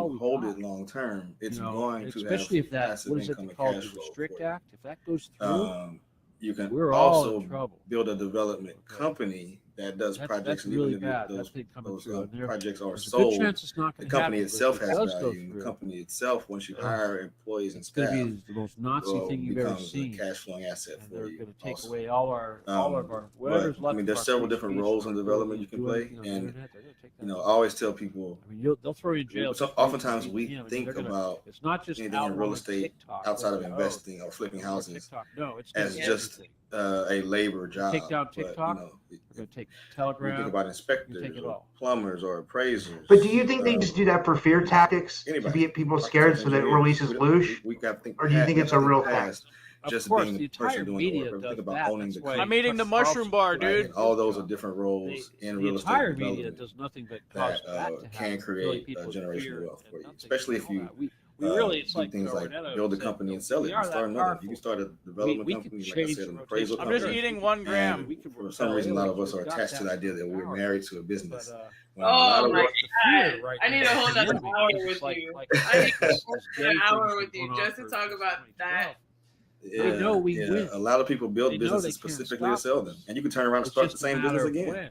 all to we hold got. it long term, it's You know, going and to especially have if that, passive what is it income and called, cash the flow Restrict for you. Act, if that goes through, You can we're all in also trouble. build a development company that does projects, That's and really even if bad, that those thing coming those through. And projects are there's a good sold, chance it's not the gonna company happen, but itself if it has does go value, and the through, company itself, once you hire employees and it's gonna staff, be the most Nazi thing you've ever becomes a seen. cash flowing asset And for they're you. gonna take also. away all of our, whatever's But, I left mean, of there's our several free different speech roles and in our ability development you to can do play, anything on the and internet. They're gonna take that I away. always tell people. I mean, they'll throw you in jail. So just for oftentimes using we VPN. I mean, think they're gonna, about it's not just anything in real outlawing estate TikTok. outside of Like, investing or flipping houses TikTok. No, it's as gonna just a labor job. take down But, TikTok. They're gonna take Telegram. we think about Take inspectors it or all. plumbers or appraisers. But do you think they just do that for fear tactics to Anybody. get people scared so that it Engineers. releases loosh? We got to think Or do you think it's a real thing? past Of just course, being the the person entire doing the media work. does Think about that. owning That's the why company. I'm eating the Tucker mushroom Carlson bar, put out dude. And all those are different roles in the real estate entire media development does nothing but cause that that to can happen. create Really, people in generational fear wealth for and you, nothing especially and if all you that. We We really, it's do like things like Renetta build a said, company you and know, sell we it. are You start that another. You powerful. can start a development We can company, like I change said, the an appraisal rotation. company. I'm just eating 1 gram. We can For some reason, a lot of us aliens. are We've got attached to the that idea that we're power. married to a business. But, When a lot Oh of my us, God. right I need a now whole is nother limited. hour It's with like- you. like I need this an gay hour thing's with been you going on just to for talk about that. They know we win. a lot of people build They know businesses they can't specifically to stop sell them, us. and you can turn around and It's start the just a same matter business of again. when.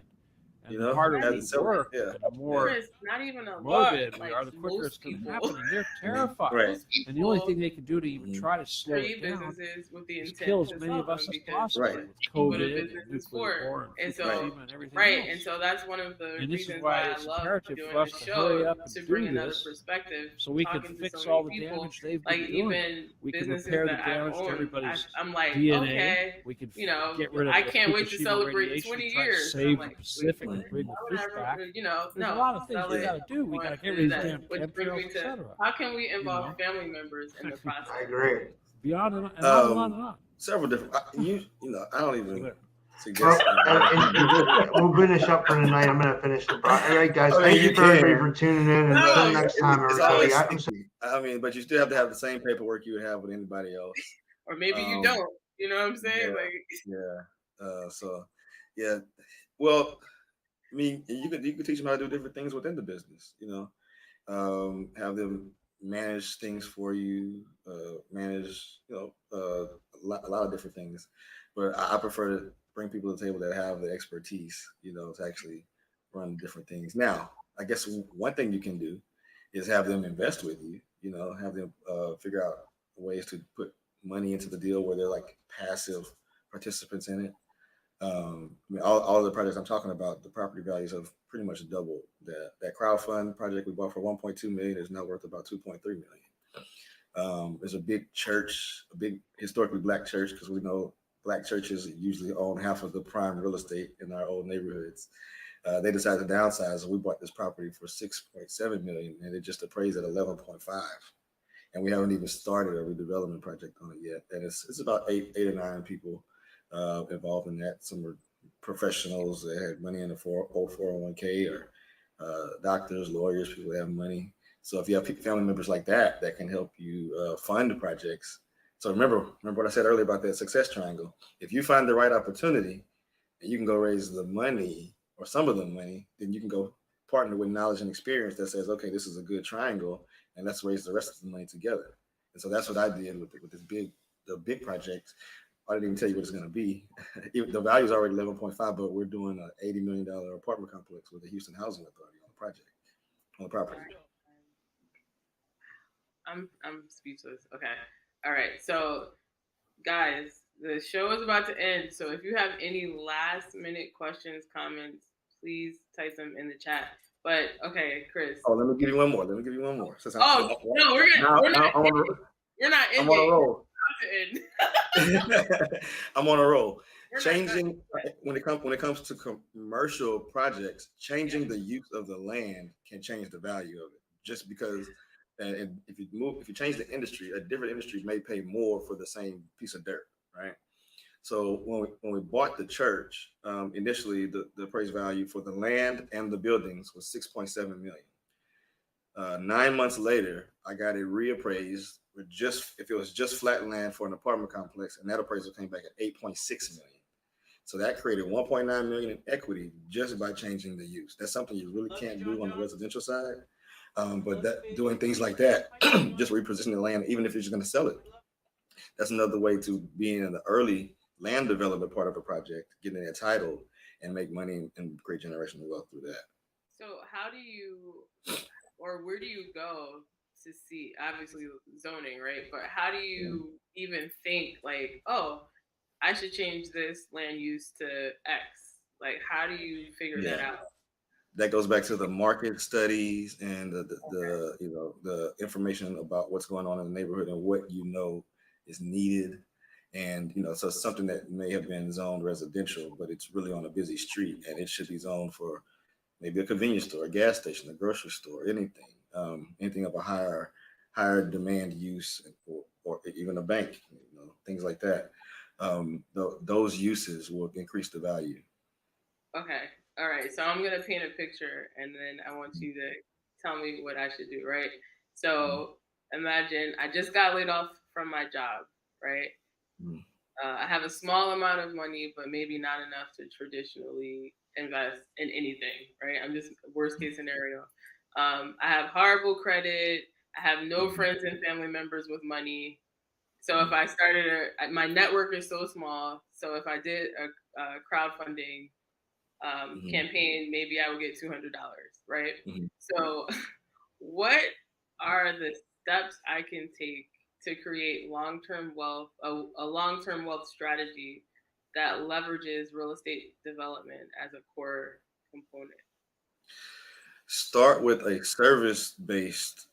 And You the know, harder as we a seller, work, yeah. and the more There is not even a lot. motivated we Like are, the quicker it's most going to people, happen. And they're terrified. Right. And the only thing they can do to even try to slow create it down businesses with the is intent kill as to many sell of us them as because possible Right. with that's what a COVID business and is nuclear for. war And and so, Fukushima and everything right, else. and so that's one of the And this is reasons why why it's I love imperative doing for us the to hurry show, up and to do bring another this perspective, so we can talking to fix so all many the people, damage they've like been doing. even We can businesses repair the that I've damage to owned. everybody's I'm like, DNA. okay, We can you know, get rid of I the can't wait to Fukushima celebrate radiation, 20 try to years. And I'm save the like, Pacific wait, and bring the why would fish I back. ever, you know, There's a no, lot of things sell we it. got to do. We Want got to to get do rid of these that. damn Which brings chemtrails, me et to cetera. how can we involve know? family members in the process? I agree. Beyond and on and on and on and on. Several different. You know, I don't even suggest. Well, and we'll finish up for tonight. I'm going to finish the project. All right, guys. I mean, Thank you you for everybody can. for tuning in. And No, until next time, It's everybody. always I mean, but you still have to have the same paperwork you would have with anybody else. Or maybe you don't. You know what I'm saying? Yeah, Like, yeah. So, yeah. Well, I mean, you could teach them how to do different things within the business. You know, have them manage things for you, manage a lot of different things. But I prefer to bring people to the table that have the expertise, you know, to actually run different things. Now, I guess one thing you can do is have them invest with you. You know, have them figure out ways to put money into the deal where they're like passive participants in it. I mean, all the projects I'm talking about, the property values have pretty much doubled. That crowdfund project we bought for 1.2 million is now worth about 2.3 million. There's a big church, a big historically black church, because we know black churches usually own half of the prime real estate in our old neighborhoods. They decided to downsize, and we bought this property for 6.7 million, and it just appraised at 11.5. And we haven't even started a redevelopment project on it yet. And it's about eight or nine people involved in that. Some are professionals that had money in the old 401k, or doctors, lawyers, people that have money. So if you have family members like that that can help you fund the projects. So remember what I said earlier about that success triangle. If you find the right opportunity and you can go raise the money or some of the money, then you can go partner with knowledge and experience that says, okay, this is a good triangle, and let's raise the rest of the money together. And so that's what I did with this big project. I didn't even tell you what it's going to be. The value is already 11.5, but we're doing an $80 million apartment complex with the Houston Housing Authority on the property. I'm speechless. Okay. All right. So, guys, the show is about to end. So if you have any last minute questions, comments, please type them in the chat. But okay, Chris. Oh, let me give you one more. No, we're not ending. I'm on a roll. End. I'm on a roll. Changing when it comes to commercial projects, changing the use of the land can change the value of it. Just because, and if you change the industry, a different industry may pay more for the same piece of dirt, right? So when we bought the church, initially the appraised value for the land and the buildings was 6.7 million. 9 months later, I got it reappraised with if it was just flat land for an apartment complex, and that appraisal came back at 8.6 million. So that created 1.9 million in equity just by changing the use. That's something you really can't do on the residential side. But doing things like that, just repositioning the land, even if you're just going to sell it, that's another way to be in the early land development part of a project, getting it titled and make money and create generational wealth through that. So how do you, or where do you go to see, obviously zoning, right? But how do you even think like, oh, I should change this land use to X? Like, how do you figure that out? That goes back to the market studies and the information about what's going on in the neighborhood and what is needed. And so it's something that may have been zoned residential, but it's really on a busy street, and it should be zoned for maybe a convenience store, a gas station, a grocery store, anything of a higher demand use, or even a bank, things like that. Those uses will increase the value. Okay. All right. So I'm going to paint a picture, and then I want you to tell me what I should do, right? So imagine I just got laid off from my job, right? I have a small amount of money, but maybe not enough to traditionally invest in anything, right? I'm just worst case scenario. I have horrible credit. I have no friends and family members with money. So if I started my network is so small. So if I did a crowdfunding campaign, maybe I would get $200, right? So what are the steps I can take to create long-term wealth, a long-term wealth strategy that leverages real estate development as a core component? Start with a service-based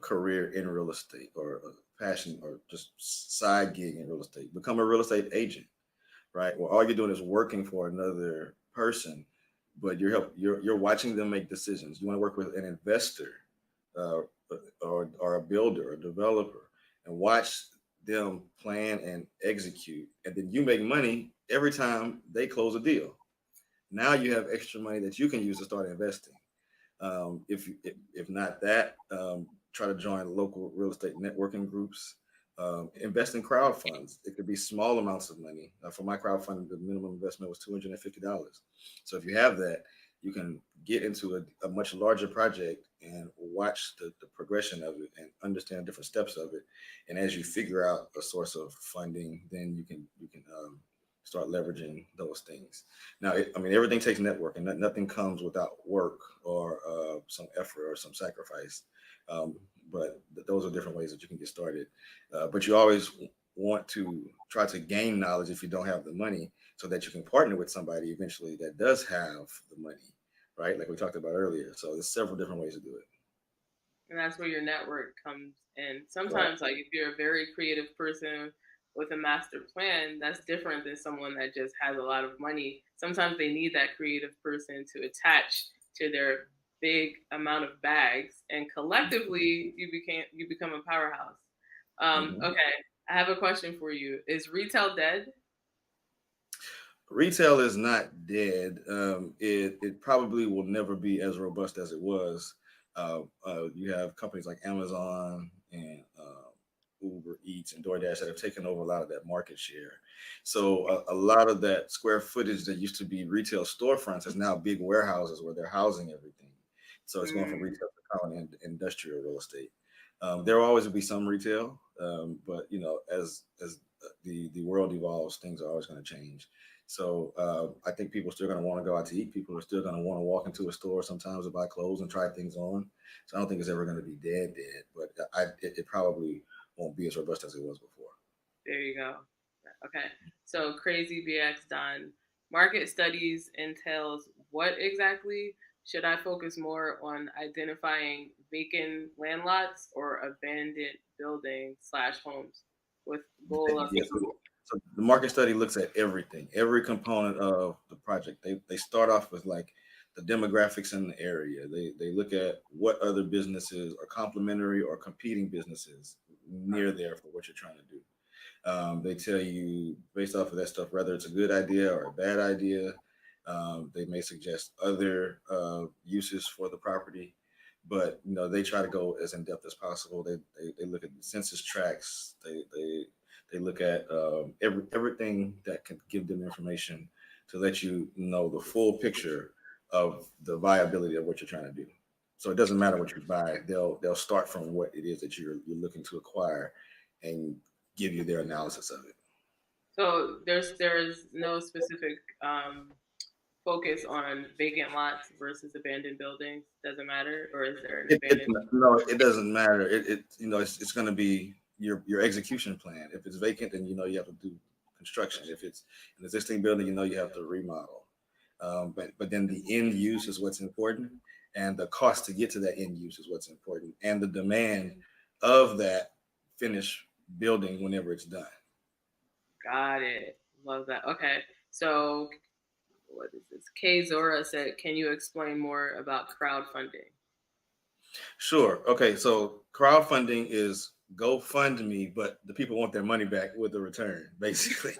career in real estate, or a passion, or just side gig in real estate. Become a real estate agent, right? Well, all you're doing is working for another person, but you're watching them make decisions. You want to work with an investor, uh, or a builder, a developer, and watch them plan and execute, and then you make money every time they close a deal. Now you have extra money that you can use to start investing. If not that, try to join local real estate networking groups. Invest in crowd funds. It could be small amounts of money. For my crowdfunding, the minimum investment was $250. So if you have that, you can get into a much larger project and watch the progression of it and understand different steps of it. And as you figure out a source of funding, then you can start leveraging those things. Now, everything takes network, and nothing comes without work or some effort or some sacrifice. But those are different ways that you can get started. But you always want to try to gain knowledge if you don't have the money, so that you can partner with somebody eventually that does have the money, right? Like we talked about earlier. So there's several different ways to do it. And that's where your network comes in. Sometimes, like if you're a very creative person with a master plan, that's different than someone that just has a lot of money. Sometimes they need that creative person to attach to their big amount of bags, and collectively you become a powerhouse. Okay, I have a question for you. Is retail dead? Retail is not dead. It probably will never be as robust as it was. You have companies like Amazon and Uber Eats and DoorDash that have taken over a lot of that market share. So a lot of that square footage that used to be retail storefronts is now big warehouses where they're housing everything. So it's going from retail to common and industrial real estate. There will always be some retail, but as the world evolves, things are always going to change. So I think people are still going to want to go out to eat. People are still going to want to walk into a store sometimes to buy clothes and try things on. So I don't think it's ever going to be dead, but it probably won't be as robust as it was before. There you go. Okay. So Crazy BX done. Market studies entails what exactly? Should I focus more on identifying vacant land lots or abandoned buildings / homes with goal of? So the market study looks at everything, every component of the project. They start off with like the demographics in the area. They look at what other businesses are complementary or competing businesses near there for what you're trying to do. They tell you based off of that stuff whether it's a good idea or a bad idea. They may suggest other uses for the property, but they try to go as in depth as possible. They look at census tracts. They look at everything that can give them information to let you know the full picture of the viability of what you're trying to do. So it doesn't matter what you buy; they'll start from what it is that you're looking to acquire and give you their analysis of it. So there's no specific focus on vacant lots versus abandoned buildings. Doesn't matter, or is there an abandoned? No, it doesn't matter. It's going to be your execution plan. If it's vacant, then you have to do construction. If it's an existing building, you have to remodel. But then the end use is what's important, and the cost to get to that end use is what's important, and the demand of that finished building whenever it's done. Got it. Love that. Okay, so what is this? Kay Zora said, "Can you explain more about crowdfunding?" Sure. Okay, so crowdfunding is GoFundMe, but the people want their money back with a return, basically.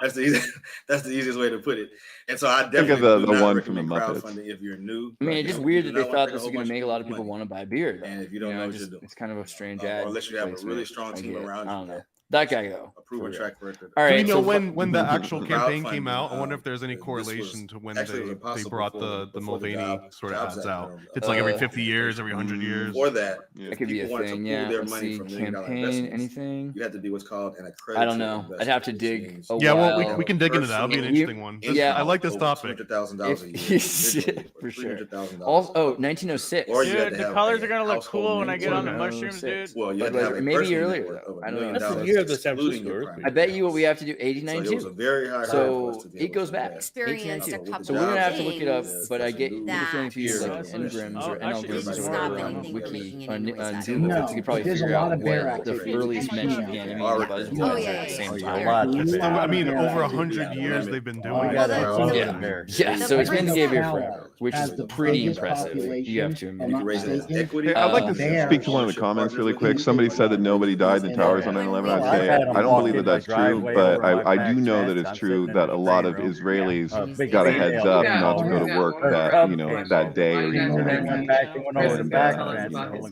That's the easiest way to put it. And so I Think of definitely do the not one from the recommend Muppets. crowdfunding if you're new. I mean, it's Like, just you weird do that they not wanna thought pay a this was whole going bunch to make a lot of people money. want to buy beer. Though. And if you don't know what you're just, doing, it's kind of a strange or ad. unless you have a placement. really strong I team get it. around I you don't know. that That guy though. a proven for track real. record. All Do right. we know so when the actual campaign came crowdfunding, out? I wonder if there's any this correlation was to when actually it was they impossible brought before the the Mulvaney sort of Jobs ads Act out. went on. It's like every 50 years, every 100 years. Before that, That if could be a people wanted to thing. pool Yeah. their Let's money see. from $1 million Campaign. investments, Anything? you had to be what's called an accredited I don't know. investor, I'd have to which dig means a Yeah, well. well, we can dig into that. That'll be an interesting one. Yeah. I like this over topic. $200,000 a year, For sure. $300,000. Also, 1906. Or you had Dude, to the have colors a are gonna look household cool when I net get on the worth. mushrooms, dude. Well, you had to But have a maybe personal earlier, net worth though. of I don't $1 million, know. That's the year of the San excluding Francisco your earthquake. I bet you what we have to do, So it was 1892. a very high So hurdle to be it able goes to do back. that. Experienced a 1892. couple So we're gonna have to look it up, things but I get the that feeling to use like Yeah. engrams or Oh, actually, NLGs this is or not whatever anything wiki making on any noise Google that to probably there's a figure lot out of bear what the activity. earliest mention of the enemy was Oh, at yeah, the yeah. same Oh, time. Yeah, I mean, over 100 years they've been doing it. Yeah, so it's been the Gay Bear forever, which is pretty impressive. You have to admit. Hey, I'd like to speak to one of the comments really quick. Somebody said that nobody died in the towers on 9/11. I'd say I don't believe that that's true, but I do know that it's true that a lot of Israelis got a heads up not to go to work that, you know, that day or even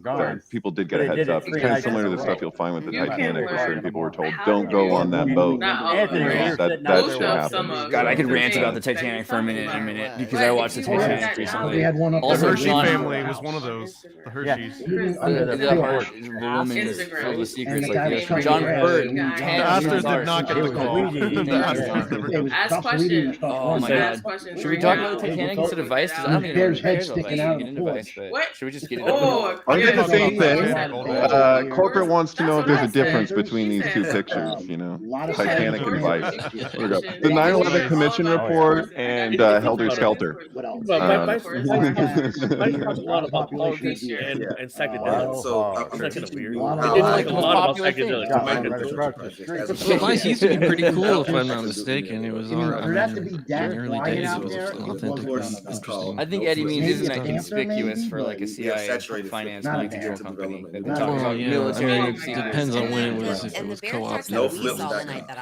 so people did get a heads up. It's kind of similar to the stuff you'll find with the Titanic, where certain people were told, don't go on that boat. That should happen. God, I could rant about the Titanic for a minute because I watched the Titanic recently. The Also, Hershey John, family was one of those. The Hershey's. the woman is filled with secrets like this. John Bird, The Astors did not get the call. The Astors never got the call. Ask questions. Oh my God. Should we talk about the Titanic instead of Vice? Because I don't think anyone cares about Vice. We can get into Vice, but should we just get into it? Aren't they the same thing? Corporate wants to know if there's a difference between these two pictures, you know, Titanic and Vice. Here we go. The 9/11 Commission report and Helter Skelter. Vice talks a lot about politics and psychedelics. So It's not kind of weird. It's like a the most lot about popular thing. psychedelics. Well, Vice used to be pretty cool, if I'm not mistaken. It was in the early days. It was authentic and interesting. I think Eddie Means isn't that conspicuous for like a CIA finance mind control company. They've been talking about military. I mean, it depends on when it was, if it was co-opted No for flips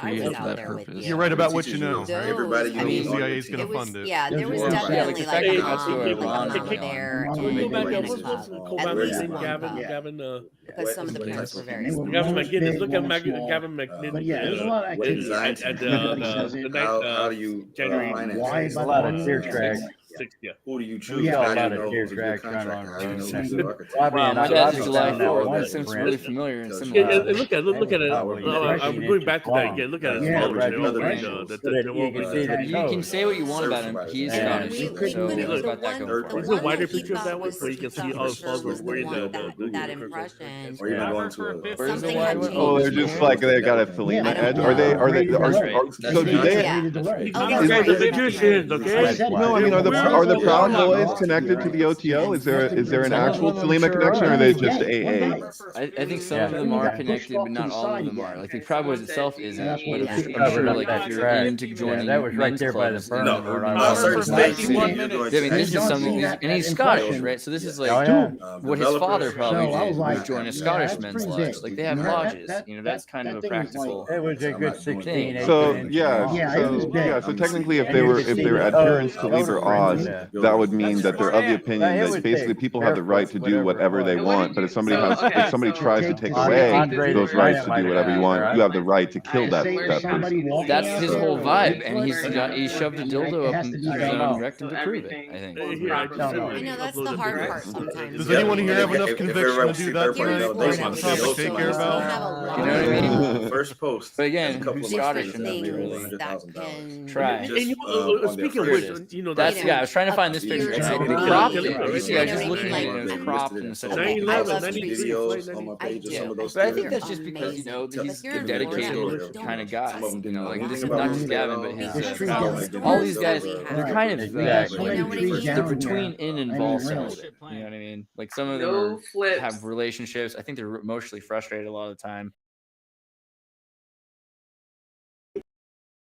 created for that purpose. You're right about what you know. Everybody, I mean, CIA is going to fund it. Yeah, there was Yeah, definitely like like the a fact that people Iran coming on there Go and back running up. a What's club. the At least name? one Gavin, club. Because some of the parents were very smart. Gavin McGinnis. Gavin McGinnis. But yeah, there's a lot of activity. At the night, how do you January. Why is a lot of clear track? Who do you choose? Yeah, How a do you lot know of clear who's a good track contractor? How do you know trying who's to- a good architect? Wow, my dad's is July 4th. That seems really familiar and Yeah, similar. and look at it. I'm going back to that again. Look at his Yeah, followers. right. They're all Right. You can say what you want about him. He is Scottish, so he's got that going for Is him. there a wider picture of that one where you can see all his followers wearing that impression. Or even going to a Where's the Something wide had one? changed. Oh, they're just like they got a Thelema edge. Are they? So do they? Yeah. The Egyptians, okay? No, I mean, are the Proud Boys connected to the OTO? Is there an actual Thelema connection, or are they just AA? I think some of them are connected, but not all of them are. Like the Proud Boys itself isn't, but I'm sure like if you're into joining men's clubs, certain states. I mean, this is something, and he's Scottish, right? So this is like what his father probably did was join a Scottish men's lodge. Like they have lodges, you know, that's kind of a practical. It was a good 16. So so technically, if they were adherents to Liber Oz, that would mean that they're of the opinion that basically people have the right to do whatever they want. But if somebody tries to take away those rights to do whatever you want, you have the right to kill that person. That's his whole vibe, and he shoved a dildo up his own rectum to prove it. I think. I know that's the hard part sometimes. Does anyone here have enough conviction to do that tonight? Take care about. You know what I mean? First post. But again, Scottish and things really that can try. And speaking of which, you know, That's the guy. I was trying to find this picture. It's like cropped. You see, I was just You know, looking at it, and it was like- cropped in such a I way. love videos on my page of Yeah, some of those but I think theories. that's just because you know that he's You're a in dedicated Florida. kind of guy. Some of them You know, like didn't this know is not just about Gavin, but it. his Yeah. all these guys. They're kind of they're down between there. in and I vol mean, some really. of it. You know what I mean? Like some of them No flips. have relationships. I think they're emotionally frustrated a lot of the time.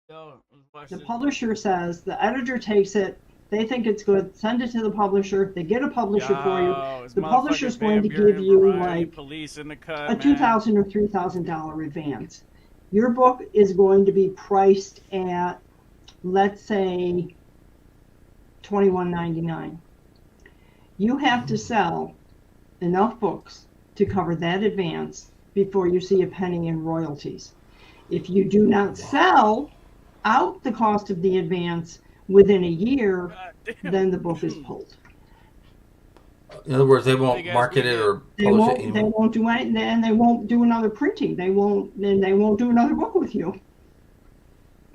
The publisher says, the editor takes it, they think it's good, send it to the publisher, they get a publisher for you. The publisher's going to give you like police in the a $2,000 or $3,000 advance. Your book is going to be priced at, let's say, $21.99. You have to sell enough books to cover that advance before you see a penny in royalties. If you do not sell out the cost of the advance within a year, then the book is pulled. In other words, they won't market it or publish it anymore. They won't do anything, and they won't do another printing. They won't do another book with you.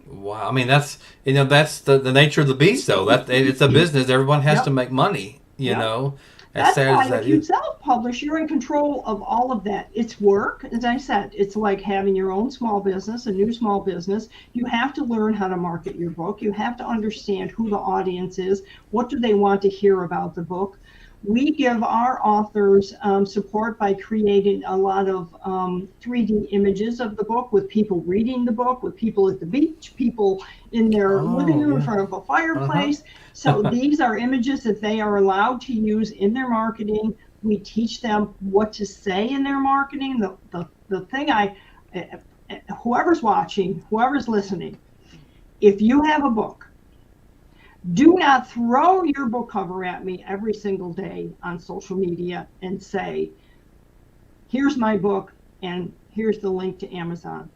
Wow, I mean that's the nature of the beast, though. It's a business. Everyone has to make money, you know. That's why if you self-publish, you're in control of all of that. It's work, as I said. It's like having your own small business, a new small business. You have to learn how to market your book. You have to understand who the audience is. What do they want to hear about the book? We give our authors support by creating a lot of 3D images of the book, with people reading the book, with people at the beach, people in their living room in front of a fireplace. So these are images that they are allowed to use in their marketing. We teach them what to say in their marketing. The thing whoever's watching, whoever's listening, if you have a book, do not throw your book cover at me every single day on social media and say, here's my book and here's the link to Amazon.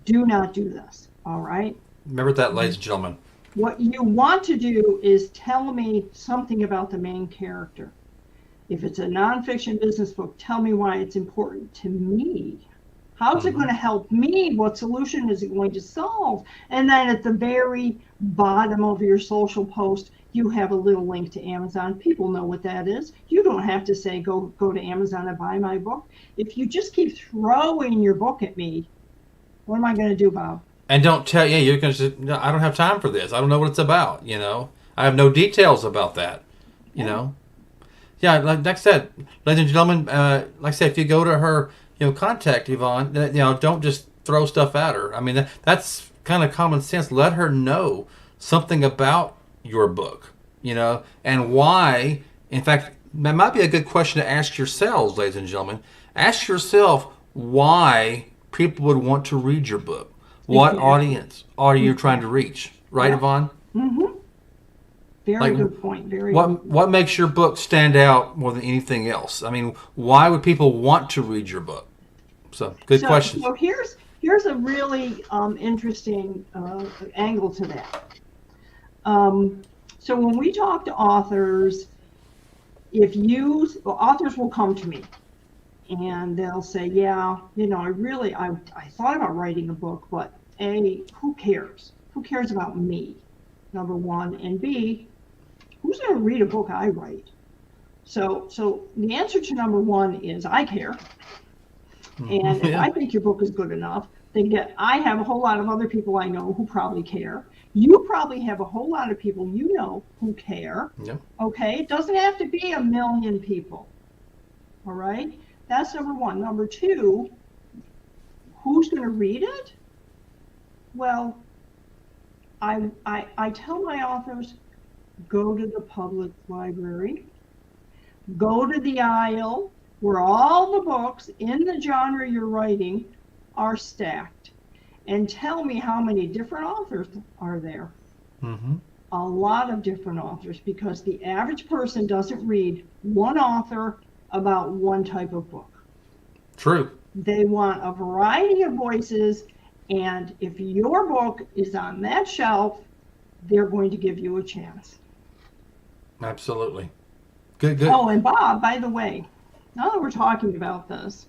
Do not do this, all right? Remember that, ladies and gentlemen. What you want to do is tell me something about the main character. If it's a nonfiction business book, tell me why it's important to me. How's it going to help me? What solution is it going to solve? And then at the very bottom of your social post, you have a little link to Amazon. People know what that is. You don't have to say, go to Amazon and buy my book. If you just keep throwing your book at me, what am I going to do, Bob? And don't tell you're going to say, no, I don't have time for this. I don't know what it's about, you know. I have no details about that, you know. Yeah, like I said, ladies and gentlemen, like I said, if you go to her, contact Yvonne, don't just throw stuff at her. I mean, that's kind of common sense. Let her know something about your book, and why. In fact, that might be a good question to ask yourselves, ladies and gentlemen. Ask yourself why people would want to read your book. What audience are you trying to reach? Right, Yvonne? Mm-hmm. Very good point. What makes your book stand out more than anything else? I mean, why would people want to read your book? So, good question. So here's a really interesting angle to that. So when we talk to authors, authors will come to me and they'll say, yeah, I thought about writing a book, but A, who cares? Who cares about me? Number one, and B, who's going to read a book I write? So the answer to number one is I care. And if I think your book is good enough, then I have a whole lot of other people I know who probably care. You probably have a whole lot of people you know who care. Yeah. Okay? It doesn't have to be 1 million people. All right? That's number one. Number two, who's going to read it? Well, I tell my authors, go to the public library, go to the aisle where all the books in the genre you're writing are stacked, and tell me how many different authors are there. Mm-hmm. A lot of different authors, because the average person doesn't read one author about one type of book. True. They want a variety of voices, and if your book is on that shelf, they're going to give you a chance. Absolutely. Good. Oh, and Bob, by the way, now that we're talking about this,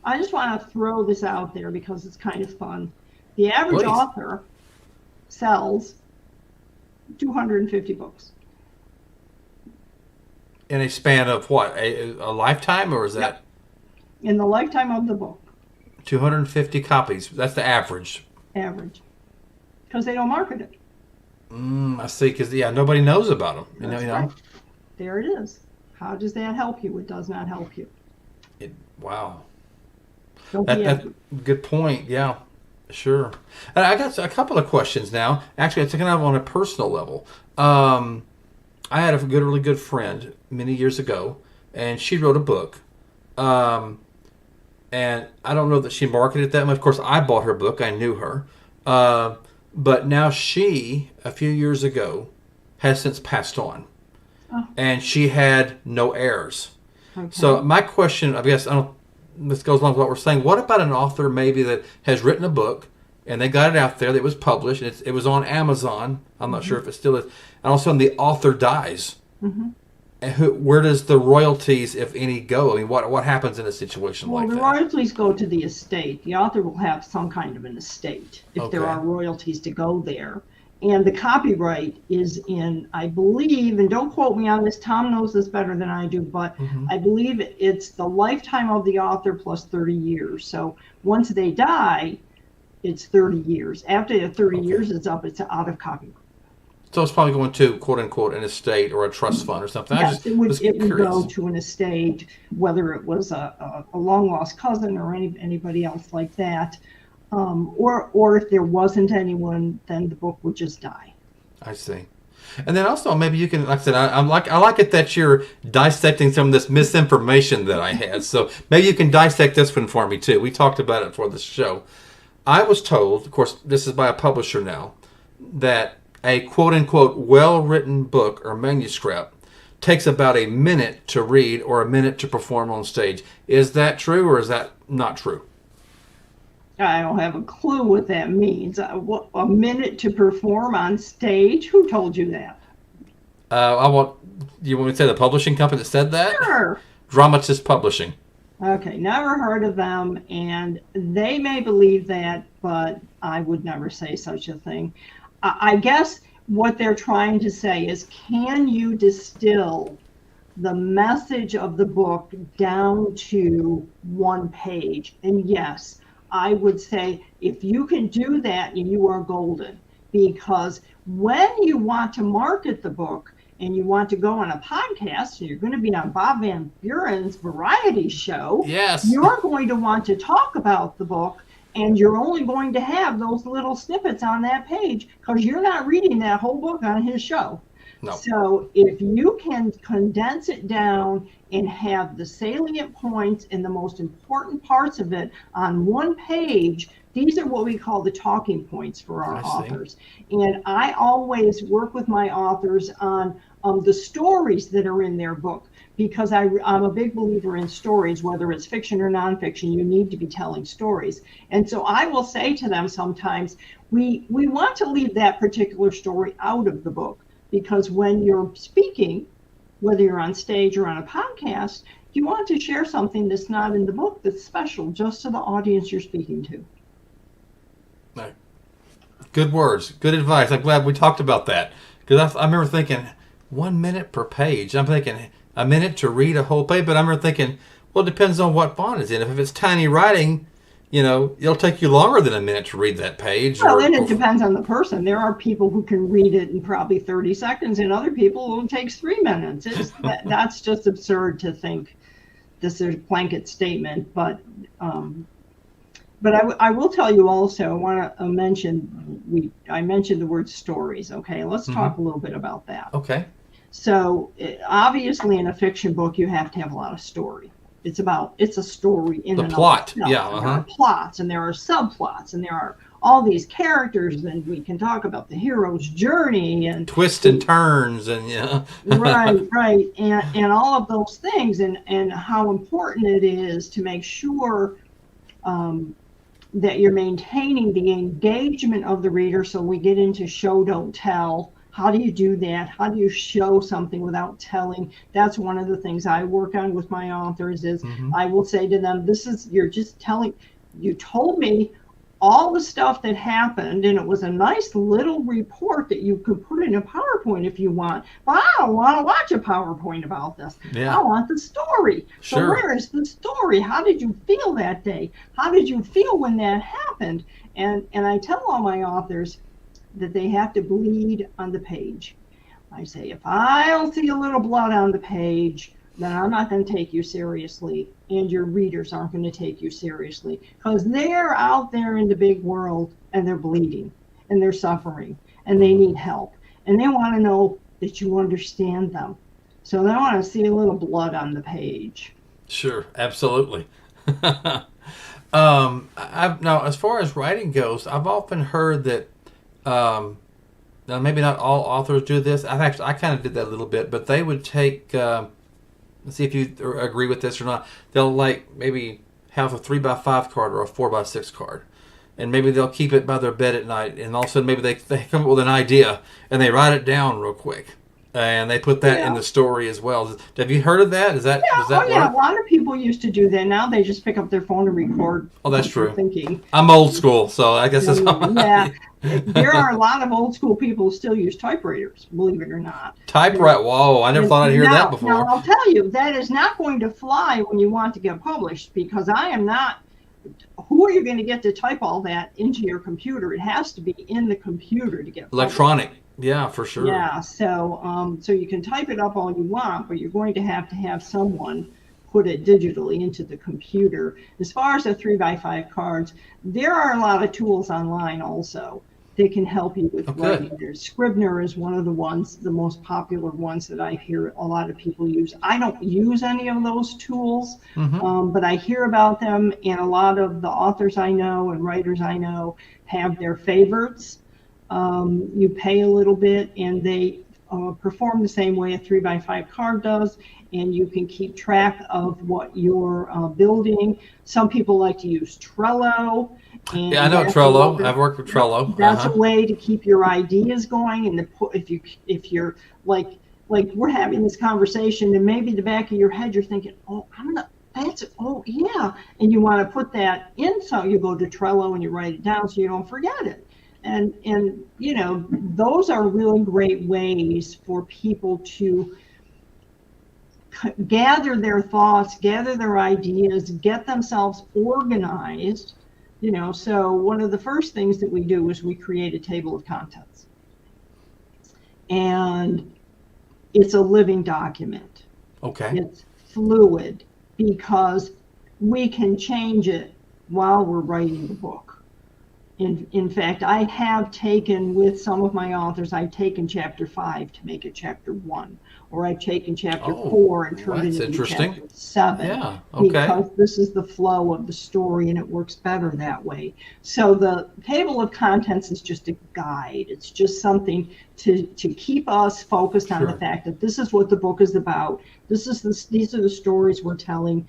I just want to throw this out there because it's kind of fun. The average author sells 250 books. In a span of what? A lifetime, or is that? In the lifetime of the book. 250 copies. That's the average. Average. Because they don't market it. I see. Because nobody knows about them. That's right. There it is. How does that help you? It does not help you. Wow. That's a good point. Yeah, sure. And I got a couple of questions now. Actually, it's kind of on a personal level. I had a really good friend many years ago, and she wrote a book. And and I don't know that she marketed it that much. Of course, I bought her book. I knew her. But now she, a few years ago, has since passed on. Oh. And she had no heirs. Okay. So my question, I guess, this goes along with what we're saying. What about an author maybe that has written a book and they got it out there that was published and it was on Amazon? I'm not sure if it still is. And all of a sudden the author dies. Mm-hmm. And where does the royalties, if any, go? I mean, what happens in a situation like Well, the that? royalties go to the estate. The author will have some kind of an estate if there Okay. are royalties to go there. And the copyright is in, I believe, and don't quote me on this, Tom knows this better than I do, but I believe it's the lifetime of the author plus 30 years. So once they die, it's 30 years. After the 30 years is up, it's out of copyright. So it's probably going to, quote unquote, an estate or a trust fund or something. Yes, it would go curious. to an estate, whether it was a long lost cousin or anybody else like that. Or if there wasn't anyone, then the book would just die. I see. And then also maybe you can, like I said, I like it that you're dissecting some of this misinformation that I had. So maybe you can dissect this one for me too. We talked about it for the show. I was told, of course, this is by a publisher now, that a quote unquote well-written book or manuscript takes about a minute to read or a minute to perform on stage. Is that true or is that not true? I don't have a clue what that means. A minute to perform on stage? Who told you that? You want me to say the publishing company that said that? Sure. Dramatist Publishing. Okay, never heard of them, and they may believe that, but I would never say such a thing. I guess what they're trying to say is, can you distill the message of the book down to one page? And yes, I would say if you can do that, you are golden. Because when you want to market the book and you want to go on a podcast, and you're going to be on Bob Van Buren's variety show, yes, you're going to want to talk about the book, and you're only going to have those little snippets on that page because you're not reading that whole book on his show. No. So if you can condense it down and have the salient points and the most important parts of it on one page, these are what we call the talking points for our authors. And I always work with my authors on the stories that are in their book, because I'm a big believer in stories, whether it's fiction or nonfiction. You need to be telling stories. And so I will say to them sometimes, we want to leave that particular story out of the book, because when you're speaking, whether you're on stage or on a podcast, you want to share something that's not in the book that's special just to the audience you're speaking to. Right. Good words, good advice. I'm glad we talked about that, because I remember thinking 1 minute per page. I'm thinking a minute to read a whole page, but I remember thinking, well, it depends on what font it's in. If it's tiny writing, it'll take you longer than a minute to read that page. Well, and it depends on the person. There are people who can read it in probably 30 seconds, and other people who it takes 3 minutes. That's just absurd to think this is a blanket statement. But I will tell you also, I want to mention, I mentioned the word stories. Okay, let's talk a little bit about that. Okay. So obviously in a fiction book, you have to have a lot of story. It's a story in the and plot. Of itself. Yeah. There are plots, and there are subplots, and there are all these characters, and we can talk about the hero's journey and twists and turns, and right, and all of those things, and how important it is to make sure that you're maintaining the engagement of the reader. So we get into show, don't tell. How do you do that? How do you show something without telling? That's one of the things I work on with my authors is I will say to them, you're just telling, you told me all the stuff that happened, and it was a nice little report that you could put in a PowerPoint if you want, but I don't want to watch a PowerPoint about this. Yeah. I want the story. Sure. So where is the story? How did you feel that day? How did you feel when that happened? And I tell all my authors that they have to bleed on the page. I say, if I don't see a little blood on the page, then I'm not going to take you seriously, and your readers aren't going to take you seriously, because they're out there in the big world, and they're bleeding, and they're suffering, and they need help, and they want to know that you understand them. So they want to see a little blood on the page. Sure, absolutely. Now, as far as writing goes, I've often heard that, now maybe not all authors do this. I kind of did that a little bit, but they would take, let's see if you agree with this or not. They'll like maybe have a 3x5 card or a 4x6 card. And maybe they'll keep it by their bed at night, and all of a sudden maybe they come up with an idea and they write it down real quick, and they put that in the story as well. Have you heard of that? Does that work? A lot of people used to do that. Now they just pick up their phone and record. Oh, that's true. Thinking. I'm old school, so I guess that's yeah. There are a lot of old school people who still use typewriters, believe it or not. Typewriter. Whoa, I never thought I'd hear that before. Now I'll tell you, that is not going to fly when you want to get published, because I am not. Who are you going to get to type all that into your computer? It has to be in the computer to get electronic. Yeah, for sure. Yeah, so so you can type it up all you want, but you're going to have someone put it digitally into the computer. As far as the 3x5 cards, there are a lot of tools online also. They can help you with writing. Scrivener is one of the most popular ones that I hear a lot of people use. I don't use any of those tools, but I hear about them, and a lot of the authors I know and writers I know have their favorites. You pay a little bit, and they perform the same way a 3x5 card does, and you can keep track of what you're building. Some people like to use Trello. And yeah, I know Trello. I've worked with Trello. That's a way to keep your ideas going. And if you're like we're having this conversation, and maybe the back of your head you're thinking, oh, yeah, and you want to put that in, so you go to Trello and you write it down so you don't forget it. And you know, those are really great ways for people to gather their thoughts, gather their ideas, get themselves organized. You know, so one of the first things that we do is we create a table of contents. And it's a living document. Okay. It's fluid because we can change it while we're writing the book. In fact, I have taken, with some of my authors, I've taken chapter 5 to make it chapter 1. Or I've taken chapter 4 and turned it into chapter 7. Yeah, okay. Because this is the flow of the story, and it works better that way. So the table of contents is just a guide. It's just something to keep us focused on the fact that this is what the book is about. These are the stories we're telling.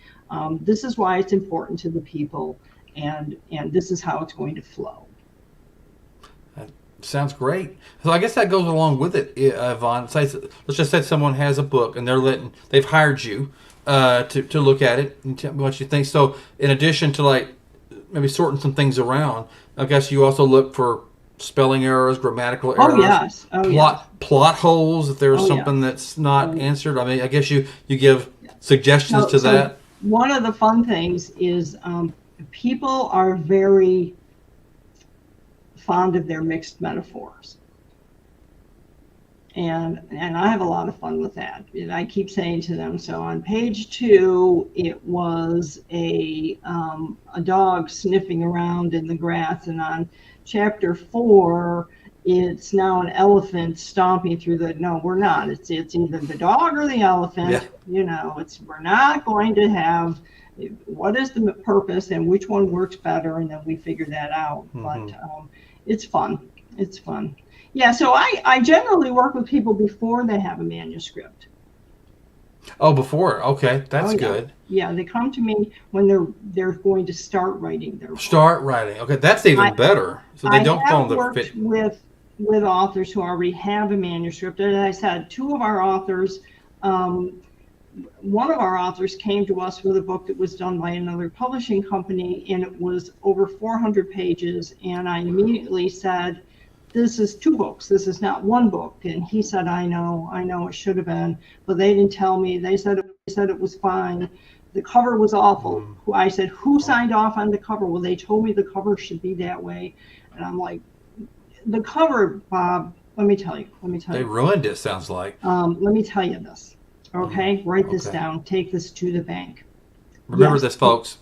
This is why it's important to the people, and this is how it's going to flow. Sounds great. So I guess that goes along with it, Yvonne. Let's just say someone has a book and they've hired you to look at it and tell me what you think. So in addition to like maybe sorting some things around, I guess you also look for spelling errors, grammatical errors, plot holes if there's something that's not answered. I mean, I guess you give suggestions to that. One of the fun things is people are very fond of their mixed metaphors, and I have a lot of fun with that. And I keep saying to them, so on page 2 it was a dog sniffing around in the grass, and on chapter 4 it's now an elephant stomping through the. No, we're not. It's either the dog or the elephant. Yeah. You know, we're not going to have. What is the purpose and which one works better, and then we figure that out. But it's fun. It's fun. Yeah, so I generally work with people before they have a manuscript. Oh, before. Okay, that's good. Yeah, they come to me when they're going to start writing their book. Start writing. Okay, that's even better. So they don't fall in the fit. With authors who already have a manuscript. As I said, 2 of our authors, one of our authors came to us with a book that was done by another publishing company, and it was over 400 pages. And I immediately said, this is 2 books. This is not 1 book. And he said, I know it should have been, but they didn't tell me. They said it was fine. The cover was awful. I said, who signed off on the cover? Well, they told me the cover should be that way. And I'm like, the cover, Bob, let me tell you. They ruined it, sounds like. Let me tell you this. Okay, write this down. Take this to the bank. Remember this, folks.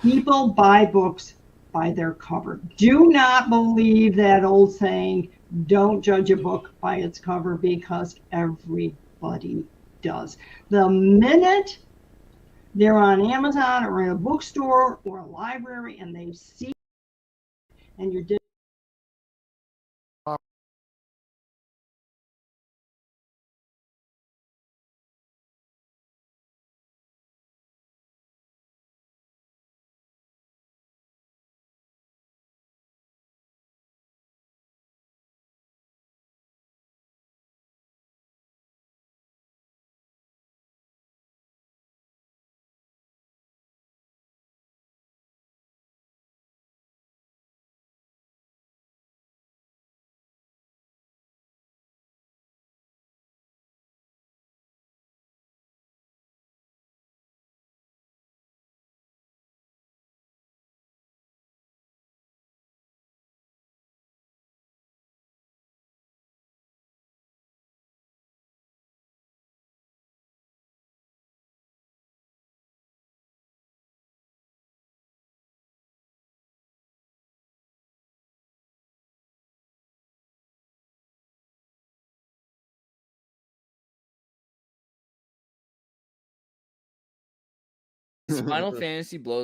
People buy books by their cover. Do not believe that old saying, don't judge a book by its cover, because everybody does. The minute They're on Amazon or in a bookstore or a library, and they see, and you're Final Fantasy blows